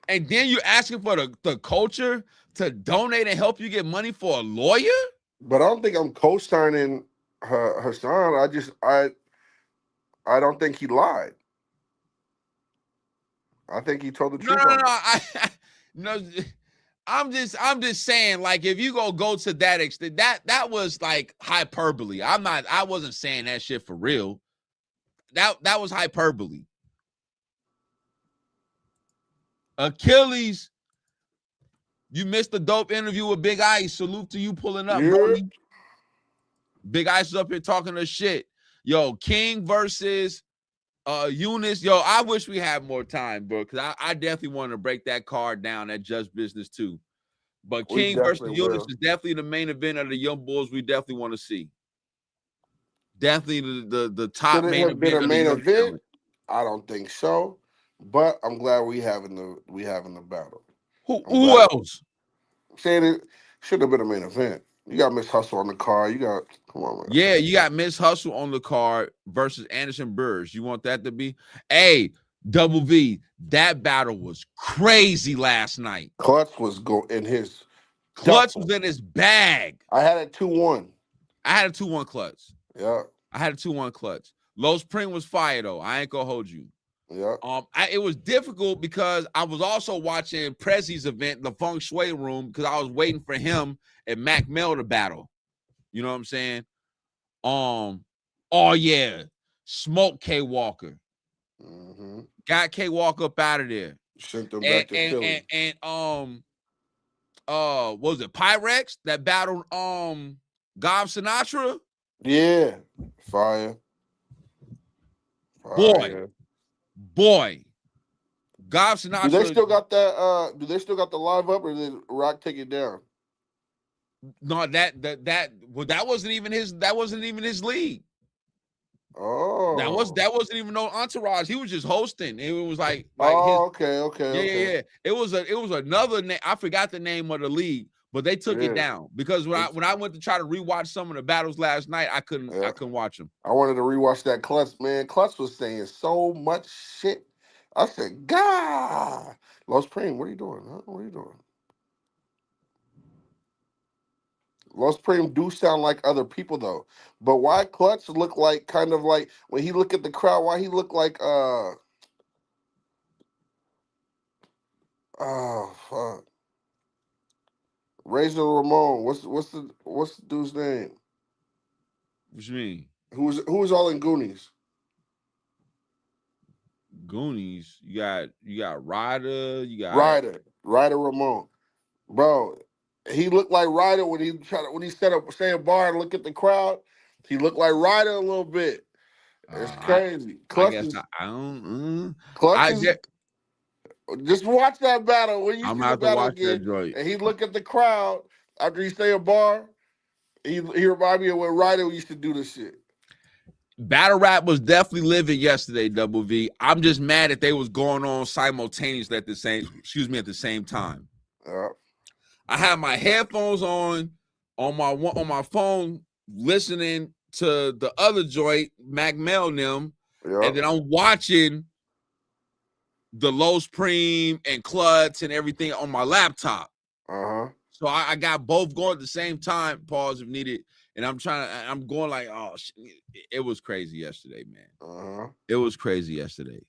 And then you're asking for the culture to donate and help you get money for a lawyer? But I don't think I'm co-signing Hassan. I don't think he lied. I think he told the truth. No. I'm just saying, like, if you go to that extent, that was like hyperbole. I wasn't saying that shit for real. That was hyperbole. Achilles, you missed the dope interview with Big Ice. Salute to you pulling up, buddy. Big Ice is up here talking to shit. Yo, King versus Yunus. Yo, I wish we had more time, bro, because I definitely want to break that card down at Just Business too. But King versus Yunus is definitely the main event of the Young Bulls we definitely want to see. Definitely the top main event. Been a main event? I don't think so. But I'm glad we having the battle. Who else? I'm saying it should have been a main event. You got Miss Hustle on the card. Come on, man. Yeah, you got Miss Hustle on the card versus Anderson Burrs. You want that to be? Hey, Double V, that battle was crazy last night. Clutch was in his bag. I had a 2-1. I had a 2-1 clutch. Yeah. I had a 2-1 clutch. Low Spring was fire though. I ain't gonna hold you. Yeah. It was difficult because I was also watching Prezzi's event, the Feng Shui Room, because I was waiting for him and Mac Mel to battle. You know what I'm saying? Oh yeah, smoke K Walker. Mm-hmm. Got K Walker up out of there. Sent them back to Philly. What was it Pyrex that battled Gob Sinatra? Yeah, fire. Boy, Gob Sinatra. Do they still got that? Do they still got the live up, or did Rock take it down? No, that wasn't even his. That wasn't even his league. Oh, that wasn't even no entourage. He was just hosting. It was like okay. Yeah. It was another name. I forgot the name of the league, but they took it down because when I went to try to rewatch some of the battles last night, I couldn't watch them. I wanted to rewatch that Clutch, man. Clutch was saying so much shit. I said, God, Los Prime, what are you doing? Huh? What are you doing? Los Prime do sound like other people though, but why Clutch look like kind of like when he look at the crowd? Why he look like oh fuck, Razor Ramon? What's the dude's name? What you mean? Who was all in Goonies? Goonies. You got Ryder. You got Ryder Ramon, bro. He looked like Ryder when he set up say a bar and look at the crowd. He looked like Ryder a little bit. It's crazy. Just watch that battle when you see the battle again. And he look at the crowd after he say a bar. He remind me of when Ryder used to do this shit. Battle rap was definitely living yesterday, Double V. I'm just mad that they was going on simultaneously at the same time. I had my headphones on my phone, listening to the other joint, Mac Mel and them, and then I'm watching the Low Supreme and Klutz and everything on my laptop. So I got both going at the same time, pause if needed. And I'm going like, oh, it was crazy yesterday, man. It was crazy yesterday.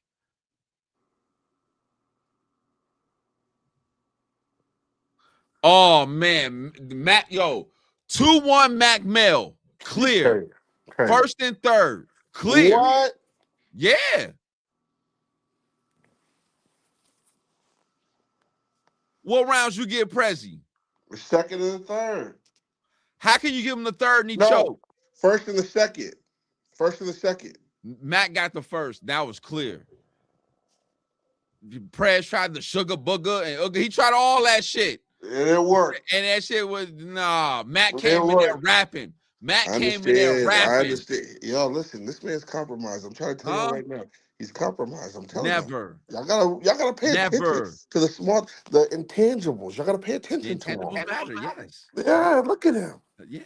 Oh, man. Mac, 2-1 Mac Mel. Clear. Okay. First and third. Clear. What? Yeah. What rounds you give Prezi? The second and the third. How can you give him the third and he choked? First and the second. First and the second. Mac got the first. That was clear. Prez tried the sugar booger and he tried all that shit. And it worked. And that shit was Mac came in there rapping. Mac came in there rapping. I understand. Yo, listen, this man's compromised. I'm trying to tell you right now. He's compromised. I'm telling you. Y'all gotta pay attention to the intangibles. Y'all gotta pay attention to them. Matter, yes. Yeah, look at him. Yeah.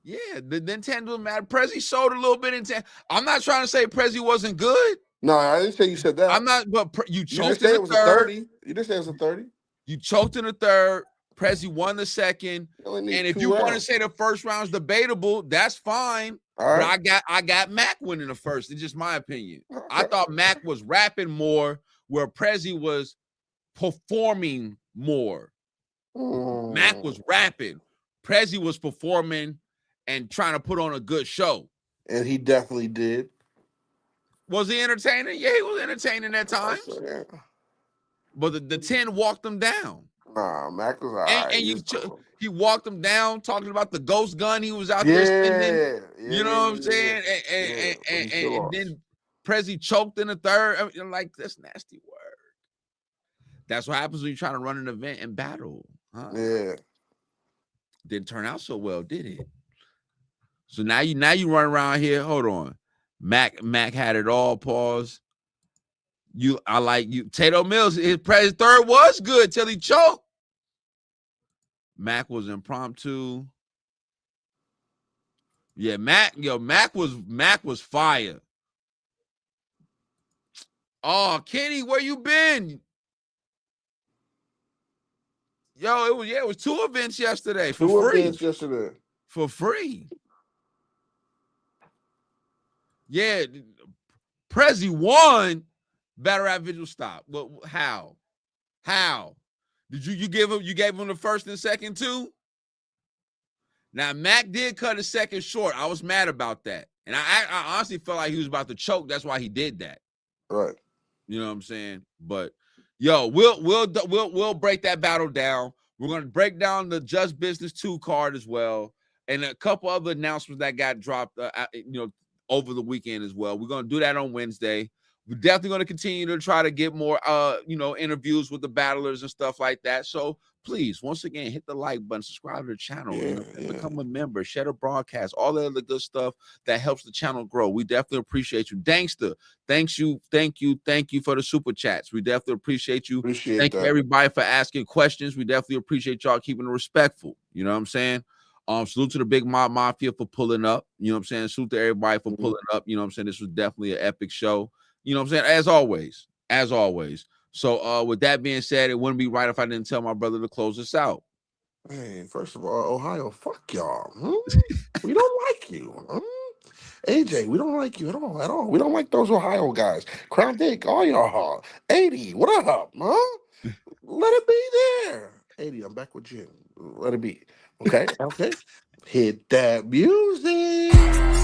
Yeah, the intangibles matter. Prezi showed a little bit in. I'm not trying to say Prezi wasn't good. No, I didn't say you said that. I'm not, but you choked in the third. You didn't say it was a 30. You choked in the third. Prezi won the second. And if you want to say the first round's debatable, that's fine. Right. But I got Mac winning the first. It's just my opinion. Okay. I thought Mac was rapping more, where Prezi was performing more. Mac was rapping. Prezi was performing and trying to put on a good show. And he definitely did. Was he entertaining? Yeah, he was entertaining at times. Yeah. But the 10 walked him down. Nah, Mac was all right. And he walked him down, talking about the ghost gun he was out there spending. You know what I'm saying? And then Prezi choked in the third. I mean, like, that's nasty word. That's what happens when you're trying to run an event and battle. Huh? Yeah. Didn't turn out so well, did it? So now you run around here. Hold on. Mac had it all. Pause. I like you. Tato Mills, his third was good till he choked. Mac was impromptu. Yeah, Mac was fire. Oh, Kenny, where you been? Yo, it was 2 events yesterday for free. For free. Yeah, Prezi won. Battle rap visual stop. Well, how? Did you gave him the first and second too? Now Mac did cut a second short. I was mad about that, and I honestly felt like he was about to choke. That's why he did that. Right. You know what I'm saying? But we'll break that battle down. We're gonna break down the Just Business 2 card as well, and a couple other announcements that got dropped. Over the weekend as well. We're gonna do that on Wednesday. We're definitely going to continue to try to get more, interviews with the battlers and stuff like that. So please, once again, hit the like button, subscribe to the channel, become a member, share the broadcast, all that other good stuff that helps the channel grow. We definitely appreciate you. Dankster, thank you for the super chats. We definitely appreciate you. Thank you everybody for asking questions. We definitely appreciate y'all keeping it respectful. You know what I'm saying? Salute to the Big Mob Mafia for pulling up. You know what I'm saying? Salute to everybody for pulling up. You know what I'm saying? This was definitely an epic show. You know what I'm saying? As always. So with that being said, it wouldn't be right if I didn't tell my brother to close us out. Hey, first of all, Ohio, fuck y'all. We don't like you. AJ, we don't like you at all. We don't like those Ohio guys. Crown Dick, all y'all. 80, what up, huh? Let it be there. 80, I'm back with Jim. Let it be. Okay? Okay. Hit that music.